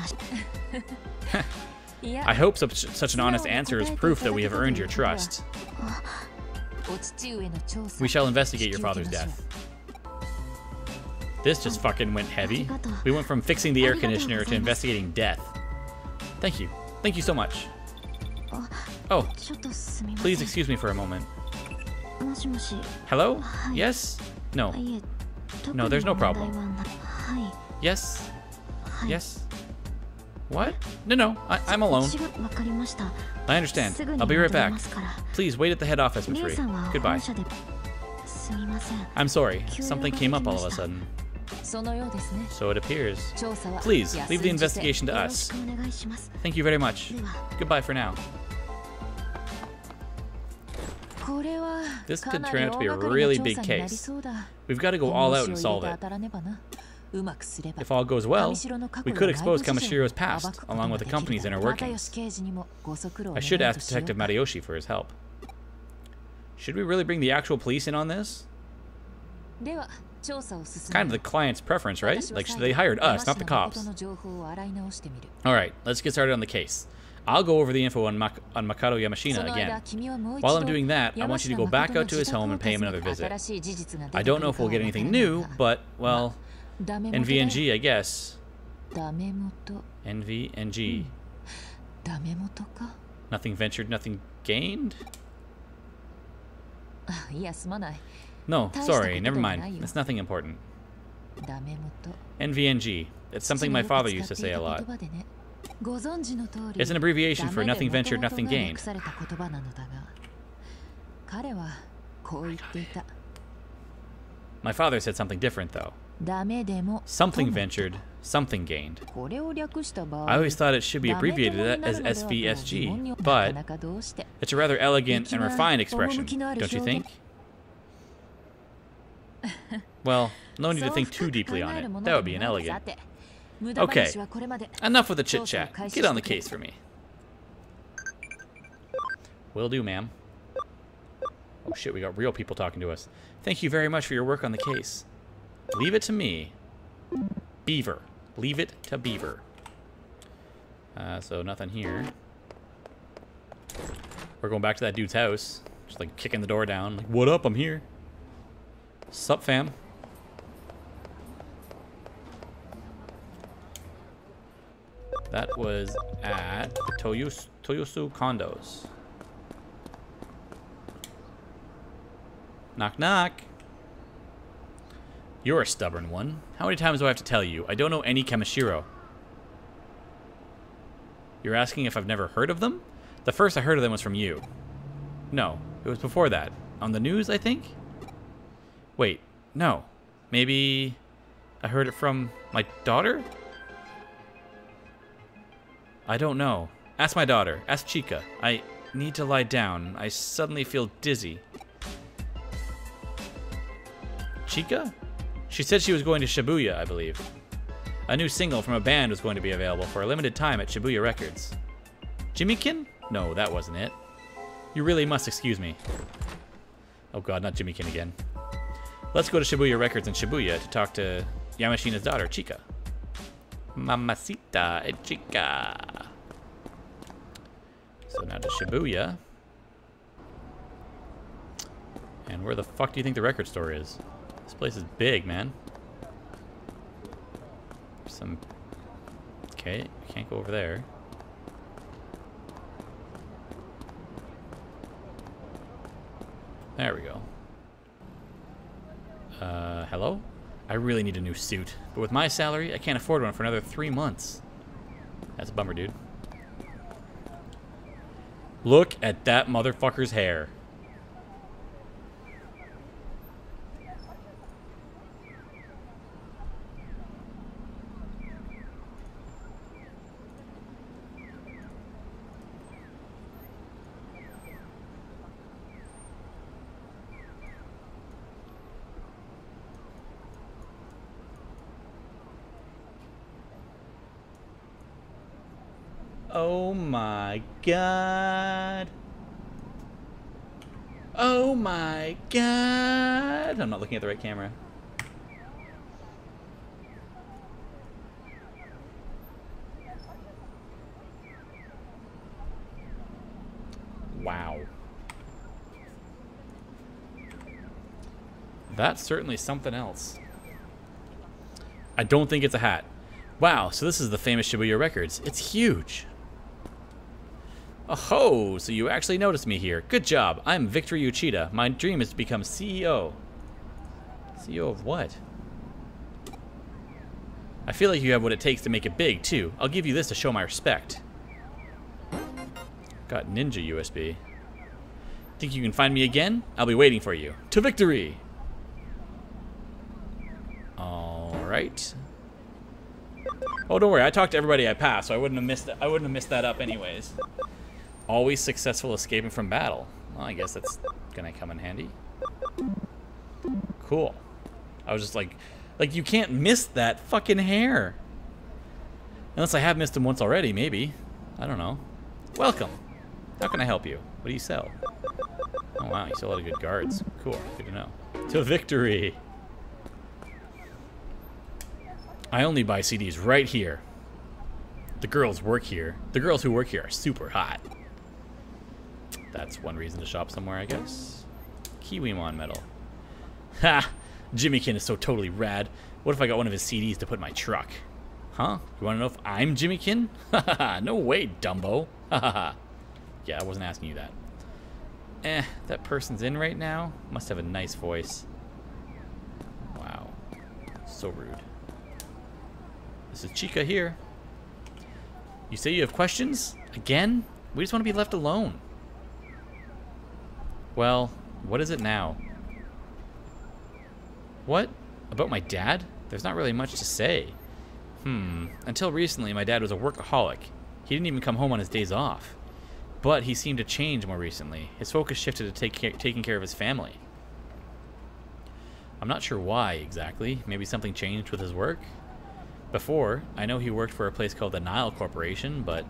I hope such an honest answer is proof that we have earned your trust. We shall investigate your father's death. This just fucking went heavy. We went from fixing the air conditioner to investigating death. Thank you. Thank you so much. Oh, please excuse me for a moment. Hello? Yes? No. No, there's no problem. Yes? Yes? What? No, I'm alone. I understand. I'll be right back. Please wait at the head office, Ms. Ree. Goodbye. I'm sorry. Something came up all of a sudden. So it appears. Please, leave the investigation to us. Thank you very much. Goodbye for now. This could turn out to be a really big case. We've got to go all out and solve it. If all goes well, we could expose Kamashiro's past, along with the company's inner workings. I should ask Detective Matayoshi for his help. Should we really bring the actual police in on this? It's kind of the client's preference, right? Like, they hired us, not the cops. Alright, let's get started on the case. I'll go over the info on Makoto Yamashina again. While I'm doing that, I want you to go back out to his home and pay him another visit. I don't know if we'll get anything new, but, well, NV&G, I guess. NV&G. Nothing ventured, nothing gained? No, sorry, never mind. It's nothing important. NV&G. It's something my father used to say a lot. It's an abbreviation for nothing ventured, nothing gained. My father said something different, though. Something ventured, something gained. I always thought it should be abbreviated as SVSG, but it's a rather elegant and refined expression, don't you think? Well, no need to think too deeply on it. That would be inelegant. Okay, enough with the chit-chat. Get on the case for me. Will do, ma'am. Oh shit, we got real people talking to us. Thank you very much for your work on the case. Leave it to me. Beaver. Leave it to Beaver. So nothing here. We're going back to that dude's house. Just like kicking the door down. Like, what up? I'm here. Sup, fam? That was at the Toyosu condos. Knock, knock. You're a stubborn one. How many times do I have to tell you? I don't know any Kamishiro. You're asking if I've never heard of them? The first I heard of them was from you. No, it was before that. On the news, I think? Wait, no. Maybe I heard it from my daughter? I don't know. Ask my daughter. Ask Chica. I need to lie down. I suddenly feel dizzy. Chica? She said she was going to Shibuya, I believe. A new single from a band was going to be available for a limited time at Shibuya Records. Jimmykin? No, that wasn't it. You really must excuse me. Oh god, not Jimmykin again. Let's go to Shibuya Records in Shibuya to talk to Yamashina's daughter, Chica. Mamacita e Chica. So now to Shibuya. And where the fuck do you think the record store is? This place is big, man. Some... Okay, we can't go over there. There we go. Hello? I really need a new suit, but with my salary, I can't afford one for another 3 months. That's a bummer, dude. Look at that motherfucker's hair. Oh my god. Oh my god. I'm not looking at the right camera. Wow. That's certainly something else. I don't think it's a hat. Wow, so this is the famous Shibuya Records. It's huge. Oh, so you actually noticed me here. Good job. I'm Victor Uchida. My dream is to become CEO. CEO of what? I feel like you have what it takes to make it big, too. I'll give you this to show my respect. Got Ninja USB. Think you can find me again? I'll be waiting for you. To victory! Alright. Oh, don't worry. I talked to everybody I passed, so I wouldn't have missed that up anyways. Always successful escaping from battle. Well, I guess that's gonna come in handy. Cool. I was just like you can't miss that fucking hair. Unless I have missed him once already, maybe. I don't know. Welcome. How can I help you? What do you sell? Oh wow, you sell a lot of good guards. Cool, good to know. To victory. I only buy CDs right here. The girls work here. The girls who work here are super hot. That's one reason to shop somewhere, I guess. Kiwimon medal. Ha! Jimmykin is so totally rad. What if I got one of his CDs to put in my truck? Huh? You want to know if I'm Jimmykin? Haha, no way, Dumbo. Haha. Yeah, I wasn't asking you that. That person's in right now. Must have a nice voice. Wow. So rude. This is Chica here. You say you have questions? Again? We just want to be left alone. Well, what is it now? What? About my dad? There's not really much to say. Until recently, my dad was a workaholic. He didn't even come home on his days off. But he seemed to change more recently. His focus shifted to taking care of his family. I'm not sure why exactly. Maybe something changed with his work? Before, I know he worked for a place called the Nile Corporation, but...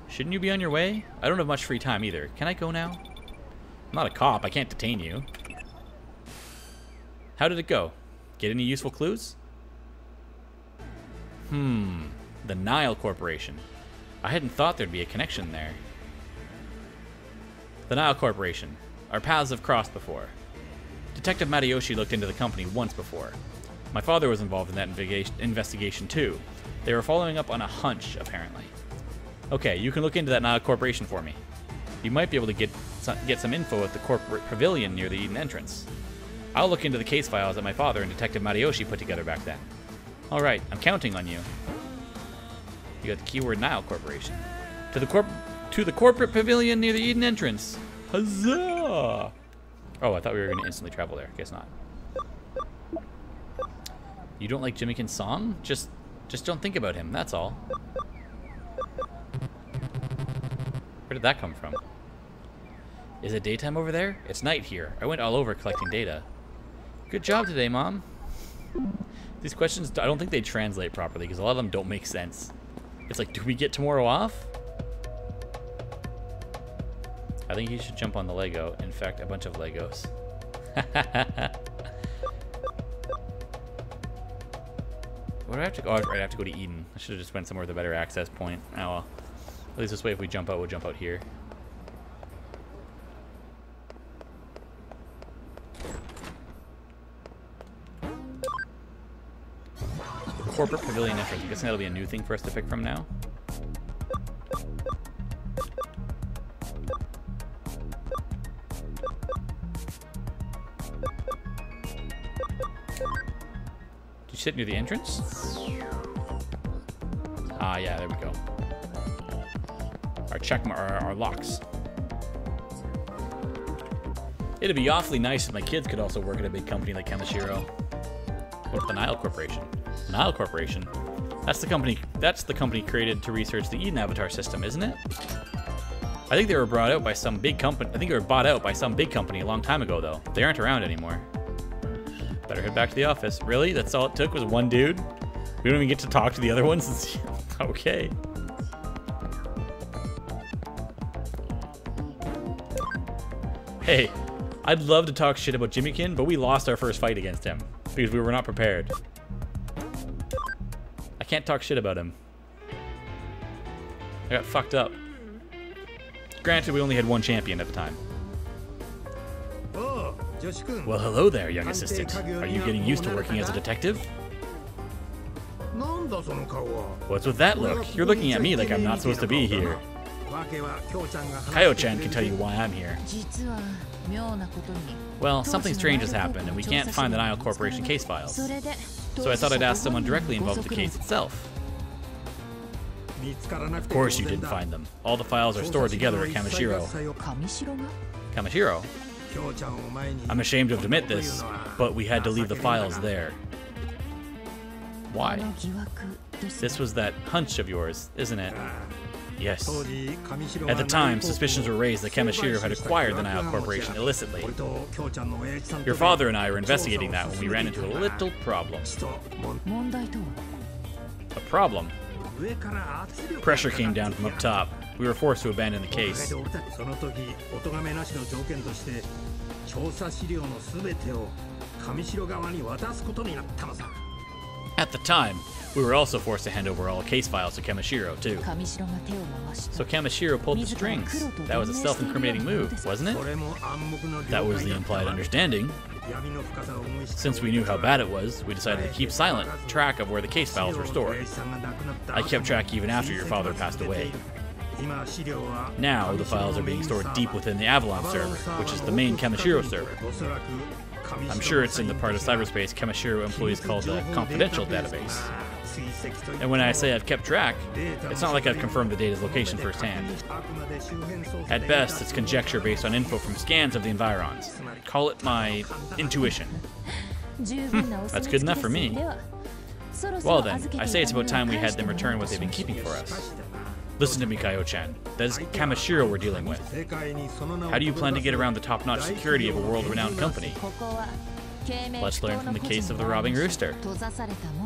Shouldn't you be on your way? I don't have much free time either. Can I go now? I'm not a cop. I can't detain you. How did it go? Get any useful clues? The Nile Corporation. I hadn't thought there'd be a connection there. The Nile Corporation. Our paths have crossed before. Detective Matayoshi looked into the company once before. My father was involved in that investigation too. They were following up on a hunch, apparently. Okay, you can look into that Nile Corporation for me. You might be able to get some info at the corporate pavilion near the Eden entrance. I'll look into the case files that my father and Detective Matayoshi put together back then. Alright, I'm counting on you. You got the keyword Nile Corporation. To the corporate pavilion near the Eden entrance. Huzzah! Oh, I thought we were going to instantly travel there. Guess not. You don't like Jimmykin's song? Just don't think about him, that's all. Where did that come from? Is it daytime over there? It's night here. I went all over collecting data. Good job today, Mom. These questions, I don't think they translate properly because a lot of them don't make sense. It's like, do we get tomorrow off? I think you should jump on the Lego. In fact, a bunch of Legos. Where do I have to go? Oh, I have to go to Eden. I should have just went somewhere with a better access point. Oh well. At least this way, if we jump out, we'll jump out here. Corporate pavilion entrance. I'm guessing that'll be a new thing for us to pick from now. Did you sit near the entrance? Ah, yeah, there we go. Our locks. It'd be awfully nice if my kids could also work at a big company like Kamishiro. What about the Nile Corporation? Nile Corporation? That's the company created to research the Eden Avatar system, isn't it? I think they were brought out by some big company. I think they were bought out by some big company a long time ago, though. They aren't around anymore. Better head back to the office. Really? That's all it took was one dude? We don't even get to talk to the other ones? Okay. Hey, I'd love to talk shit about Jimmykin, but we lost our first fight against him because we were not prepared. I can't talk shit about him. I got fucked up. Granted, we only had one champion at the time. Well, hello there, young assistant. Are you getting used to working as a detective? What's with that look? You're looking at me like I'm not supposed to be here. Kaio-chan can tell you why I'm here. Well, something strange has happened, and we can't find the Nile Corporation case files. So I thought I'd ask someone directly involved with the case itself. Of course you didn't find them. All the files are stored together at Kamishiro. Kamishiro? I'm ashamed to admit this, but we had to leave the files there. Why? This was that hunch of yours, isn't it? Yes. At the time, suspicions were raised that Kamishiro had acquired the Nile Corporation illicitly. Your father and I were investigating that when we ran into a little problem. A problem? Pressure came down from up top. We were forced to abandon the case. At the time, we were also forced to hand over all case files to Kamishiro, too. So Kamishiro pulled the strings. That was a self-incriminating move, wasn't it? That was the implied understanding. Since we knew how bad it was, we decided to keep silent track of where the case files were stored. I kept track even after your father passed away. Now, the files are being stored deep within the Avalon server, which is the main Kamishiro server. I'm sure it's in the part of cyberspace Kamishiro employees call the confidential database. And when I say I've kept track, it's not like I've confirmed the data's location firsthand. At best, it's conjecture based on info from scans of the environs. Call it my intuition. That's good enough for me. Well then, I say it's about time we had them return what they've been keeping for us. Listen to me, Kaio-chan. That is Kamishiro we're dealing with. How do you plan to get around the top-notch security of a world-renowned company? Let's learn from the case of the robbing rooster.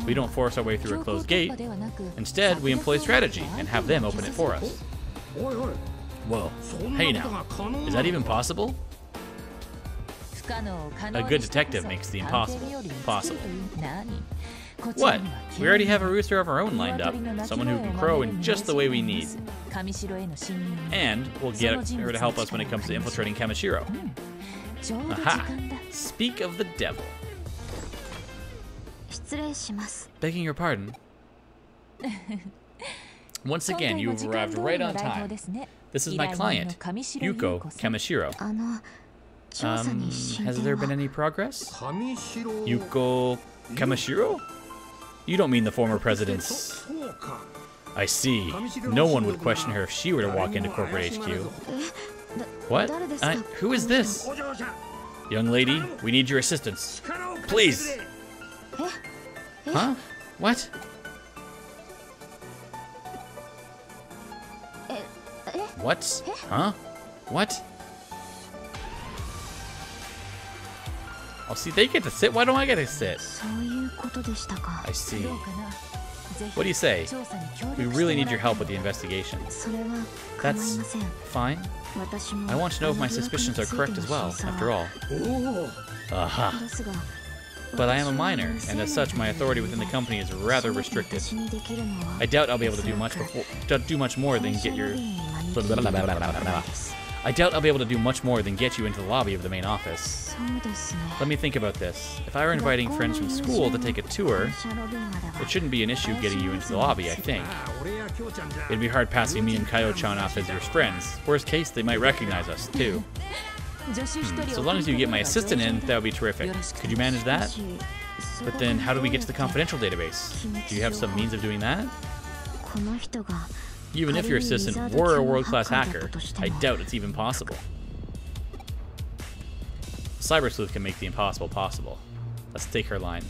We don't force our way through a closed gate. Instead, we employ strategy and have them open it for us. Whoa. Hey now. Is that even possible? A good detective makes the impossible possible. What? We already have a rooster of our own lined up. Someone who can crow in just the way we need. And we'll get her to help us when it comes to infiltrating Kamishiro. Aha! Speak of the devil. Begging your pardon. Once again, you have arrived right on time. This is my client, Yuko Kamishiro. Has there been any progress? Yuko Kamishiro? You don't mean the former president's... I see. No one would question her if she were to walk into corporate HQ. What? Who is this? Young lady, we need your assistance. Please! Huh? What? What? Huh? What? Oh, see, they get to sit. Why don't I get to sit? I see. What do you say? We really need your help with the investigation. That's fine. I want to know if my suspicions are correct as well, after all. Aha. But I am a minor, and as such, my authority within the company is rather restricted. I doubt I'll be able to do much more than get your... I doubt I'll be able to do much more than get you into the lobby of the main office. Let me think about this. If I were inviting friends from school to take a tour, it shouldn't be an issue getting you into the lobby, I think. It'd be hard passing me and Kaio-chan off as your friends. Worst case, they might recognize us, too. So long as you get my assistant in, that would be terrific. Could you manage that? But then, how do we get to the confidential database? Do you have some means of doing that? Even if your assistant were a world-class hacker, I doubt it's even possible. Cyber Sleuth can make the impossible possible. Let's take her line.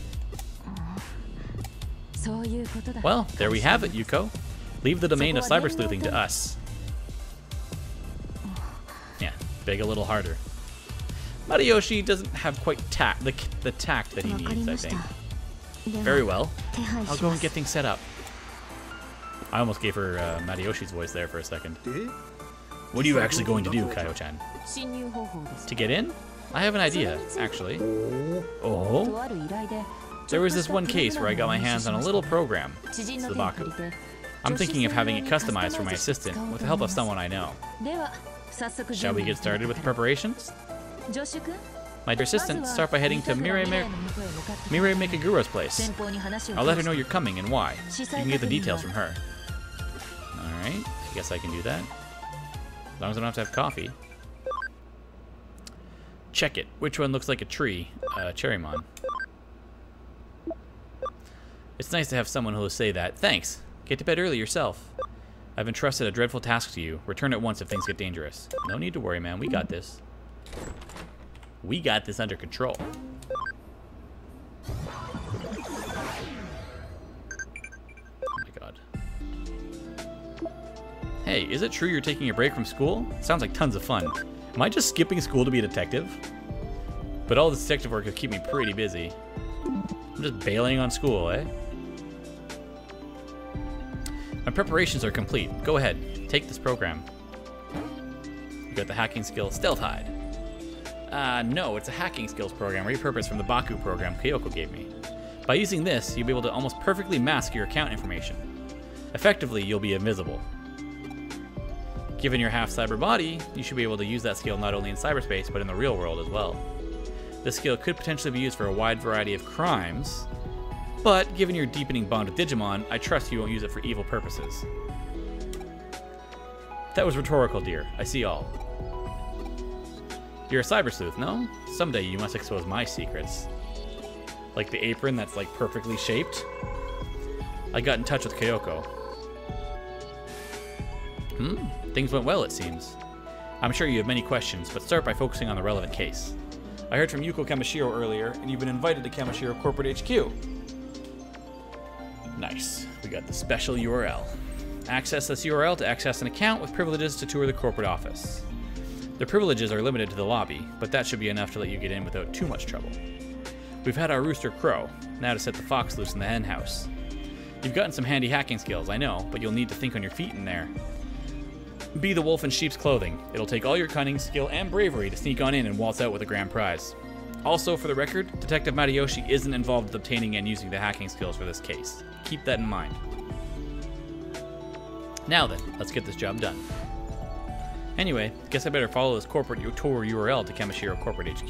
Well, there we have it, Yuko. Leave the domain of cyber sleuthing to us. Yeah, beg a little harder. Mariyoshi doesn't have quite the tact that he needs, I think. Very well. I'll go and get things set up. I almost gave her Mariyoshi's voice there for a second. What are you actually going to do, Kaio-chan? To get in? I have an idea, actually. Oh? There was this one case where I got my hands on a little program, Tsubaku. I'm thinking of having it customized for my assistant with the help of someone I know. Shall we get started with the preparations? My dear assistant, start by heading to Mirai Mikaguro's place. I'll let her know you're coming and why. You can get the details from her. Alright, I guess I can do that. As long as I don't have to have coffee. Check it. Which one looks like a tree? Cherrymon. It's nice to have someone who'll say that. Thanks. Get to bed early yourself. I've entrusted a dreadful task to you. Return at once if things get dangerous. No need to worry, man. We got this. We got this under control. Oh my god. Hey, is it true you're taking a break from school? Sounds like tons of fun. Am I just skipping school to be a detective? But all this detective work will keep me pretty busy. I'm just bailing on school, eh? My preparations are complete. Go ahead, take this program. You got the hacking skill Stealth Hide. No, it's a hacking skills program repurposed from the Baku program Kyoko gave me. By using this, you'll be able to almost perfectly mask your account information. Effectively, you'll be invisible. Given your half-cyber body, you should be able to use that skill not only in cyberspace, but in the real world as well. This skill could potentially be used for a wide variety of crimes, but given your deepening bond with Digimon, I trust you won't use it for evil purposes. That was rhetorical, dear. I see all. You're a cyber sleuth, no? Someday you must expose my secrets. Like the apron that's like perfectly shaped. I got in touch with Kyoko. Things went well, it seems. I'm sure you have many questions, but start by focusing on the relevant case. I heard from Yuko Kamishiro earlier, and you've been invited to Kamishiro Corporate HQ. Nice. We got the special URL. Access this URL to access an account with privileges to tour the corporate office. The privileges are limited to the lobby, but that should be enough to let you get in without too much trouble. We've had our rooster crow, now to set the fox loose in the hen house. You've gotten some handy hacking skills, I know, but you'll need to think on your feet in there. Be the wolf in sheep's clothing. It'll take all your cunning, skill, and bravery to sneak on in and waltz out with a grand prize. Also, for the record, Detective Matayoshi isn't involved with obtaining and using the hacking skills for this case. Keep that in mind. Now then, let's get this job done. Anyway, guess I better follow this corporate tour URL to Kamishiro Corporate HQ.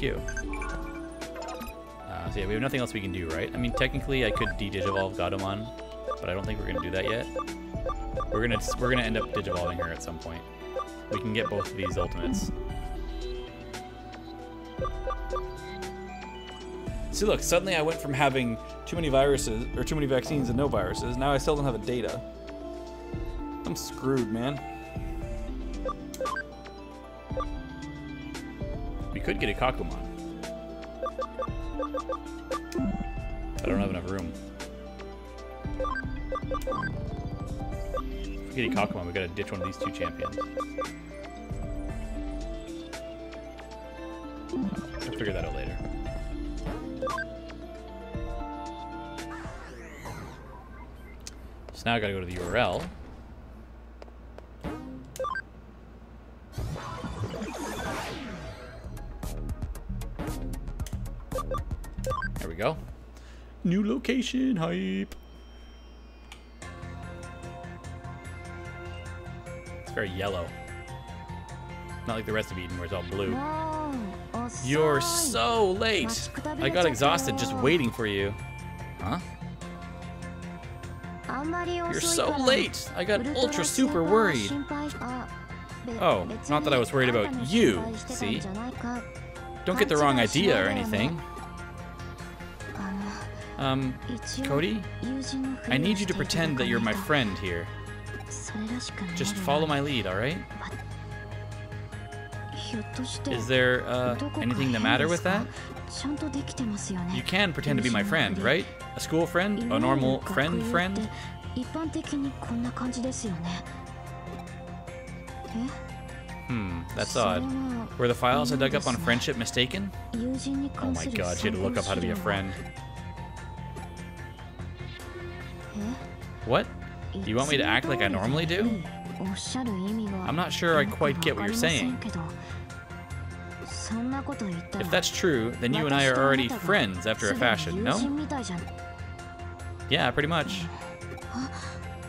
So yeah, we have nothing else we can do, right? I mean, technically I could de-digivolve Gatomon, but I don't think we're gonna do that yet. We're gonna end up digivolving her at some point. We can get both of these ultimates. See, look, suddenly I went from having too many viruses, or too many vaccines and no viruses. Now I still don't have a data. I'm screwed, man. We could get a Kakumon. I don't have enough room. If we get a Kakumon, we gotta ditch one of these two champions. I'll figure that out later. So now I gotta go to the URL. There we go. New location, hype. It's very yellow. Not like the rest of Eden where it's all blue. You're so late. I got exhausted just waiting for you. Huh? You're so late. I got ultra super worried. Oh, not that I was worried about you, see? Don't get the wrong idea or anything. Cody? I need you to pretend that you're my friend here. Just follow my lead, alright? Is there, anything the matter with that? You can pretend to be my friend, right? A school friend? A normal friend? That's odd. Were the files I dug up on friendship mistaken? Oh my god, she had to look up how to be a friend. What? Do you want me to act like I normally do? I'm not sure I quite get what you're saying. If that's true, then you and I are already friends after a fashion, no? Yeah, pretty much.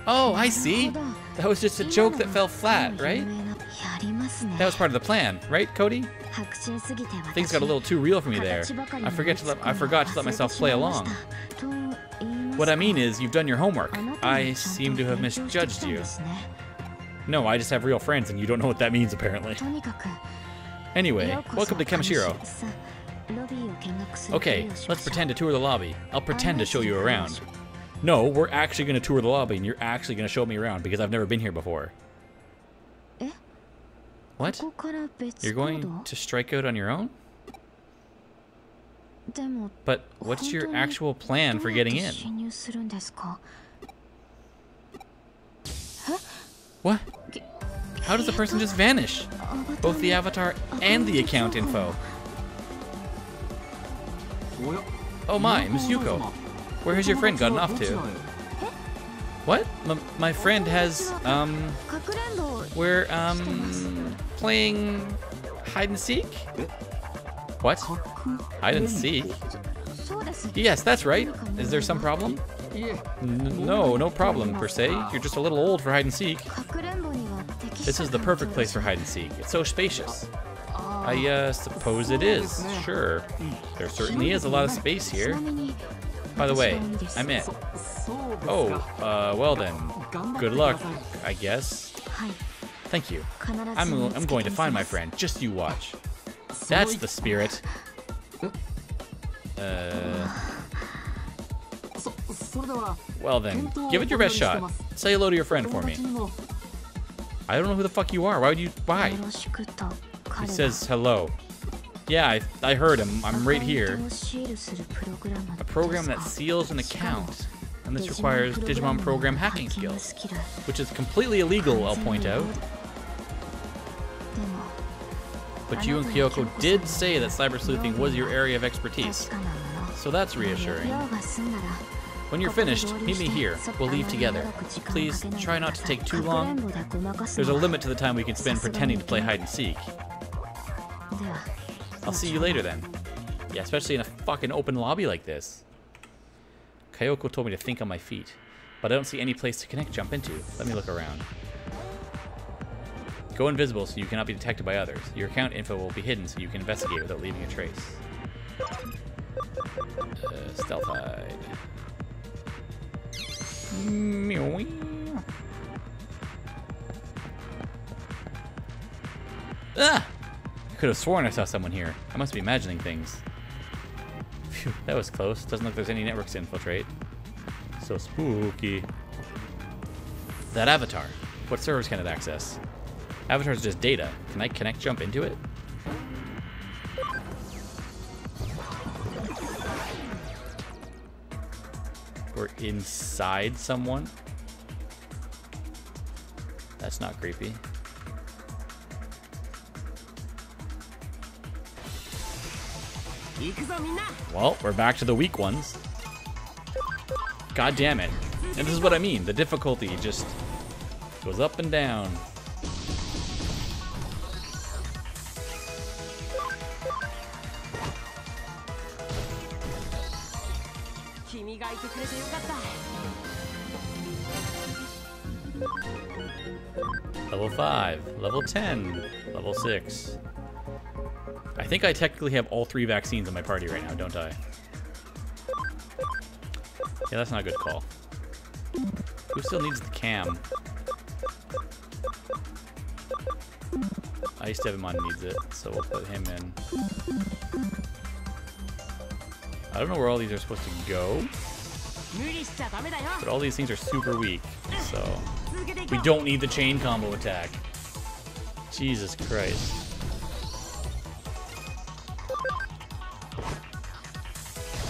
Oh, I see! That was just a joke that fell flat, right? That was part of the plan, right, Cody? Things got a little too real for me there. I forgot to let myself play along. What I mean is, you've done your homework. I seem to have misjudged you. No, I just have real friends and you don't know what that means, apparently. Anyway, welcome to Kamishiro. Okay, let's pretend to tour the lobby. I'll pretend to show you around. No, we're actually going to tour the lobby and you're actually going to show me around because I've never been here before. What? You're going to strike out on your own? But what's your actual plan for getting in? What? How does the person just vanish? Both the avatar and the account info. Oh my, Miss Yuko. Where has your friend gotten off to? What? My friend has, we're, playing hide and seek? What? Hide and seek? Yes, that's right. Is there some problem? No problem per se. You're just a little old for hide and seek. This is the perfect place for hide and seek. It's so spacious. I suppose it is. Sure. There certainly is a lot of space here. By the way, I'm it. Oh, well then. Good luck, I guess. Thank you. I'm going to find my friend. Just you watch. That's the spirit. Well then, give it your best shot. Say hello to your friend for me. I don't know who the fuck you are. Why? He says hello. Yeah, I heard him. I'm right here. A program that seals an account. And this requires Digimon program hacking skills. Which is completely illegal, I'll point out. But you and Kyoko did say that cyber sleuthing was your area of expertise. So that's reassuring. When you're finished, meet me here. We'll leave together. Please, try not to take too long. There's a limit to the time we can spend pretending to play hide and seek. I'll see you later then. Yeah, especially in a fucking open lobby like this. Kayoko told me to think on my feet, but I don't see any place to connect jump into. Let me look around. Go invisible so you cannot be detected by others. Your account info will be hidden so you can investigate without leaving a trace. Stealth hide. Ah! I could have sworn I saw someone here. I must be imagining things. Phew, that was close. Doesn't look like there's any networks to infiltrate. So spooky. That avatar. What servers can it access? Avatar is just data. Can I connect jump into it? We're inside someone? That's not creepy. Well, we're back to the weak ones. God damn it. And this is what I mean. The difficulty just goes up and down. Level 5, level 10, level 6. I think I technically have all 3 vaccines in my party right now, don't I? Yeah, that's not a good call. Who still needs the cam? Ice Devimon needs it, so we'll put him in. I don't know where all these are supposed to go, but all these things are super weak, so we don't need the chain combo attack. Jesus Christ.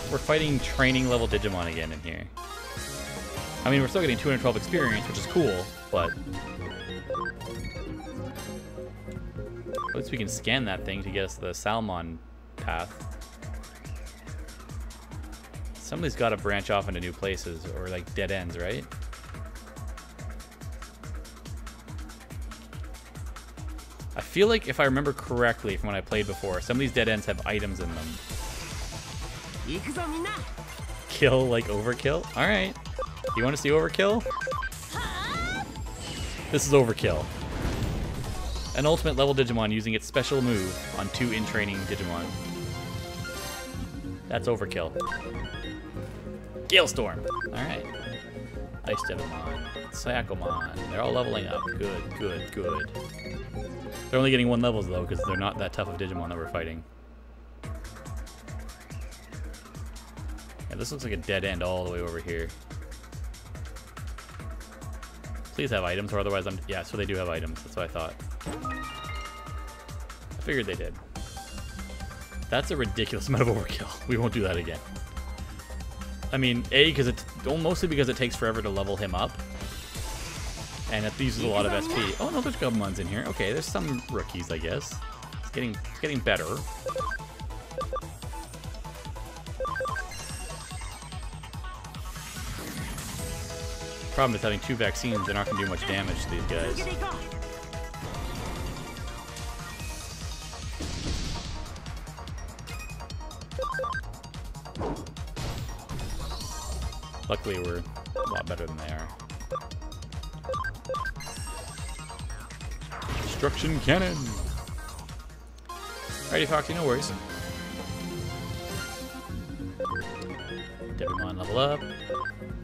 We're fighting training level Digimon again in here. I mean, we're still getting 212 experience, which is cool, but at least we can scan that thing to get us the Salmon path. Somebody's got to branch off into new places, or like dead ends, right? I feel like if I remember correctly from when I played before, some of these dead ends have items in them. Kill like overkill? Alright. You want to see overkill? This is overkill. An ultimate level Digimon using its special move on 2 in-training Digimon. That's overkill. Gale-storm. Alright. Ice Devimon. Sayakomon. They're all leveling up. Good, good, good. They're only getting 1 levels though, because they're not that tough of Digimon that we're fighting. Yeah, this looks like a dead end all the way over here. Please have items, or otherwise I'm... Yeah, so they do have items. That's what I thought. I figured they did. That's a ridiculous amount of overkill. We won't do that again. I mean, A, because it's... mostly because it takes forever to level him up. And it uses a lot of SP. Oh, no, there's Gabumons in here. Okay, there's some rookies, I guess. It's getting better. Problem is having 2 vaccines, they're not going to do much damage to these guys. Luckily, we're a lot better than they are. Destruction cannon! Alrighty, Foxy, no worries. Devimon level up.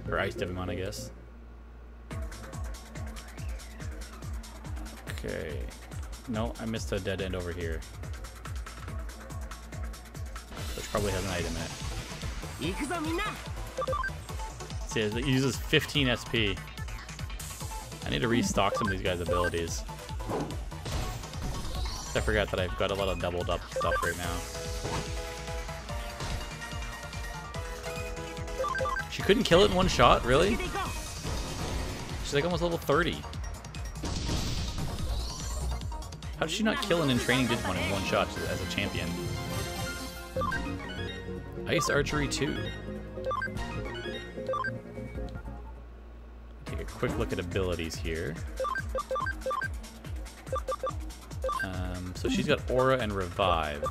Or Ice Devimon, I guess. Okay. No, I missed a dead end over here. Which probably has an item in it. See, it uses 15 SP. I need to restock some of these guys' abilities. I forgot that I've got a lot of doubled up stuff right now. She couldn't kill it in 1 shot? Really? She's like almost level 30. How did she not kill an in-training Digimon in 1 shot as a champion? Ice Archery 2. quick look at abilities here. So she's got Aura and Revive.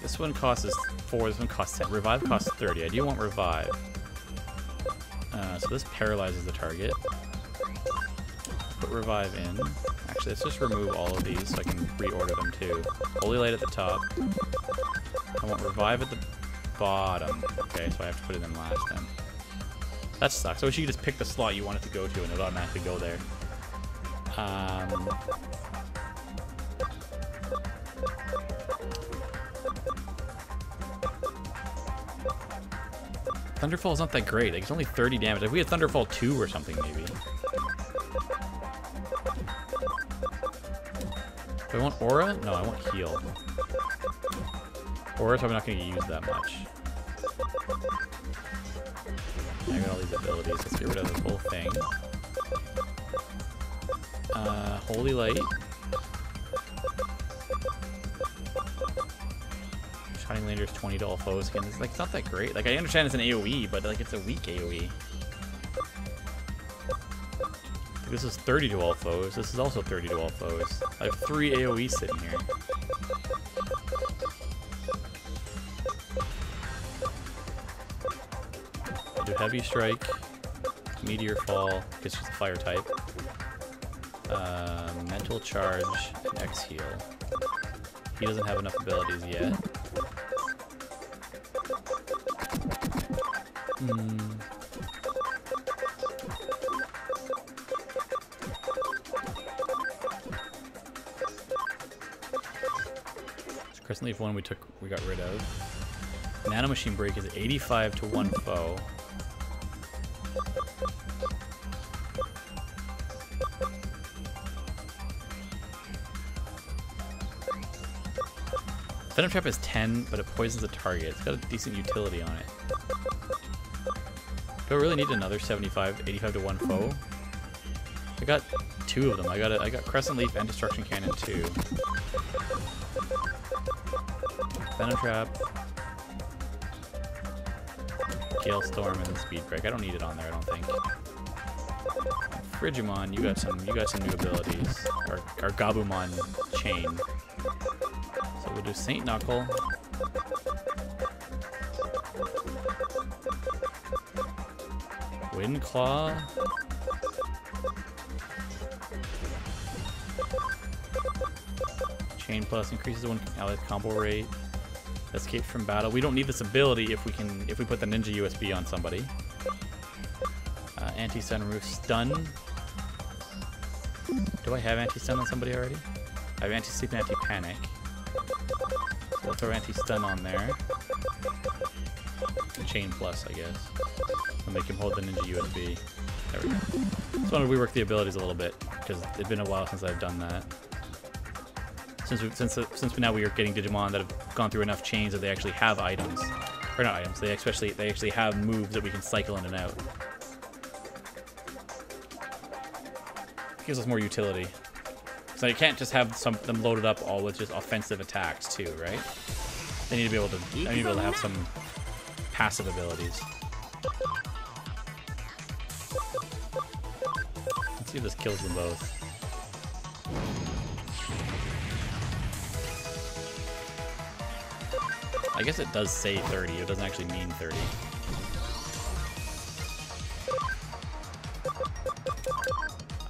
This one costs 4, this one costs 10. Revive costs 30. I do want Revive. So this paralyzes the target. Put Revive in. Actually, let's just remove all of these so I can reorder them too. Holy Light at the top. I want Revive at the bottom. Okay, so I have to put it in last then. That sucks. I wish you could just pick the slot you want it to go to and it would automatically go there. Thunderfall is not that great. Like, it's only 30 damage. If we had Thunderfall 2 or something, maybe. Do I want Aura? No, I want Heal. Aura's probably not going to get used that much. I got all these abilities. Let's get rid of this whole thing. Holy Light. Shining Lander's 20 to all foes again. It's like, it's not that great. Like, I understand it's an AoE, but like, it's a weak AoE. This is 30 to all foes. This is also 30 to all foes. I have 3 AoE sitting here. I do Heavy Strike, Meteor Fall, because she's a fire type. Mental Charge, and X-Heal. He doesn't have enough abilities yet. Crescent Leaf 1 we got rid of. Nano Machine Break is 85 to 1 foe. Venom Trap is 10, but it poisons the target. It's got a decent utility on it. Do I really need another 85 to 1 foe? I got 2 of them. I got Crescent Leaf and Destruction Cannon 2. Venom Trap, Gale Storm, and Speed Break. I don't need it on there, I don't think. Frigimon, you got some new abilities. Our Gabumon chain. So we'll do Saint Knuckle. Wind Claw. Chain Plus increases the one ally combo rate. Escape from battle. We don't need this ability if we put the Ninja USB on somebody. Anti-stun removes stun. Do I have anti-stun on somebody already? I have anti-sleep and anti-panic. So we'll throw anti-stun on there. Chain Plus, I guess. I'll make him hold the Ninja USB. There we go. Just wanted to rework the abilities a little bit because it's been a while since I've done that. Since now we are getting Digimon that have gone through enough chains that they actually have items, or not items. They actually have moves that we can cycle in and out. It gives us more utility. So you can't just have them loaded up all with just offensive attacks too, right? They need to be able to have some passive abilities. Let's see if this kills them both. I guess it does say 30, it doesn't actually mean 30.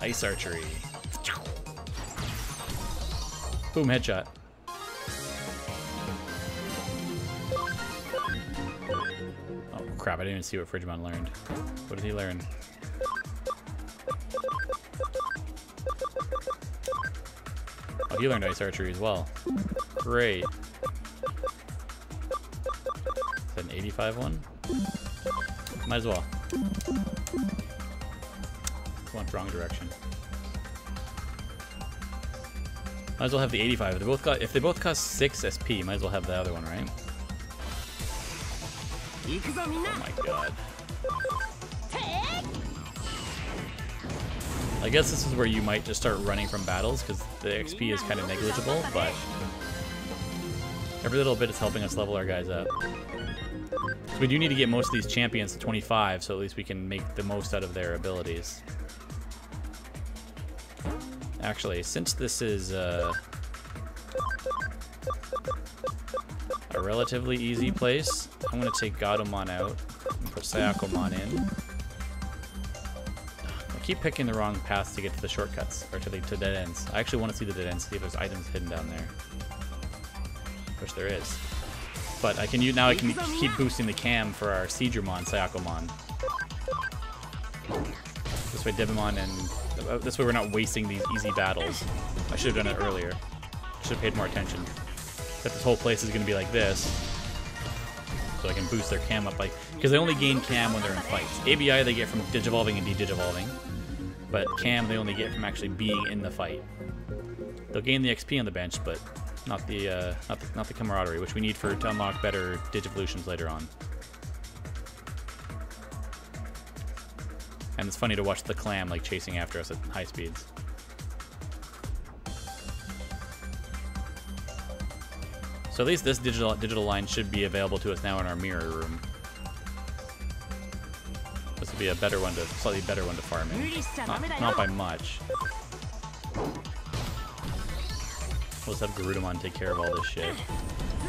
Ice Archery. Boom, headshot. Oh crap, I didn't even see what Frigimon learned. What did he learn? Oh, he learned Ice Archery as well. Great. Is that an 85 one? Might as well. Went wrong direction. Might as well have the 85. If they both cost 6 SP, might as well have the other one, right? Oh my god. I guess this is where you might just start running from battles, because the XP is kind of negligible, but every little bit is helping us level our guys up. So we do need to get most of these champions to 25, so at least we can make the most out of their abilities. Actually, since this is a relatively easy place, I'm going to take Gatomon out and put Sayakomon in. I keep picking the wrong paths to get to the shortcuts, or to dead ends. I actually want to see the dead ends, see if there's items hidden down there. Which there is. But I can now I can keep boosting the cam for our Siegramon, Sayakomon. This way Digimon and... this way we're not wasting these easy battles. I should have done it earlier. Should have paid more attention. That this whole place is going to be like this. So I can boost their cam up, like... Because they only gain cam when they're in fights. ABI they get from digivolving and de-digivolving. But cam they only get from actually being in the fight. They'll gain the XP on the bench, but not the camaraderie, which we need to unlock better Digivolutions later on. And it's funny to watch the clam like chasing after us at high speeds. So at least this digital line should be available to us now in our mirror room. This will be a better one slightly better one to farm in. Not by much. Let's have Garudamon take care of all this shit.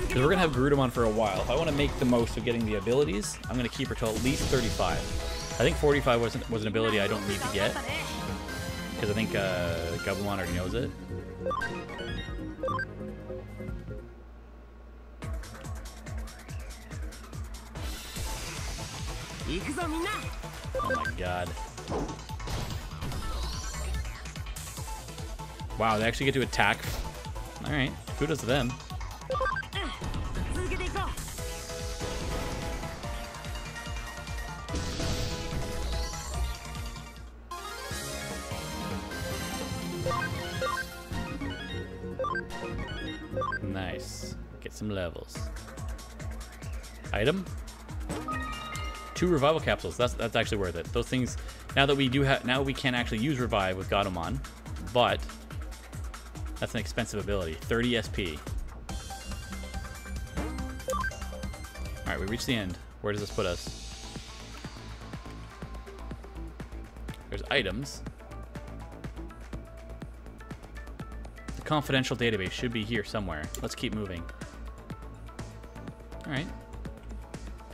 Because we're going to have Garudamon for a while. If I want to make the most of getting the abilities, I'm going to keep her till at least 35. I think 45 was an ability I don't need to get. Because I think Gabumon already knows it. Oh my god. Wow, they actually get to attack. Alright, kudos to them. Nice. Get some levels. Item? 2 revival capsules. That's actually worth it. Those things. Now that we can actually use revive with Gatomon, but that's an expensive ability. 30 SP. All right, we reached the end. Where does this put us? There's items. The confidential database should be here somewhere. Let's keep moving. All right.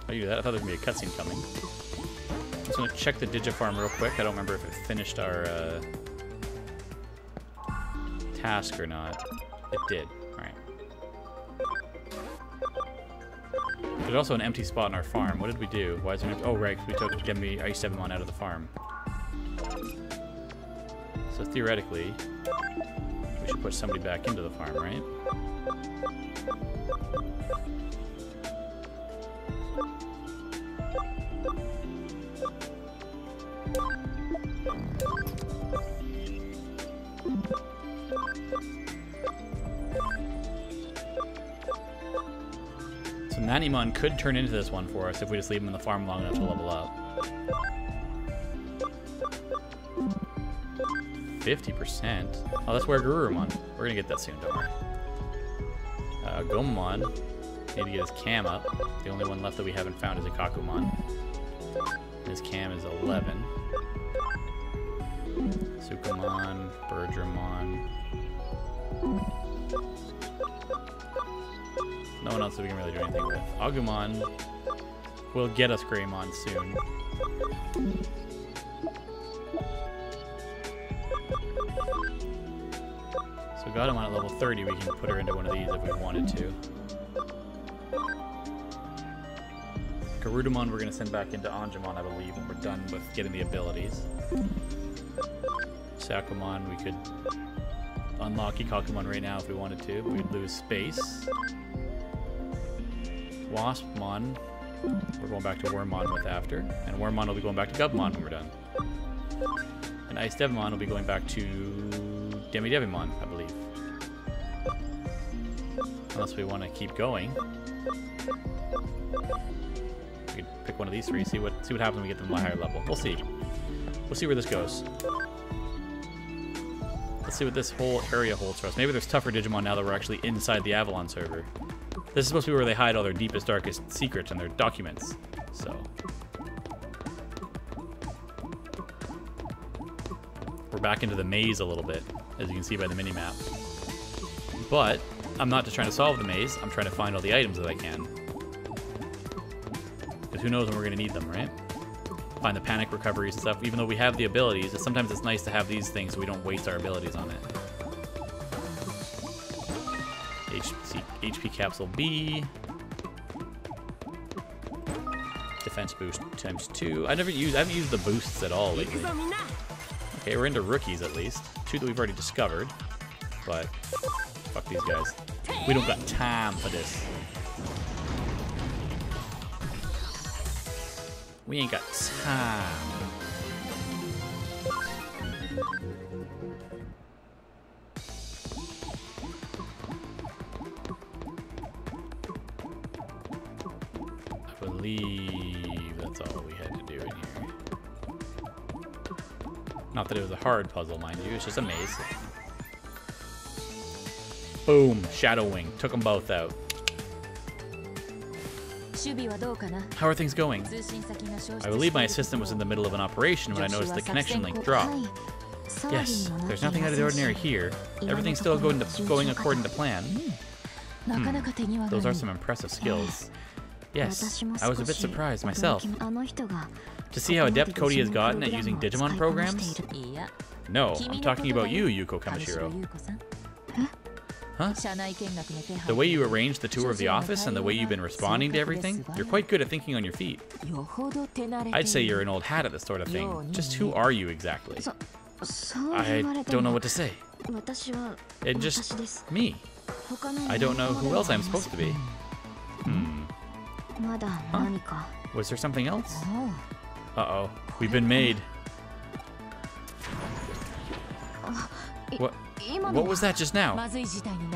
I'll do that. I thought there was going to be a cutscene coming. I'm just going to check the Digifarm real quick. I don't remember if it finished our task or not. It did. Alright. There's also an empty spot in our farm. What did we do? Why is there an empty... Oh, right. We took Ice Devimon out of the farm. So theoretically, we should put somebody back into the farm, right? So Nanimon could turn into this one for us if we just leave him in the farm long enough to level up. 50%? Oh, that's where Garurumon. We're gonna get that soon, don't worry. Gomamon. Need to get his cam up. The only one left that we haven't found is Ikakumon. His cam is 11. Sukamon, Birdramon. No one else that we can really do anything with. Agumon will get us Greymon soon. So Gatomon at level 30, we can put her into one of these if we wanted to. Garudamon we're going to send back into Anjumon, I believe, when we're done with getting the abilities. Sakumon, we could unlock Ikakumon right now if we wanted to, but we'd lose space. Waspmon, we're going back to Wormmon with after, and Wormmon will be going back to Gubmon when we're done. And Ice Devimon will be going back to Devimon, I believe. Unless we want to keep going. We could pick one of these three, see what happens when we get them to a higher level. We'll see. We'll see where this goes. Let's see what this whole area holds for us. Maybe there's tougher Digimon now that we're actually inside the Avalon server. This is supposed to be where they hide all their deepest, darkest secrets and their documents. So. We're back into the maze a little bit, as you can see by the mini-map. But I'm not just trying to solve the maze, I'm trying to find all the items that I can. Because who knows when we're going to need them, right? Find the panic recoveries and stuff. Even though we have the abilities, sometimes it's nice to have these things so we don't waste our abilities on it. HP capsule B. Defense boost ×2. I haven't used the boosts at all lately. Okay, we're into rookies at least. 2 that we've already discovered. But fuck these guys. We don't got time for this. We ain't got time. I believe that's all we had to do in here. Not that it was a hard puzzle, mind you. It's just a maze. Boom. Shadow Wing. Took them both out. How are things going? I believe my assistant was in the middle of an operation when I noticed the connection link drop. Yes, there's nothing out of the ordinary here. Everything's still going according to plan. Those are some impressive skills. Yes, I was a bit surprised myself. To see how adept Cody has gotten at using Digimon programs? No, I'm talking about you, Yuko Kamishiro. Huh? The way you arranged the tour of the office and the way you've been responding to everything, you're quite good at thinking on your feet. I'd say you're an old hat at this sort of thing. Just who are you exactly? I don't know what to say. It's just me. I don't know who else I'm supposed to be. Huh? Was there something else? Uh-oh. We've been made. What was that just now?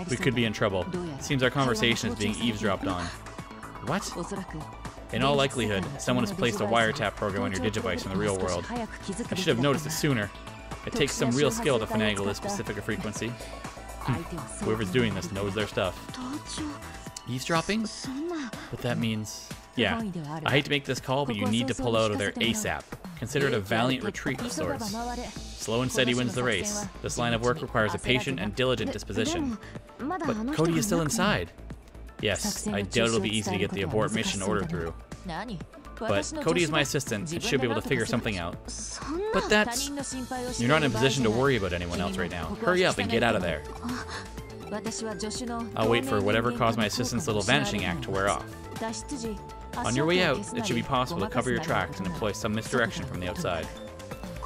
We could be in trouble. Seems our conversation is being eavesdropped on. What? In all likelihood, someone has placed a wiretap program on your Digivice in the real world. I should have noticed it sooner. It takes some real skill to finagle this specific frequency. Whoever's doing this knows their stuff. Eavesdropping? But that means... Yeah, I hate to make this call, but you need to pull out of there ASAP. Consider it a valiant retreat of sorts. Slow and steady wins the race. This line of work requires a patient and diligent disposition. But Cody is still inside. Yes, I doubt it'll be easy to get the abort mission order through. But Cody is my assistant and should be able to figure something out. But that's... You're not in a position to worry about anyone else right now. Hurry up and get out of there. I'll wait for whatever caused my assistant's little vanishing act to wear off. On your way out, it should be possible to cover your tracks and employ some misdirection from the outside.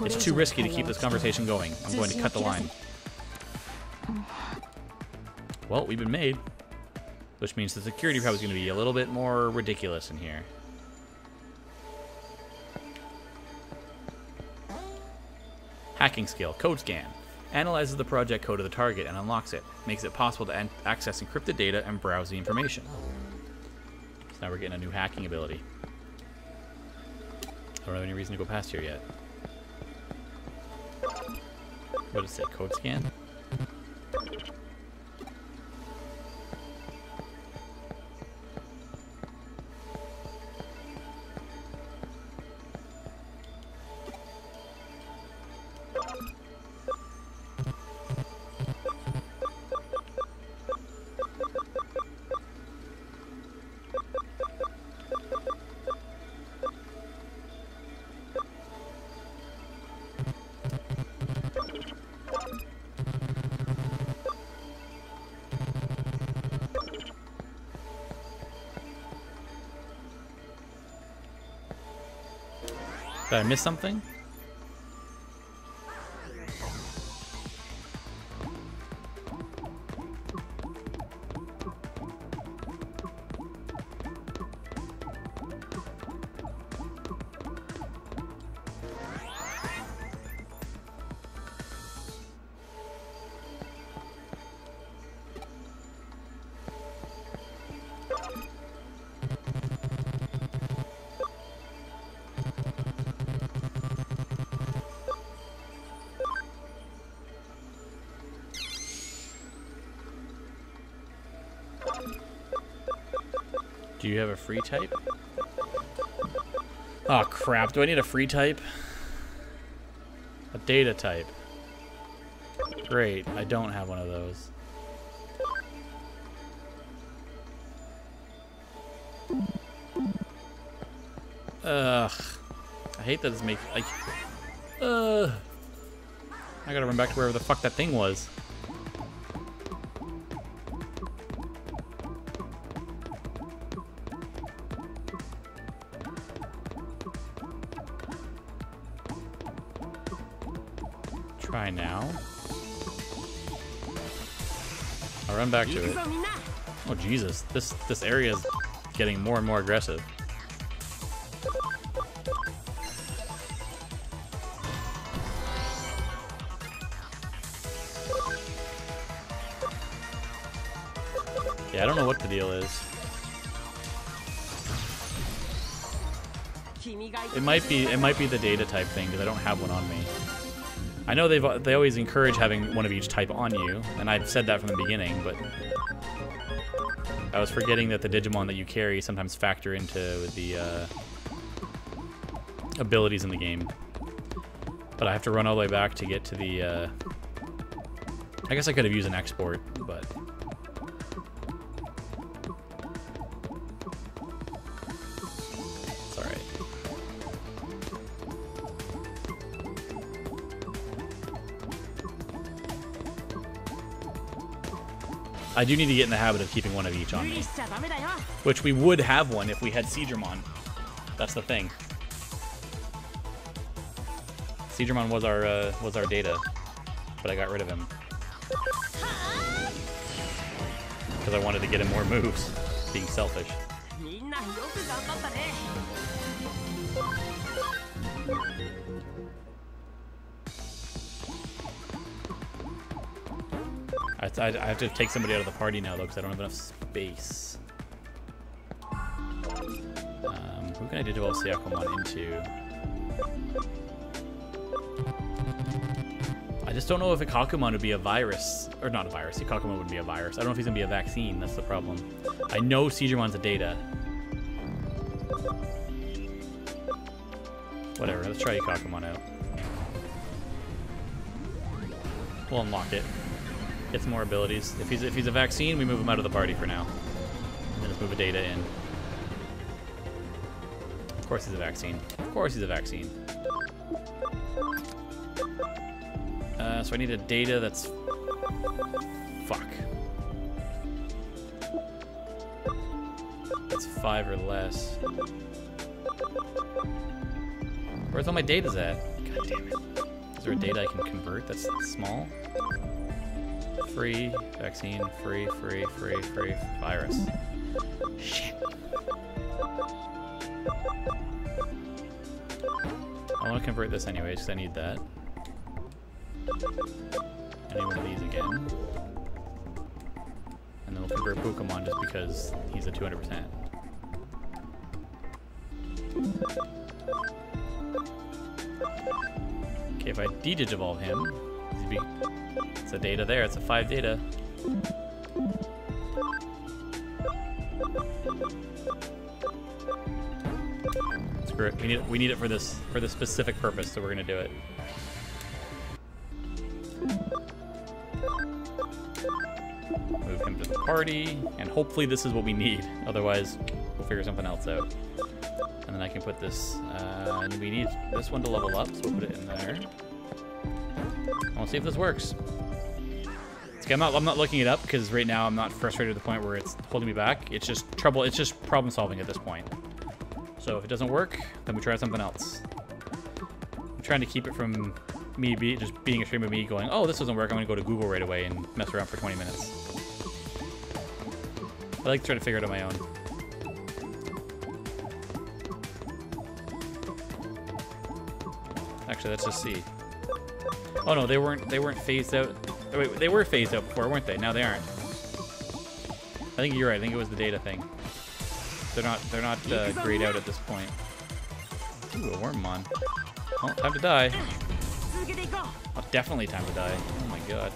It's too risky to keep this conversation going. I'm going to cut the line. Well, we've been made. Which means the security probably is going to be a little bit more ridiculous in here. Hacking skill, code scan. Analyzes the project code of the target and unlocks it. Makes it possible to access encrypted data and browse the information. So now we're getting a new hacking ability. I don't have any reason to go past here yet. What does it say? Code scan? Did I miss something? Do you have a free type? Oh crap, do I need a free type? A data type. Great, I don't have one of those. Ugh. I hate that it's making like I gotta run back to wherever the fuck that thing was. Try now. I'll run back to it. Oh Jesus, this area is getting more and more aggressive. Yeah, I don't know what the deal is. It might be the data type thing because I don't have one on me. I know they always encourage having one of each type on you, and I've said that from the beginning, but I was forgetting that the Digimon that you carry sometimes factor into the abilities in the game. But I have to run all the way back to get to the I guess I could have used an export, but it's alright. I do need to get in the habit of keeping one of each on me. Which we would have one if we had Digimon. That's the thing. Digimon was our data, but I got rid of him. Because I wanted to get him more moves, being selfish. I have to take somebody out of the party now, though, because I don't have enough space. Who can I develop Syakomon into? I just don't know if Ikakumon would be a virus. Or not a virus. Ikakumon wouldn't be a virus. I don't know if he's going to be a vaccine. That's the problem. I know Seijumon's a data. Whatever. Let's try Ikakumon out. We'll unlock it. Get some more abilities. If he's a vaccine, we move him out of the party for now. And then let's move a data in. Of course he's a vaccine. Of course he's a vaccine. So I need a data that's... Fuck. That's 5 or less. Where's all my datas at? God damn it. Is there a data I can convert that's small? Free, vaccine, free, virus. Shit. I want to convert this anyways because I need that. I need one of these again. And then we'll convert Pokemon just because he's a 200%. Okay, if I de-digivolve him, it's a data there, it's a 5 data. Screw it. We need it for this specific purpose, so we're gonna do it. Move him to the party, and hopefully this is what we need. Otherwise, we'll figure something else out. And then I can put this, and we need this one to level up, so we'll put it in there. I'll see if this works. Okay, I'm not looking it up because right now I'm not frustrated to the point where it's holding me back. It's just trouble. It's just problem solving at this point. So if it doesn't work, then we try something else. I'm trying to keep it from me just being a stream of me going, oh, this doesn't work. I'm gonna go to Google right away and mess around for 20 minutes. I like to try to figure it out on my own. Actually, let's just see. Oh no, they weren't phased out. Oh, wait, they were phased out before, weren't they? Now they aren't. I think you're right. I think it was the data thing. They're not grayed out at this point. Ooh, a Wormmon. Oh, time to die. Oh, definitely time to die. Oh my god.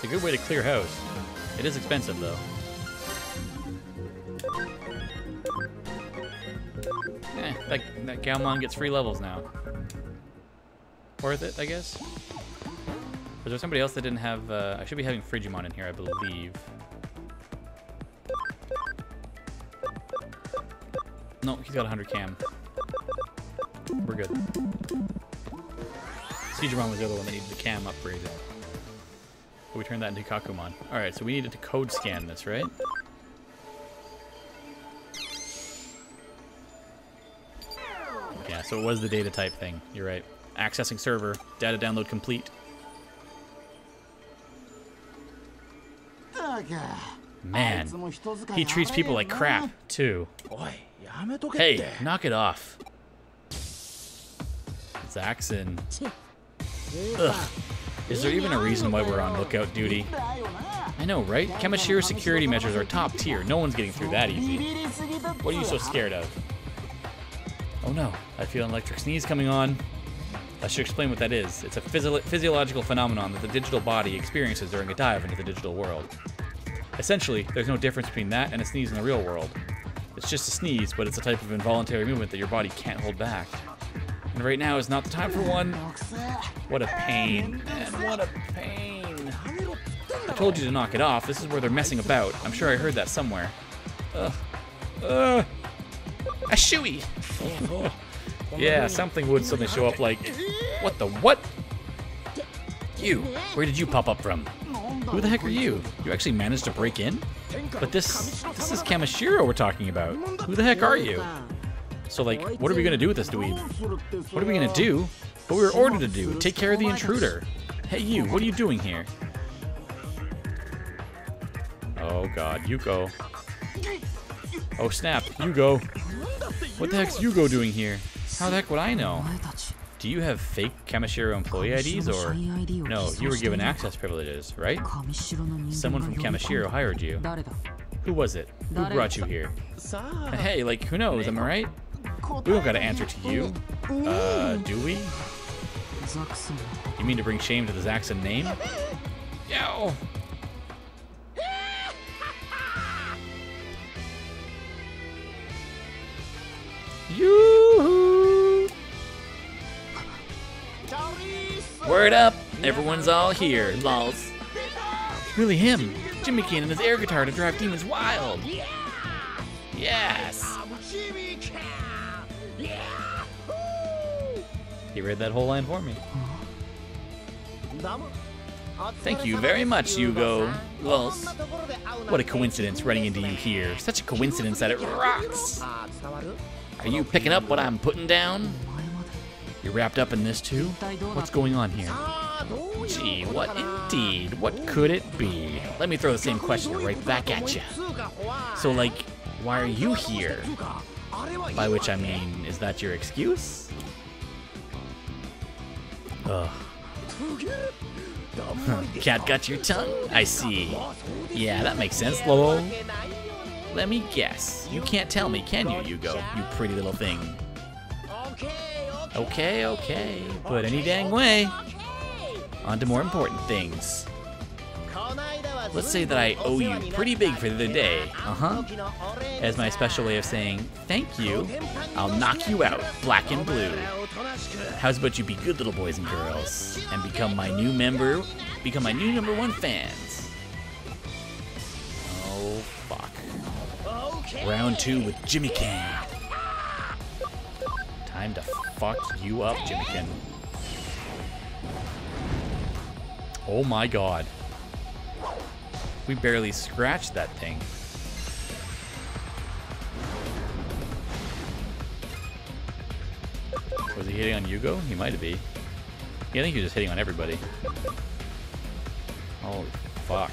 a good way to clear house. It is expensive, though. That Galmon gets free levels now. Worth it, I guess. Was there somebody else that didn't have... I should be having Frigimon in here, I believe. No, he's got 100 cam. We're good. Siegramon was the other one that needed the cam upgraded. But we turned that into Kakumon. Alright, so we needed to code scan this, right? Yeah, so it was the data type thing. You're right. Accessing server. Data download complete. Man, he treats people like crap, too. Hey, knock it off. Zaxxon. Ugh. Is there even a reason why we're on lookout duty? I know, right? Kamishira's security measures are top tier. No one's getting through that easy. What are you so scared of? Oh no, I feel an electric sneeze coming on. I should explain what that is. It's a physiological phenomenon that the digital body experiences during a dive into the digital world. Essentially, there's no difference between that and a sneeze in the real world. It's just a sneeze, but it's a type of involuntary movement that your body can't hold back. And right now is not the time for one. What a pain, man, what a pain. I told you to knock it off. This is where they're messing about. I'm sure I heard that somewhere. A shooey. Yeah, something would suddenly show up like, what the what? You, where did you pop up from? Who the heck are you? You actually managed to break in? But this is Kamishiro we're talking about. Who the heck are you? So like, what are we gonna do with this dweeb? What are we gonna do? What we were ordered to do, take care of the intruder. Hey you, what are you doing here? Oh god, Yuko. Oh snap, Yugo. What the heck's Yugo doing here? How the heck would I know? Do you have fake Kamishiro employee IDs or... No, you were given access privileges, right? Someone from Kamishiro hired you. Who was it? Who brought you here? Hey, like, who knows, am I right? We don't gotta answer to you. Do we? You mean to bring shame to the Zaxxon name? Yo! Yoo-hoo! Word up! Everyone's all here, lols. Really him! Jimmy King and his air guitar to drive demons wild! Yes! He read that whole line for me. Thank you very much, Yugo. Lols. What a coincidence running into you here. Such a coincidence that it rocks! Are you picking up what I'm putting down? You're wrapped up in this too? What's going on here? Gee, what indeed? What could it be? Let me throw the same question right back at you. So like, why are you here? By which I mean, is that your excuse? Ugh. Cat got your tongue? I see. Yeah, that makes sense, lol. Let me guess. You can't tell me, can you, Yugo? You pretty little thing. Okay, okay. But any dang way. On to more important things. Let's say that I owe you pretty big for the other day. As my special way of saying thank you, I'll knock you out, black and blue. How's about you be good little boys and girls and become my new #1 fans? Oh fuck. Round 2 with Jimmykin. Time to fuck you up, Jimmykin. Oh my god. We barely scratched that thing. Was he hitting on Yugo? He might be. Yeah, I think he was just hitting on everybody. Holy fuck.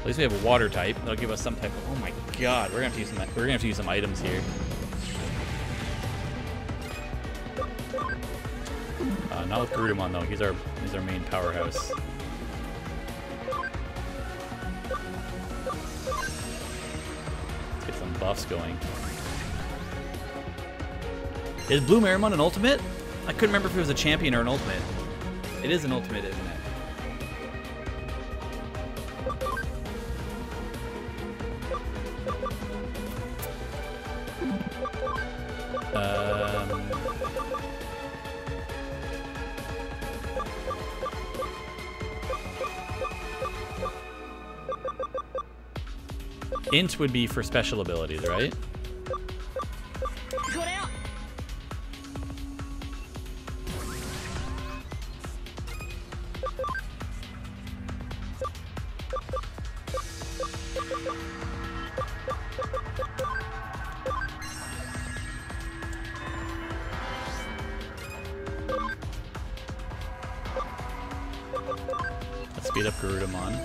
At least we have a water type. That'll give us some type of... Oh my god, we're gonna have to use some. We're gonna have to use some items here. Not with Garudamon though. He's our main powerhouse. buffs going. Is Blue Marimon an ultimate? I couldn't remember if it was a champion or an ultimate. It is an ultimate, isn't it? Int would be for special abilities, right? Let's speed up Garudamon.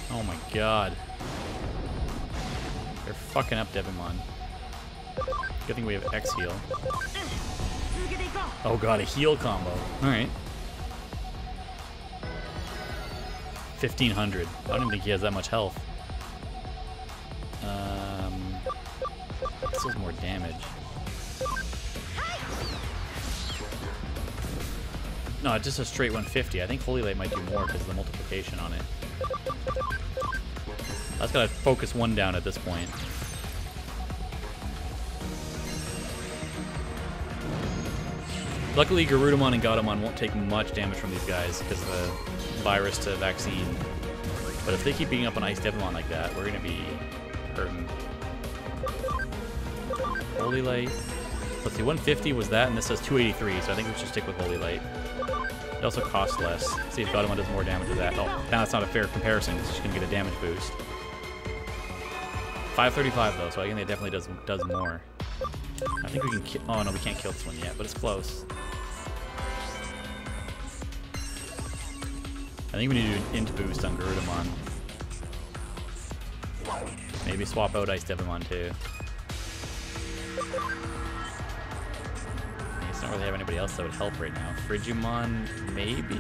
Oh my god. They're fucking up Devimon. Good thing we have X heal. Oh god, a heal combo. Alright. 1500. I don't even think he has that much health. This does more damage. No, it's just a straight 150. I think Holy Light might do more because of the multiplication on it. That's gotta focus one down at this point. Luckily, Garudamon and Gaudamon won't take much damage from these guys because of the virus to vaccine. But if they keep beating up on Ice Devimon like that, we're gonna be hurting. Holy Light. Let's see, 150 was that, and this says 283, so I think we should stick with Holy Light. It also costs less. Let's see if Gaudamon does more damage with that. Oh, now that's not a fair comparison because she's gonna get a damage boost. 535 though, so I think it definitely does more. I think we can kill. Oh no, we can't kill this one yet, but it's close. I think we need to do an int boost on Garudamon. Maybe swap out Ice Devimon too. It's not really have anybody else that would help right now. Frigimon, maybe?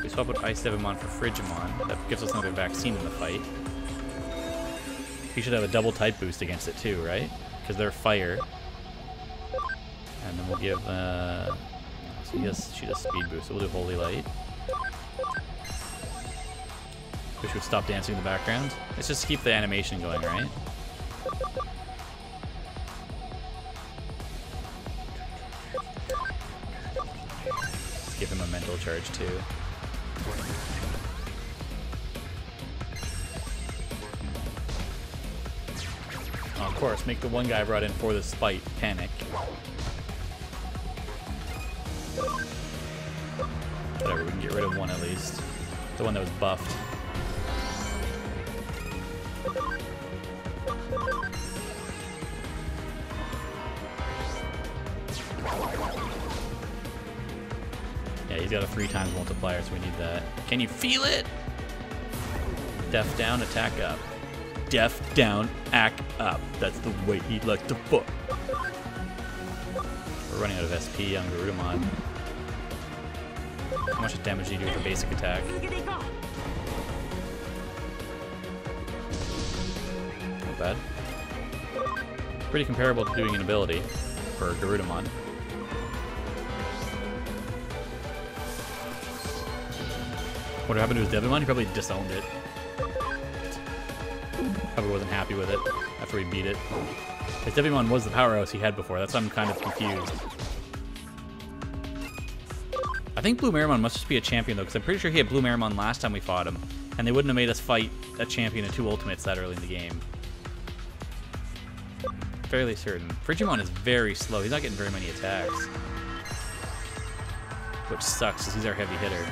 We swap out Ice Devimon for Frigimon. That gives us another vaccine in the fight. He should have a double type boost against it too, right? Because they're fire. And then we'll give, so she does speed boost, so we'll do Holy Light. Wish we would stop dancing in the background. Let's just keep the animation going, right? Let's give him a mental charge too. Oh, of course, make the one guy I brought in for the spite panic. Whatever, we can get rid of one at least. The one that was buffed. Yeah, he's got a 3 times multiplier, so we need that. Can you feel it? Def down, attack up. Def down, act up. That's the way he likes to foot. We're running out of SP on Garudamon. How much damage do you do with a basic attack? Not bad. Pretty comparable to doing an ability for Garudamon. What happened to his Devimon? He probably disowned it. Probably wasn't happy with it after we beat it. His Devimon was the powerhouse he had before. That's why I'm kind of confused. I think Blue Marimon must just be a champion though, because I'm pretty sure he had Blue Marimon last time we fought him, and they wouldn't have made us fight a champion and 2 ultimates that early in the game. Fairly certain. Frigimon is very slow. He's not getting very many attacks, which sucks because he's our heavy hitter.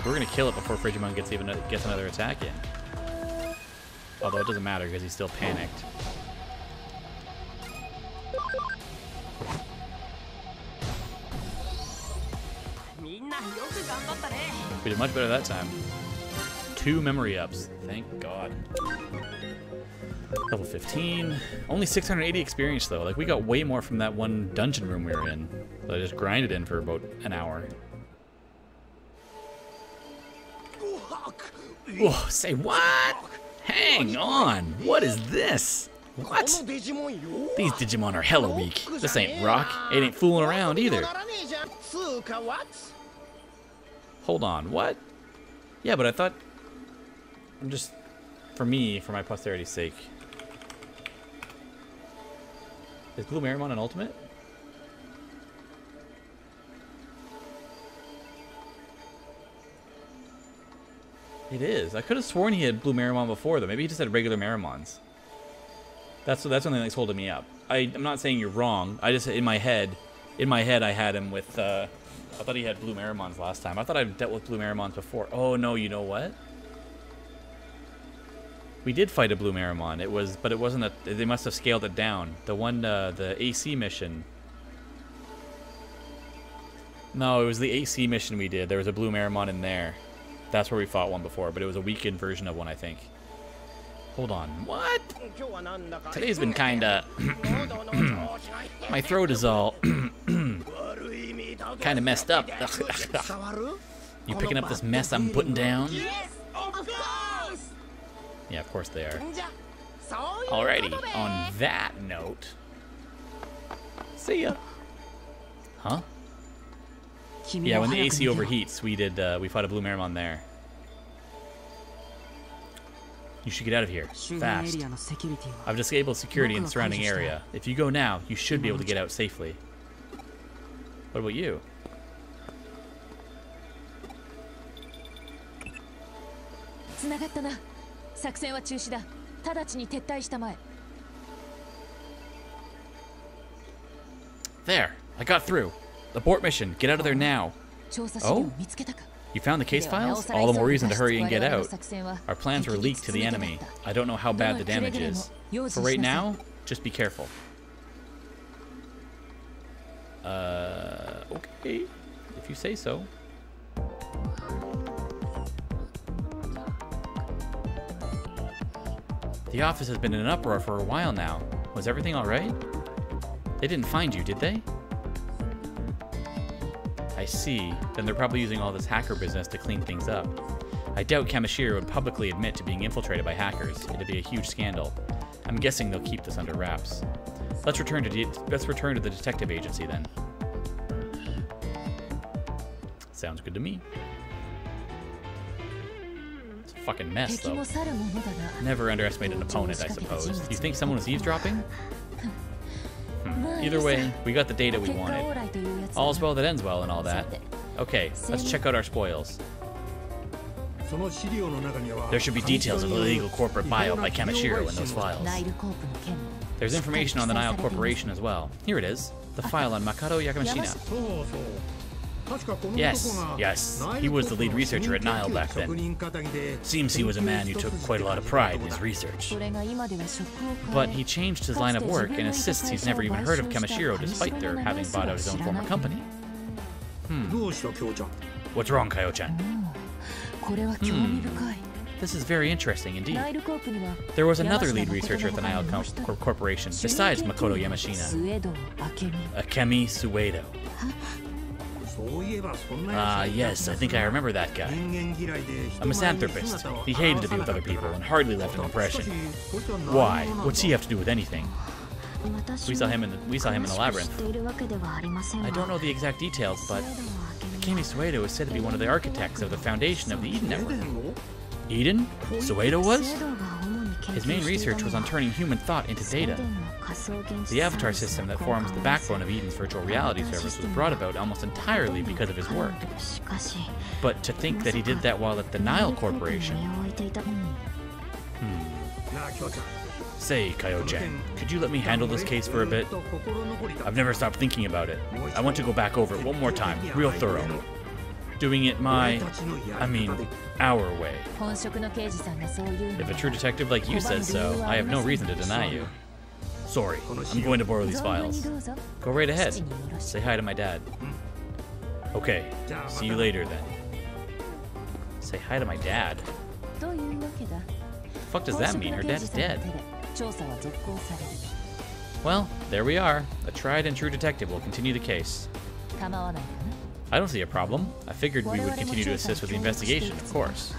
We're gonna kill it before Frigimon gets another attack in. Although it doesn't matter because he's still panicked. We did much better that time. 2 memory ups. Thank God. Level 15. Only 680 experience, though. Like, we got way more from that one dungeon room we were in. That I just grinded in for about an hour. Oh, say what? Hang on. What is this? What? These Digimon are hella weak. This ain't rock. It ain't fooling around either. Hold on, what? Yeah, but I thought... I'm just... For me, for my posterity's sake. Is Blue Marimon an ultimate? It is. I could have sworn he had Blue Marimon before, though. Maybe he just had regular Marimons. That's something that's holding me up. I'm not saying you're wrong. I just, in my head I had him with, I thought he had Blue Marimons last time. I thought I'd dealt with Blue Marimons before. Oh, no, you know what? We did fight a Blue Marimon. But it wasn't they must have scaled it down. The one, the AC mission. No, it was the AC mission we did. There was a Blue Marimon in there. That's where we fought one before, but it was a weakened version of one, I think. Hold on. What? Today's been kinda... My throat is all... kinda messed up. You picking up this mess I'm putting down? Yeah, of course they are. Alrighty, on that note... See ya. Huh? Yeah, when the AC overheats, we fought a Blue Marimon there. You should get out of here, fast. I've disabled security in the surrounding area. If you go now, you should be able to get out safely. What about you? There, I got through. Abort mission, get out of there now. Oh? You found the case files? All the more reason to hurry and get out. Our plans were leaked to the enemy. I don't know how bad the damage is. For right now, just be careful. Okay. If you say so. The office has been in an uproar for a while now. Was everything alright? They didn't find you, did they? I see. Then they're probably using all this hacker business to clean things up. I doubt Kamishiro would publicly admit to being infiltrated by hackers. It'd be a huge scandal. I'm guessing they'll keep this under wraps. Let's return to the detective agency then. Sounds good to me. It's a fucking mess, though. Never underestimate an opponent, I suppose. You think someone was eavesdropping? Either way, we got the data we wanted. All's well that ends well and all that. Okay, let's check out our spoils. There should be details of illegal corporate buyout by Kamishiro in those files. There's information on the Nile Corporation as well. Here it is. The file on Makoto Yakamashina. Yes. He was the lead researcher at Nile back then. Seems he was a man who took quite a lot of pride in his research. But he changed his line of work and insists he's never even heard of Kamishiro despite their having bought out his own former company. What's wrong, Kaio-chan? This is very interesting indeed. There was another lead researcher at the Nile Corporation besides Makoto Yamashina. Akemi Suedo. Yes, I think I remember that guy. A misanthropist. He hated to be with other people and hardly left an impression. Why? What's he have to do with anything? We saw him in the labyrinth. I don't know the exact details, but Akemi Suedo is said to be one of the architects of the foundation of the Eden Network. Eden? Suedo was? His main research was on turning human thought into data. The avatar system that forms the backbone of Eden's virtual reality service was brought about almost entirely because of his work. But to think that he did that while at the Nile Corporation... Say, Kaio-chan, could you let me handle this case for a bit? I've never stopped thinking about it. I want to go back over it one more time, real thorough. Doing it our way. If a true detective like you says so, I have no reason to deny you. Sorry, I'm going to borrow these files. Go right ahead. Say hi to my dad. Okay, see you later then. Say hi to my dad? What the fuck does that mean? Her dad's dead. Well, there we are. A tried and true detective will continue the case. I don't see a problem. I figured we would continue to assist with the investigation, of course.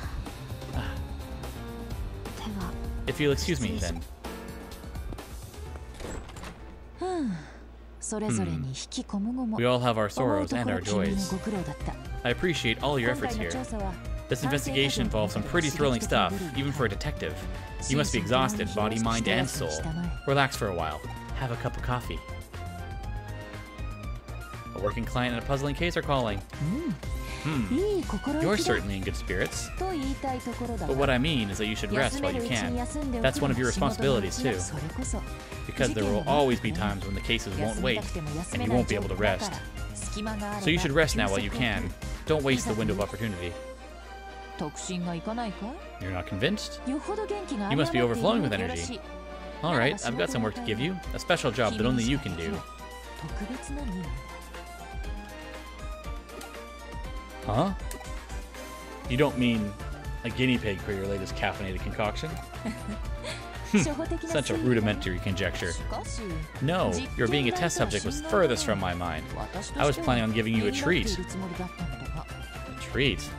If you'll excuse me, then. We all have our sorrows and our joys. I appreciate all your efforts here. This investigation involves some pretty thrilling stuff, even for a detective. You must be exhausted, body, mind, and soul. Relax for a while. Have a cup of coffee. A working client and a puzzling case are calling. You're certainly in good spirits. But what I mean is that you should rest while you can. That's one of your responsibilities, too. Because there will always be times when the cases won't wait, and you won't be able to rest. So you should rest now while you can. Don't waste the window of opportunity. You're not convinced? You must be overflowing with energy. Alright, I've got some work to give you. A special job that only you can do. Huh? You don't mean a guinea pig for your latest caffeinated concoction? Such a rudimentary conjecture. No, your being a test subject was furthest from my mind. I was planning on giving you a treat. A treat?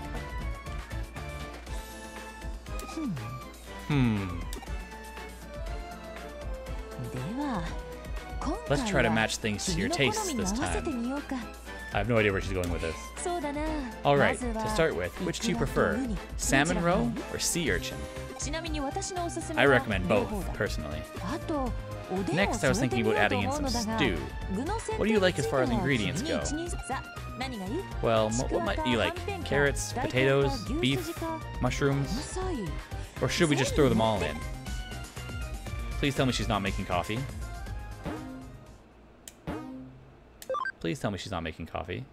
Let's try to match things to your tastes this time. I have no idea where she's going with this. Alright, to start with, which do you prefer? Salmon roe or sea urchin? I recommend both, personally. Next, I was thinking about adding in some stew. What do you like as far as ingredients go? Well, what might you like? Carrots, potatoes, beef, mushrooms? Or should we just throw them all in? Please tell me she's not making coffee. Please tell me she's not making coffee.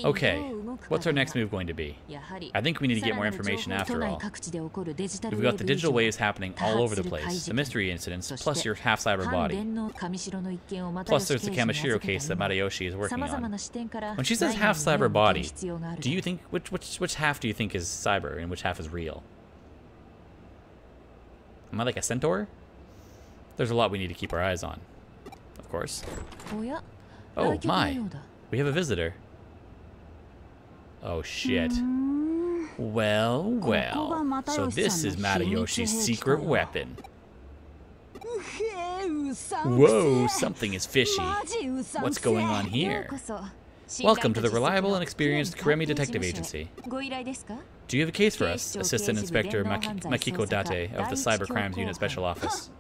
Okay, what's our next move going to be? I think we need to get more information after all. We've got the digital waves happening all over the place, the mystery incidents, plus your half-cyber body. Plus there's the Kamishiro case that Matayoshi is working on. When she says half-cyber body, do you think, which half do you think is cyber and which half is real? Am I like a centaur? There's a lot we need to keep our eyes on. Of course. Oh my, we have a visitor. Oh shit. Well, well. So this is Matayoshi's secret weapon. Whoa, something is fishy. What's going on here? Welcome to the reliable and experienced Kuremi Detective Agency. Do you have a case for us, Assistant Inspector Makiko Date of the Cyber Crimes Unit Special Office?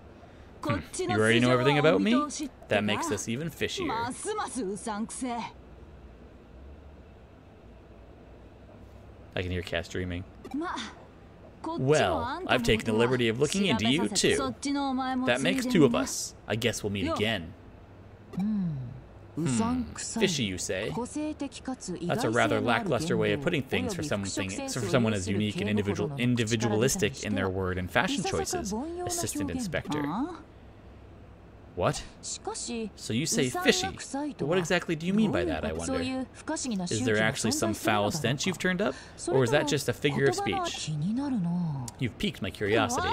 You already know everything about me? That makes this even fishier. I can hear Cass dreaming. Well, I've taken the liberty of looking into you, too. That makes two of us. I guess we'll meet again. Fishy, you say? That's a rather lackluster way of putting things for someone as unique and individualistic in their word and fashion choices, Assistant Inspector. What? So you say fishy, but what exactly do you mean by that, I wonder? Is there actually some foul stench you've turned up, or is that just a figure of speech? You've piqued my curiosity.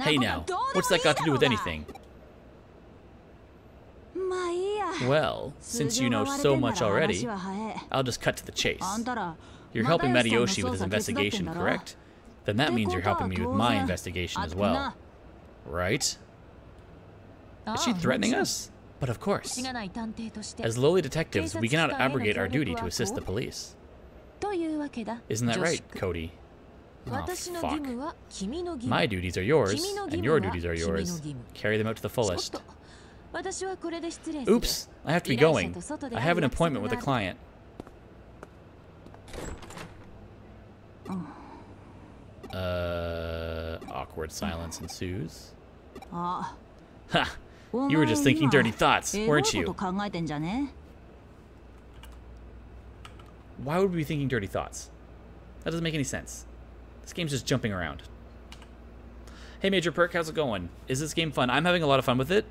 Hey now, what's that got to do with anything? Well, since you know so much already, I'll just cut to the chase. You're helping Matayoshi with his investigation, correct? Then that means you're helping me with my investigation as well. Right? Is she threatening us? But of course. As lowly detectives, we cannot abrogate our duty to assist the police. Isn't that right, Cody? Oh, fuck. My duties are yours, and your duties are yours. Carry them out to the fullest. Oops, I have to be going. I have an appointment with a client. Awkward silence ensues. Ha! You were just thinking dirty thoughts, weren't you? Why would we be thinking dirty thoughts? That doesn't make any sense. This game's just jumping around. Hey Major Perk, how's it going? Is this game fun? I'm having a lot of fun with it.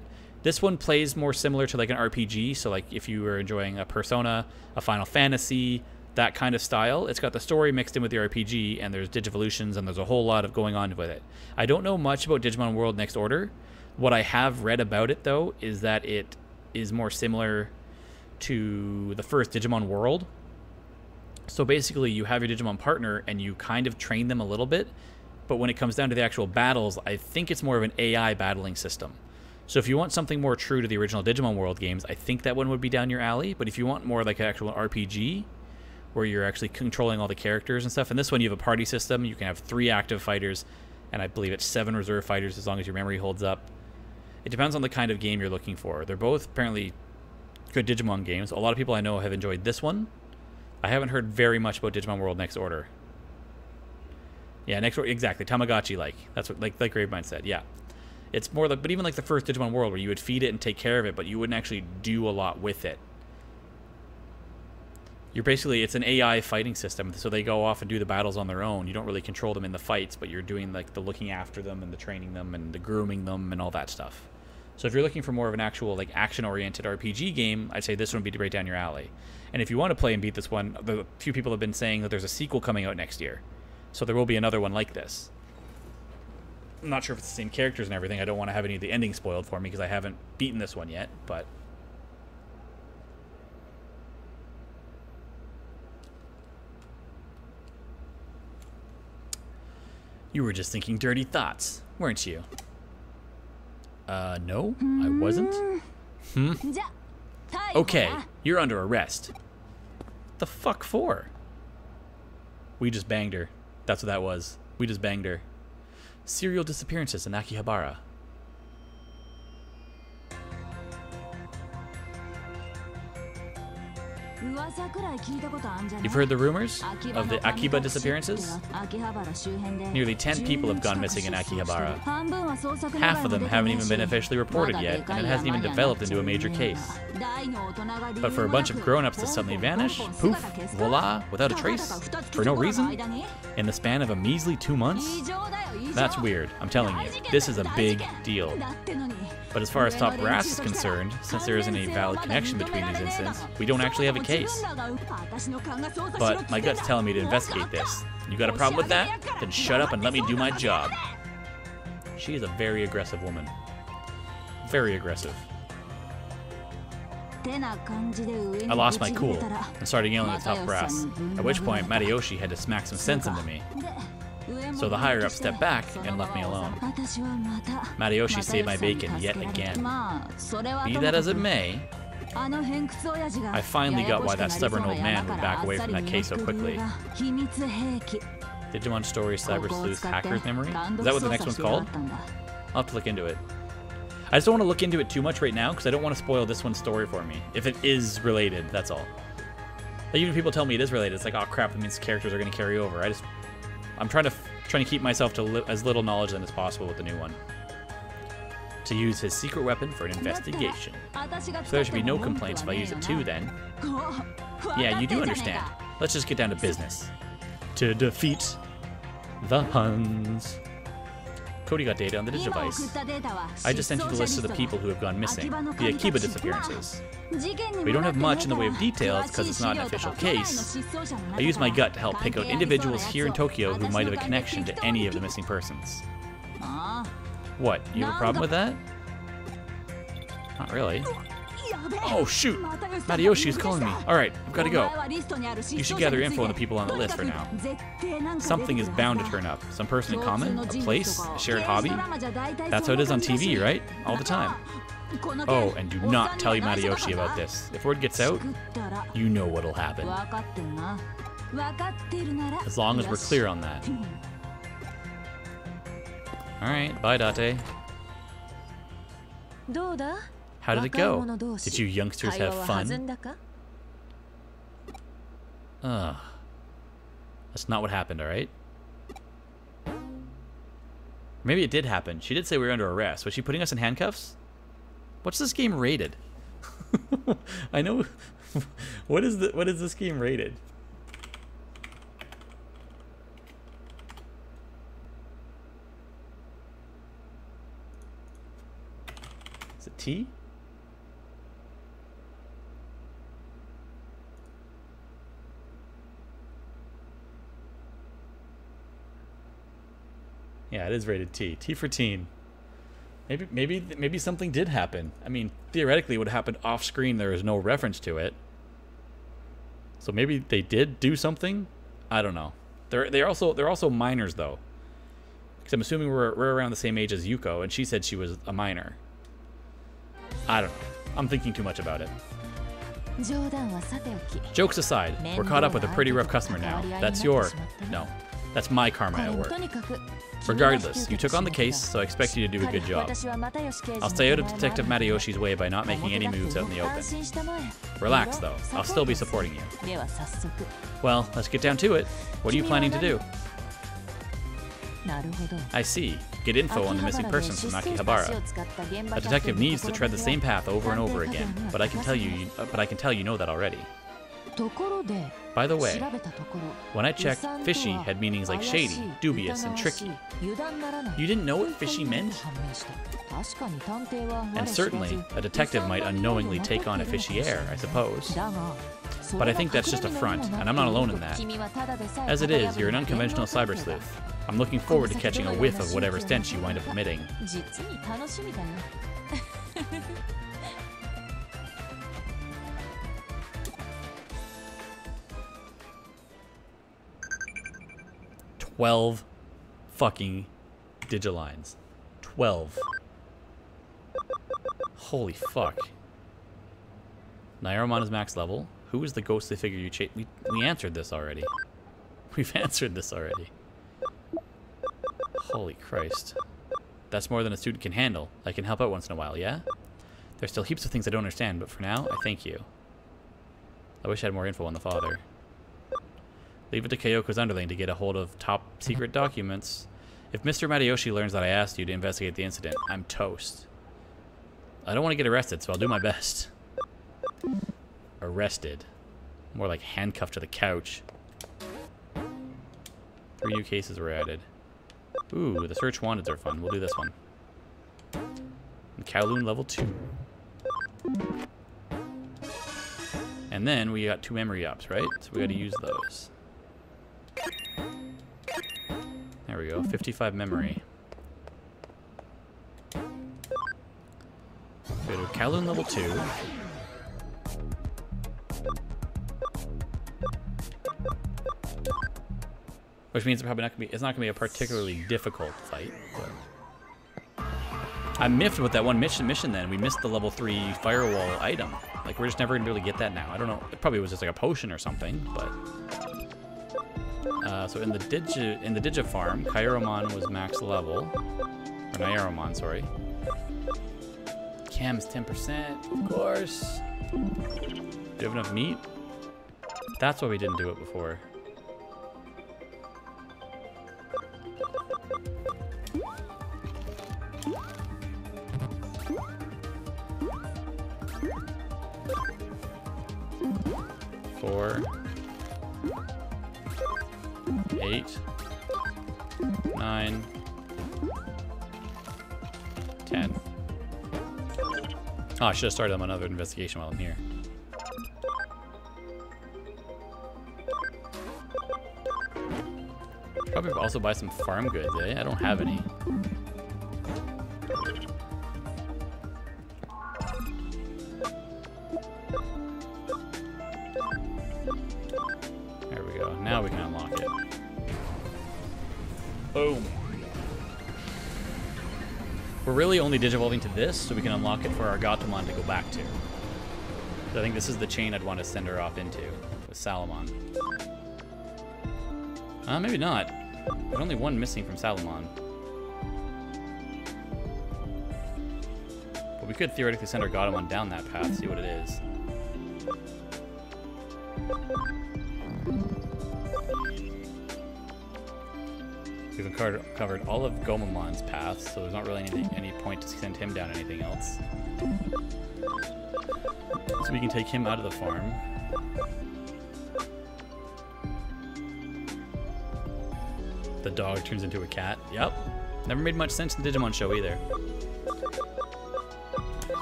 This one plays more similar to like an RPG, so like if you were enjoying a Persona, a Final Fantasy, that kind of style, it's got the story mixed in with the RPG, and there's Digivolutions, and there's a whole lot of going on with it. I don't know much about Digimon World Next Order. What I have read about it, though, is that it is more similar to the first Digimon World. So basically, you have your Digimon partner, and you kind of train them a little bit, but when it comes down to the actual battles, I think it's more of an AI battling system. So if you want something more true to the original Digimon World games, I think that one would be down your alley. But if you want more like an actual RPG, where you're actually controlling all the characters and stuff, and this one you have a party system, you can have 3 active fighters, and I believe it's 7 reserve fighters as long as your memory holds up. It depends on the kind of game you're looking for. They're both apparently good Digimon games. A lot of people I know have enjoyed this one. I haven't heard very much about Digimon World Next Order. Yeah, Next Order, exactly, Tamagotchi-like. That's what, like Gravemind said, yeah. It's more like, but even like the first Digimon World, where you would feed it and take care of it, but you wouldn't actually do a lot with it. You're basically, it's an AI fighting system, so they go off and do the battles on their own. You don't really control them in the fights, but you're doing like the looking after them and the training them and the grooming them and all that stuff. So if you're looking for more of an actual like action-oriented RPG game, I'd say this one would be right down your alley. And if you want to play and beat this one, a few people have been saying that there's a sequel coming out next year. So there will be another one like this. I'm not sure if it's the same characters and everything. I don't want to have any of the ending spoiled for me because I haven't beaten this one yet, but... You were just thinking dirty thoughts, weren't you? No, I wasn't. Okay, you're under arrest. The fuck for? We just banged her. That's what that was. We just banged her. Serial disappearances in Akihabara. You've heard the rumors of the Akiba disappearances? Nearly 10 people have gone missing in Akihabara. Half of them haven't even been officially reported yet, and it hasn't even developed into a major case. But for a bunch of grown-ups to suddenly vanish, poof, voila, without a trace, for no reason, in the span of a measly 2 months? That's weird, I'm telling you. This is a big deal. But as far as Top Brass is concerned, since there isn't any valid connection between these incidents, we don't actually have a case. But my gut's telling me to investigate this. You got a problem with that? Then shut up and let me do my job. She is a very aggressive woman. Very aggressive. I lost my cool and started yelling at Top Brass, at which point Matayoshi had to smack some sense into me. So the higher-up stepped back and left me alone. Matayoshi saved my bacon yet again. Be that as it may, I finally got why that stubborn old man would back away from that case so quickly. Digimon Story Cyber Sleuth Hacker's Memory? Is that what the next one's called? I'll have to look into it. I just don't want to look into it too much right now because I don't want to spoil this one's story for me. If it is related, that's all. Like, even if people tell me it is related, it's like, oh crap, that means characters are going to carry over. I'm trying to keep myself to as little knowledge then as possible with the new one. To use his secret weapon for an investigation. So there should be no complaints if I use it too then. Yeah, you do understand. Let's just get down to business. To defeat the Huns. Cody got data on the Digivice. I just sent you the list of the people who have gone missing, the Akiba disappearances. We don't have much in the way of details because it's not an official case. I used my gut to help pick out individuals here in Tokyo who might have a connection to any of the missing persons. What, you have a problem with that? Not really. Oh shoot! Matayoshi is calling me. Alright, I've gotta go. You should gather info on the people on the list for now. Something is bound to turn up. Some person in common? A place? A shared hobby? That's how it is on TV, right? All the time. Oh, and do not tell Matayoshi about this. If word gets out, you know what'll happen. As long as we're clear on that. Alright, bye Date. How did it go? Did you youngsters have fun? Ugh. That's not what happened, alright? Maybe it did happen. She did say we were under arrest. Was she putting us in handcuffs? What's this game rated? I know. What is this game rated? T? Yeah, it is rated T. T for teen. Maybe something did happen. I mean, theoretically, it would have happened off screen. There is no reference to it. So maybe they did do something. I don't know. They're also minors though, because I'm assuming we're around the same age as Yuko, and she said she was a minor. I don't know. I'm thinking too much about it. Jokes aside, we're caught up with a pretty rough customer now. That's my karma at work. Regardless, you took on the case, so I expect you to do a good job. I'll stay out of Detective Matayoshi's way by not making any moves out in the open. Relax, though. I'll still be supporting you. Well, let's get down to it. What are you planning to do? I see. Get info on the missing persons from Akihabara. A detective needs to tread the same path over and over again, but I can tell you know that already. By the way, when I checked, fishy had meanings like shady, dubious, and tricky. You didn't know what fishy meant? And certainly, a detective might unknowingly take on a fishy air, I suppose. But I think that's just a front, and I'm not alone in that. As it is, you're an unconventional cyber sleuth. I'm looking forward to catching a whiff of whatever stench you wind up emitting. 12 fucking Digilines. 12. Holy fuck. Nairomon is max level. Who is the ghostly figure you chase? We answered this already. We've answered this already. Holy Christ. That's more than a student can handle. I can help out once in a while, yeah? There's still heaps of things I don't understand, but for now, I thank you. I wish I had more info on the father. Leave it to Kyoko's underling to get a hold of top secret documents. If Mr. Matayoshi learns that I asked you to investigate the incident, I'm toast. I don't want to get arrested, so I'll do my best. Arrested. More like handcuffed to the couch. 3 new cases were added. Ooh, the search wanteds are fun. We'll do this one. And Kowloon level 2. And then we got 2 memory ups, right? So we got to use those. There we go, 55 memory. Go to Kowloon level 2. Which means it's not gonna be a particularly difficult fight. But I'm miffed with that one mission then. We missed the level 3 firewall item. Like, we're just never gonna be able to get that now. I don't know. It probably was just like a potion or something, but. So in the Digifarm, Kairomon was max level. Or Nairomon, sorry. Cam's 10%, of course. Do you have enough meat? That's why we didn't do it before. Four. 8, 9, 10. Oh, I should have started on another investigation while I'm here. Probably also buy some farm goods, eh? I don't have any. There we go. Now we can unlock it. Boom. We're really only digivolving to this so we can unlock it for our Gatomon to go back to. So I think this is the chain I'd want to send her off into with Salamon. Maybe not. There's only one missing from Salamon. But we could theoretically send our Gatomon down that path, see what it is. We've covered all of Gomamon's paths, so there's not really any point to send him down anything else. So we can take him out of the farm. The dog turns into a cat. Yep. Never made much sense in the Digimon show either.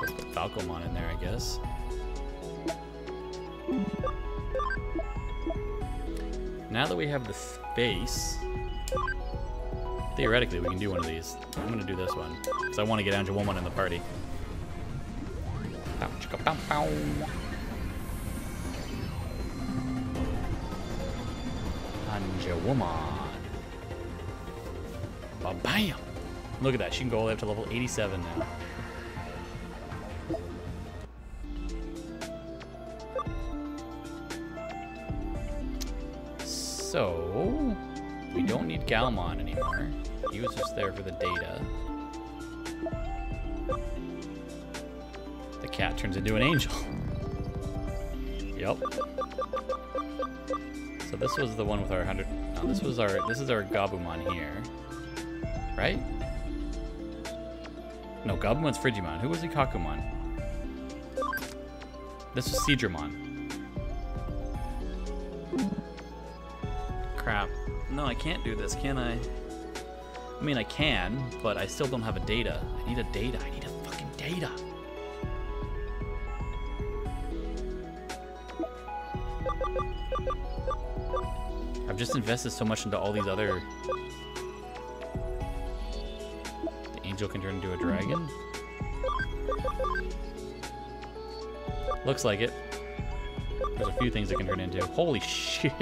Let's Falcomon in there, I guess. Now that we have the space, theoretically we can do one of these. I'm gonna do this one because I want to get Angewomon in the party. Pow, chicka, pow, pow. Angewomon. Ba-bam! Look at that. She can go all the way up to level 87 now. So, we don't need Galmon anymore. He was just there for the data. The cat turns into an angel. Yep. So this was the one with our 100. No, this is our Gabumon here. Right? No, Gabumon's Frigimon. Who was Ikakumon? This was Seadramon. Crap. No, I can't do this, can I? I mean, I can, but I still don't have a data. I need a data. I need a fucking data. I've just invested so much into all these other... The angel can turn into a dragon? Looks like it. There's a few things it can turn into. Holy shit!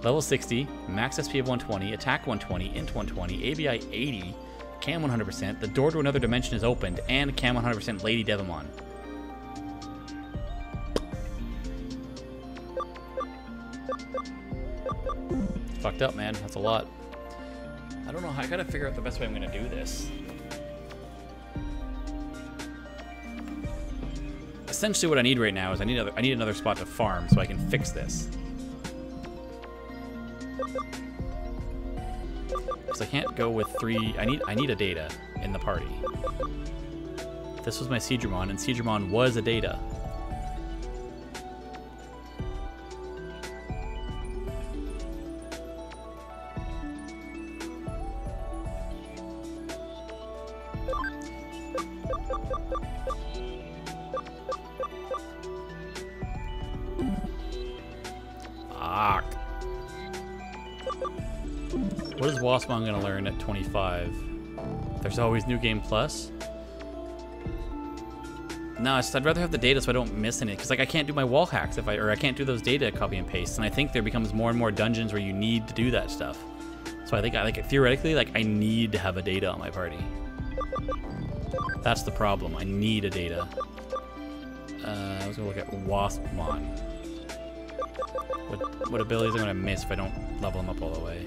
Level 60, max SP of 120, attack 120, int 120, ABI 80, cam 100%, the door to another dimension is opened, and cam 100% Lady Devimon. Fucked up, man. That's a lot. I don't know how. I gotta figure out the best way I'm gonna do this. Essentially, what I need right now is I need another spot to farm so I can fix this. Because I can't go with 3. I need a data in the party. This was my Seadramon, and Seadramon was a data. What is Waspon gonna learn at 25? There's always New Game Plus. No, I'd rather have the data so I don't miss any. Because like I can't do my wall hacks or I can't do those data copy and paste. And I think there becomes more and more dungeons where you need to do that stuff. So I think theoretically I need to have a data on my party. That's the problem. I need a data. I was gonna look at Waspmon. What abilities I'm gonna miss if I don't level him up all the way?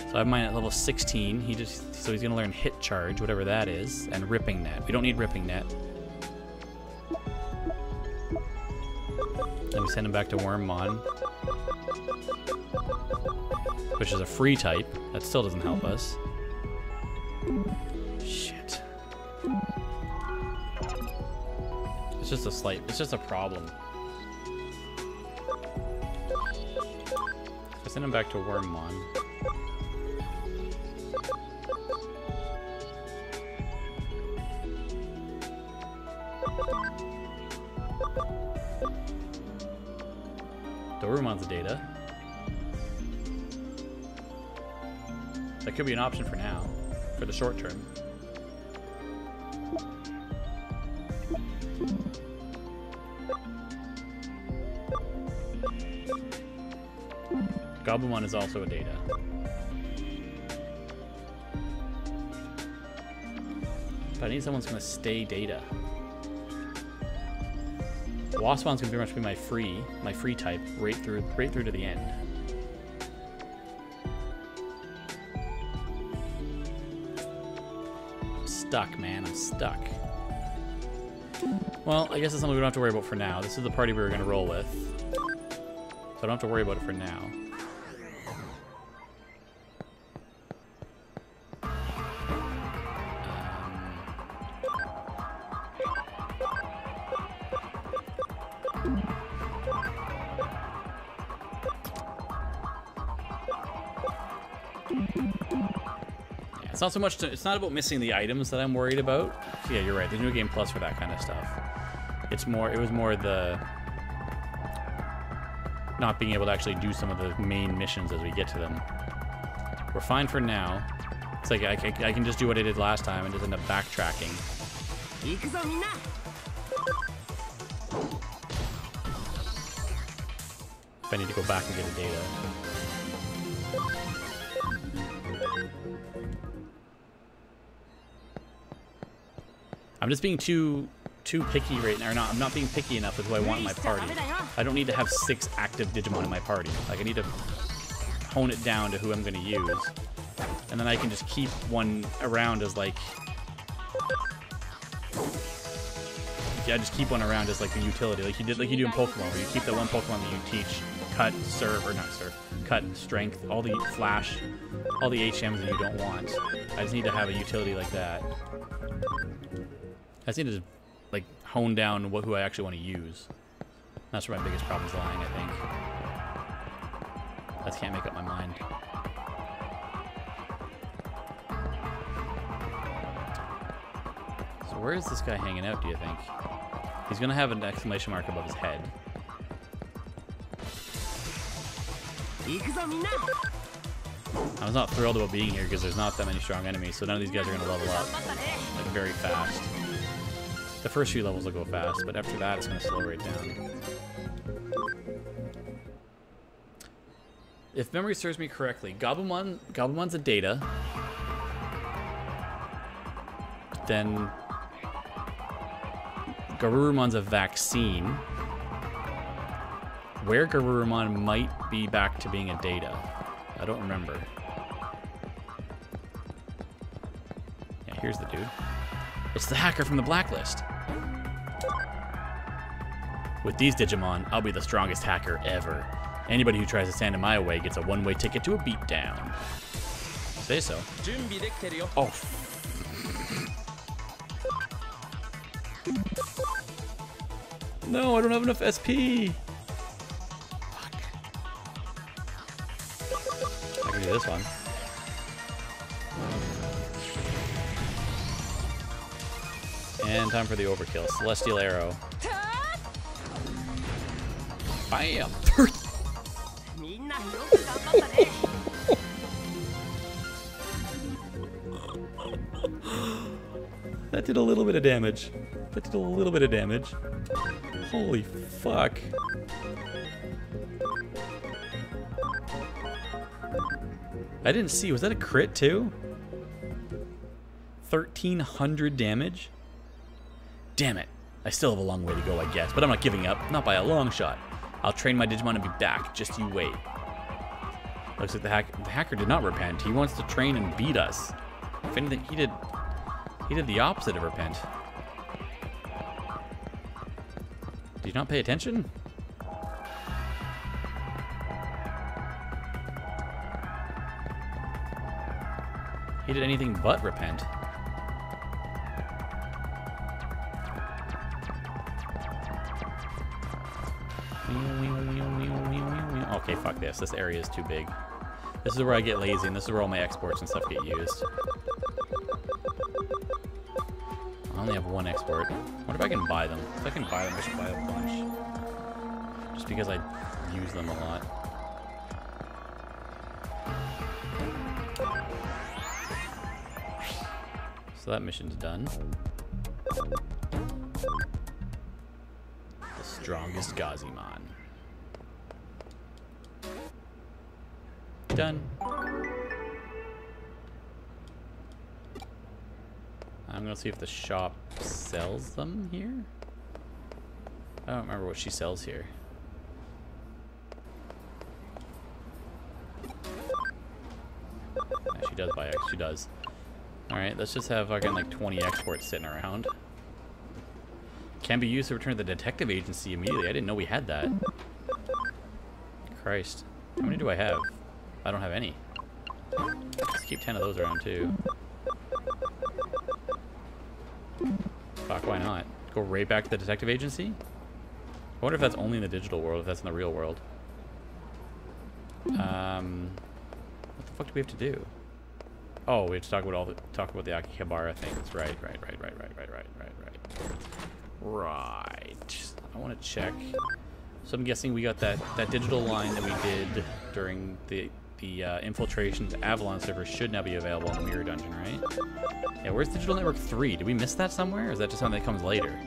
So I have mine at level 16. So he's gonna learn Hit Charge, whatever that is, and Ripping Net. We don't need Ripping Net. Then we send him back to Wormmon, which is a free type. That still doesn't help us. Shit. It's just a problem. I send him back to Wormmon. Dorumon's a data. That could be an option for now, for the short term. Gabumon is also a data. But I need someone who's gonna stay data. Waspon's gonna pretty much be my free type right through to the end. I'm stuck, man. I'm stuck. Well, I guess it's something we don't have to worry about for now. This is the party we were gonna roll with, so I don't have to worry about it for now. It's not so much. It's not about missing the items that I'm worried about. Yeah, you're right. There's New Game Plus for that kind of stuff. It's more. It was more the not being able to actually do some of the main missions as we get to them. We're fine for now. It's like I can just do what I did last time and just end up backtracking. If I need to go back and get the data. I'm just being too picky right now. Or not, I'm not being picky enough with who I want in my party. I don't need to have 6 active Digimon in my party. Like, I need to hone it down to who I'm going to use. And then I can just keep one around as, like... Yeah, just keep one around as, like, the utility. Like you do in Pokemon, where you keep that one Pokemon that you teach cut, serve, or not serve, cut, strength, all the flash, all the HMs that you don't want. I just need to have a utility like that. I just need to, like, hone down who I actually want to use. That's where my biggest problem's lying, I think. I just can't make up my mind. So where is this guy hanging out, do you think? He's gonna have an exclamation mark above his head. I was not thrilled about being here because there's not that many strong enemies, so none of these guys are gonna level up, like, very fast. The first few levels will go fast, but after that it's gonna slow right down. If memory serves me correctly, Gobumon's a data. Then Garurumon's a vaccine. Where Garurumon might be back to being a data. I don't remember. Yeah, here's the dude. It's the hacker from the blacklist. With these Digimon, I'll be the strongest hacker ever. Anybody who tries to stand in my way gets a one-way ticket to a beatdown. Say so. Oh. No, I don't have enough SP. Fuck. I can do this one. And time for the overkill. Celestial Arrow. Bam! That did a little bit of damage. That did a little bit of damage. Holy fuck. I didn't see. Was that a crit too? 1,300 damage? Damn it. I still have a long way to go, I guess. But I'm not giving up. Not by a long shot. I'll train my Digimon and be back. Just you wait. Looks like the hacker did not repent. He wants to train and beat us. If anything, he did the opposite of repent. Did you not pay attention? He did anything but repent. Okay, fuck this. This area is too big. This is where I get lazy, and this is where all my exports and stuff get used. I only have one export. What if I can buy them? If I can buy them, I should buy a bunch. Just because I use them a lot. So that mission's done. The strongest Gazimon. Done. I'm gonna see if the shop sells them here. I don't remember what she sells here. Yeah, she does buy X. She does. All right, let's just have fucking like 20 exports sitting around. Can be used to return to the detective agency immediately. I didn't know we had that. Christ, how many do I have? I don't have any. Let's keep 10 of those around too. Fuck, why not? Go right back to the detective agency? I wonder if that's only in the digital world, if that's in the real world. What the fuck do we have to do? Oh, we have to talk about the Akihabara things. Right. Right. I want to check. So I'm guessing we got that digital line that we did during the infiltration to Avalon server should now be available in the Mirror Dungeon, right? Yeah, where's Digital Network 3? Did we miss that somewhere, or is that just something that comes later?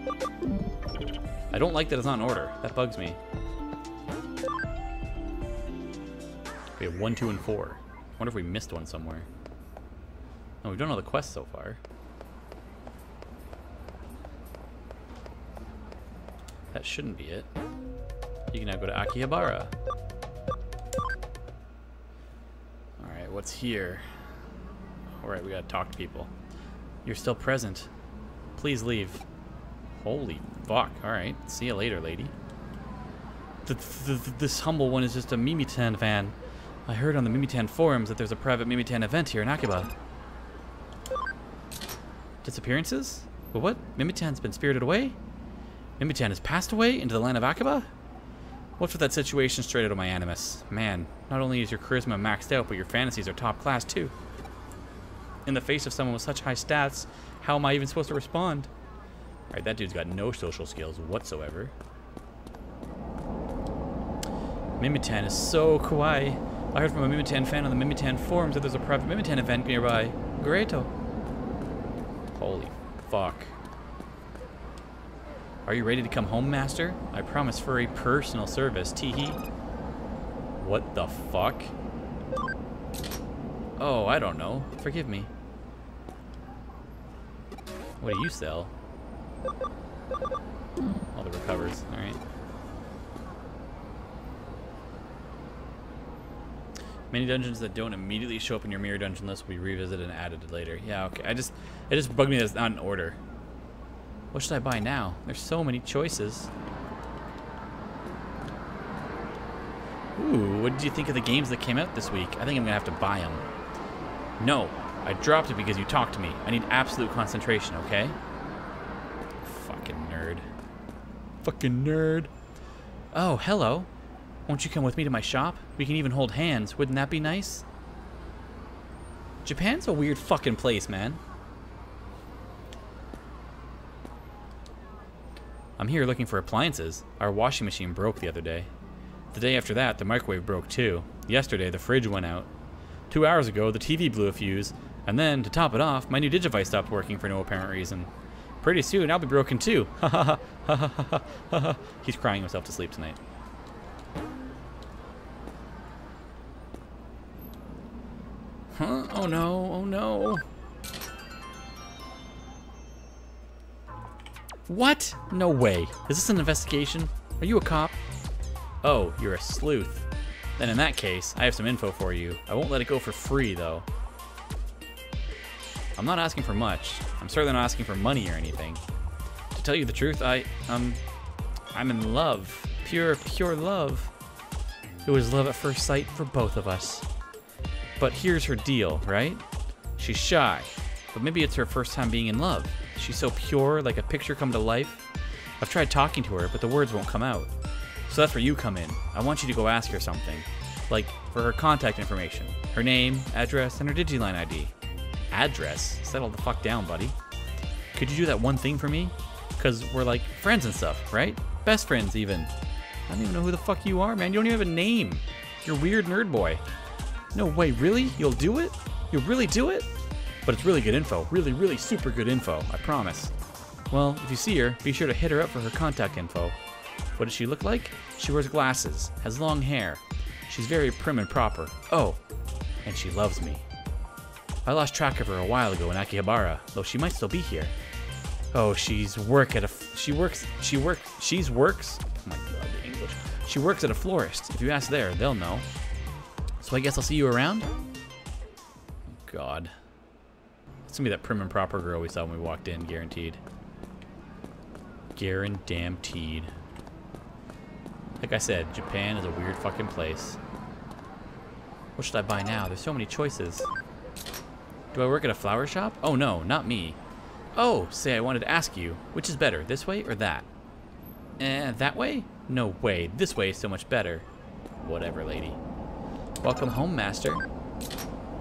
I don't like that it's not in order. That bugs me. We have 1, 2, and 4. I wonder if we missed one somewhere. No, we've done all the quests so far. That shouldn't be it. You can now go to Akihabara. Alright, what's here? Alright, we gotta talk to people. You're still present. Please leave. Holy fuck. Alright, see you later, lady. This humble one is just a Mimitan fan. I heard on the Mimitan forums that there's a private Mimitan event here in Akiba. Disappearances? But what? Mimitan's been spirited away? Mimitan has passed away into the land of Akiba? What's with that situation straight out of my animus? Man, not only is your charisma maxed out, but your fantasies are top class too. In the face of someone with such high stats, how am I even supposed to respond? Alright, that dude's got no social skills whatsoever. Mimitan is so kawaii. I heard from a Mimitan fan on the Mimitan forums that there's a private Mimitan event nearby. Greato. Holy fuck. Are you ready to come home, Master? I promise for a personal service. Teehee. What the fuck? Oh, I don't know. Forgive me. What do you sell? All the recovers. Alright. Many dungeons that don't immediately show up in your mirror dungeon list will be revisited and added later. Yeah, okay. It just bugged me that it's not in order. What should I buy now? There's so many choices. Ooh, what did you think of the games that came out this week? I think I'm gonna have to buy them. No, I dropped it because you talked to me. I need absolute concentration, okay? Fucking nerd. Fucking nerd. Oh, hello. Won't you come with me to my shop? We can even hold hands. Wouldn't that be nice? Japan's a weird fucking place, man. I'm here looking for appliances. Our washing machine broke the other day. The day after that, the microwave broke too. Yesterday, the fridge went out. 2 hours ago, the TV blew a fuse. And then, to top it off, my new Digivice stopped working for no apparent reason. Pretty soon, I'll be broken too. Ha ha ha ha ha ha ha ha. He's crying himself to sleep tonight. Huh? Oh no, oh no. What? No way. Is this an investigation? Are you a cop? Oh, you're a sleuth. Then in that case, I have some info for you. I won't let it go for free, though. I'm not asking for much. I'm certainly not asking for money or anything. To tell you the truth, I'm in love. Pure love. It was love at first sight for both of us. But here's her deal, right? She's shy, but maybe it's her first time being in love. She's so pure, like a picture come to life. I've tried talking to her, but the words won't come out. So that's where you come in. I want you to go ask her something. Like, for her contact information. Her name, address, and her Digiline ID. Address? Settle the fuck down, buddy. Could you do that one thing for me? Because we're like friends and stuff, right? Best friends, even. I don't even know who the fuck you are, man. You don't even have a name. You're a weird nerd boy. No way, really? You'll do it? You'll really do it? But it's really good info. Really, really super good info. I promise. Well, if you see her, be sure to hit her up for her contact info. What does she look like? She wears glasses, has long hair. She's very prim and proper. Oh, and she loves me. I lost track of her a while ago in Akihabara, though she might still be here. Oh, she works. Oh my god, the English. She works at a florist. If you ask there, they'll know. So I guess I'll see you around? God. It's gonna be that prim and proper girl we saw when we walked in, guaranteed. Guaranteed. Like I said, Japan is a weird fucking place. What should I buy now? There's so many choices. Do I work at a flower shop? Oh no, not me. Oh, say I wanted to ask you, which is better, this way or that? That way? No way, this way is so much better. Whatever, lady. Welcome home, Master.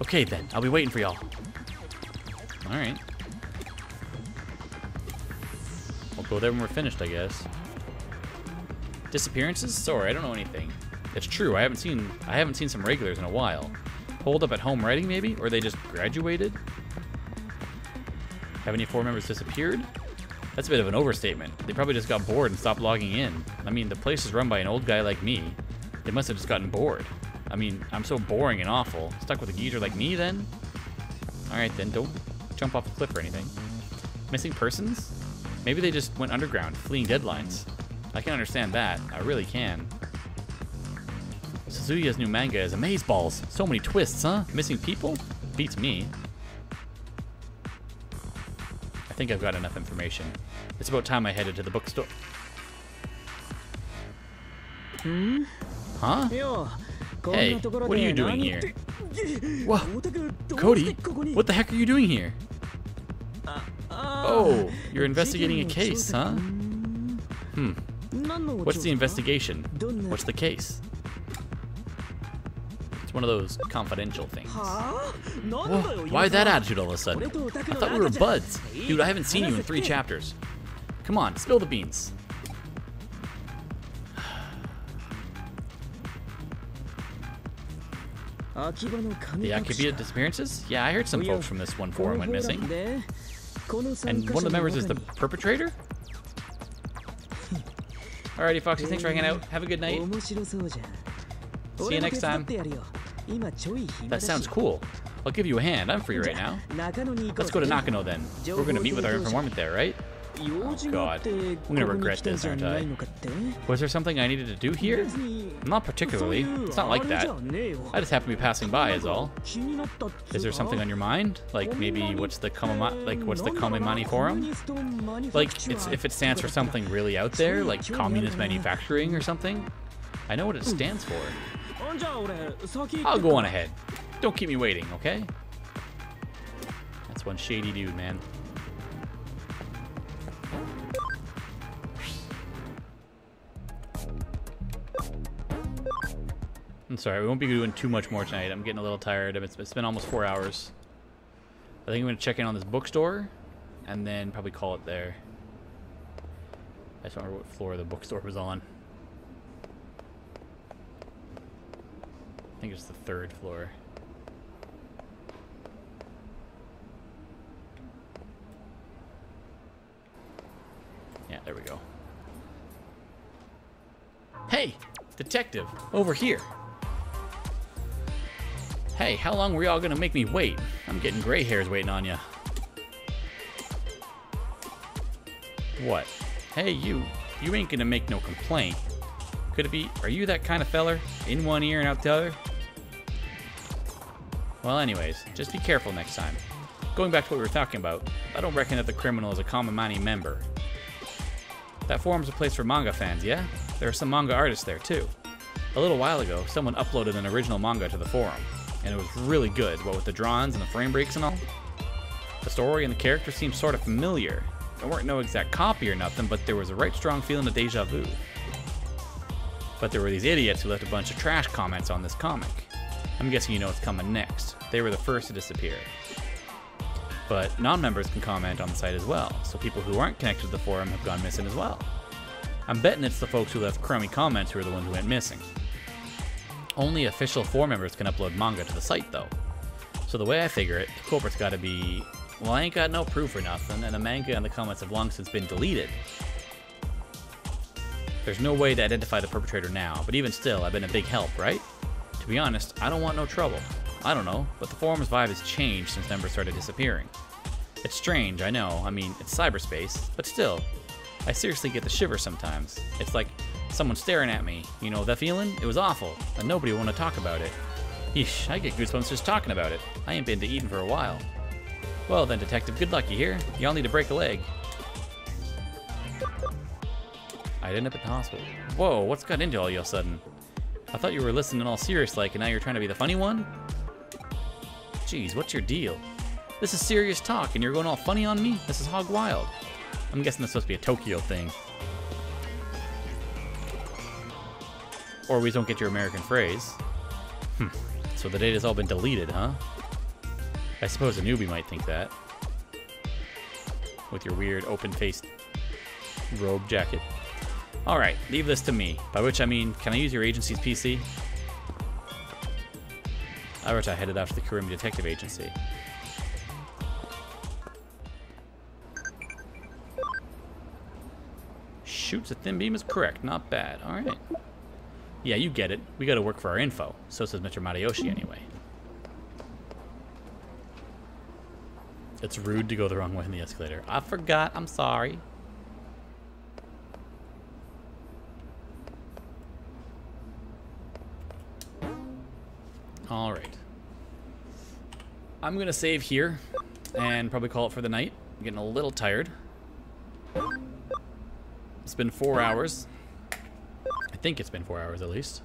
Okay then, I'll be waiting for y'all. Alright. We'll go there when we're finished, I guess. Disappearances? Sorry, I don't know anything. It's true, I haven't seen some regulars in a while. Hold up at home writing, maybe? Or they just graduated? Have any 4 members disappeared? That's a bit of an overstatement. They probably just got bored and stopped logging in. I mean, the place is run by an old guy like me. They must have just gotten bored. I mean, I'm so boring and awful. Stuck with a geezer like me, then? Alright then, don't jump off a cliff or anything. Missing persons? Maybe they just went underground, fleeing deadlines. I can understand that. I really can. Suzuya's new manga is amazeballs. So many twists, huh? Missing people? Beats me. I think I've got enough information. It's about time I headed to the bookstore. Huh? Hey, what are you doing here? Whoa, Cody, what the heck are you doing here? Oh, you're investigating a case, huh? What's the investigation? What's the case? It's one of those confidential things. Whoa, why that attitude all of a sudden? I thought we were buds. Dude, I haven't seen you in 3 chapters. Come on, spill the beans. The Akibita disappearances? Yeah, I heard some folks from this one forum went missing. And one of the members is the perpetrator? Alrighty, Foxy, thanks for hanging out. Have a good night. See you next time. That sounds cool. I'll give you a hand. I'm free right now. Let's go to Nakano then. We're gonna meet with our informant there, right? Oh god. I'm gonna regret this, aren't I? Was there something I needed to do here? Not particularly. It's not like that. I just happen to be passing by is all. Is there something on your mind? Like maybe what's the Kamimani Forum? Like if it stands for something really out there, like communist manufacturing or something? I know what it stands for. I'll go on ahead. Don't keep me waiting, okay? That's one shady dude, man. I'm sorry, we won't be doing too much more tonight. I'm getting a little tired. It's been almost 4 hours. I think I'm going to check in on this bookstore and then probably call it there. I just don't remember what floor the bookstore was on. I think it's the 3rd floor. Yeah, there we go. Hey, detective, over here. Hey, how long were y'all gonna make me wait? I'm getting gray hairs waiting on ya. What? Hey, you ain't gonna make no complaint. Could it be, are you that kind of feller? In one ear and out the other? Well, anyways, just be careful next time. Going back to what we were talking about, I don't reckon that the criminal is a Kamimani member. That forum's a place for manga fans, yeah? There are some manga artists there, too. A little while ago, someone uploaded an original manga to the forum, and it was really good, what with the drawings and the frame breaks and all. The story and the characters seemed sort of familiar. There weren't no exact copy or nothing, but there was a right strong feeling of deja vu. But there were these idiots who left a bunch of trash comments on this comic. I'm guessing you know what's coming next. They were the first to disappear. But non-members can comment on the site as well, so people who aren't connected to the forum have gone missing as well. I'm betting it's the folks who left crummy comments who are the ones who went missing. Only official forum members can upload manga to the site though. So the way I figure it, the culprit's gotta be, well, I ain't got no proof or nothing, and the manga and the comments have long since been deleted. There's no way to identify the perpetrator now, but even still, I've been a big help, right? To be honest, I don't want no trouble. I don't know, but the forum's vibe has changed since members started disappearing. It's strange, I know, I mean, it's cyberspace, but still, I seriously get the shivers sometimes. It's like someone staring at me, you know that feeling? It was awful, and nobody would want to talk about it. Yeesh, I get goosebumps just talking about it. I ain't been to Eden for a while. Well then, detective, good luck, you hear? Y'all need to break a leg. I'd end up at the hospital. Whoa, what's got into all you all of a sudden? I thought you were listening all serious like, and now you're trying to be the funny one? Jeez, what's your deal? This is serious talk, and you're going all funny on me? This is hog wild. I'm guessing that's supposed to be a Tokyo thing. Or we don't get your American phrase. So the data's all been deleted, huh? I suppose a newbie might think that. With your weird open-faced robe jacket. Alright, leave this to me. By which I mean, can I use your agency's PC? I headed out to the Kurumi Detective Agency. Shoots a thin beam is correct. Not bad. Alright. Yeah, you get it. We gotta work for our info. So says Mr. Matayoshi anyway. It's rude to go the wrong way in the escalator. I forgot. I'm sorry. Alright. I'm gonna save here and probably call it for the night. I'm getting a little tired. It's been 4 hours. I think it's been 4 hours at least.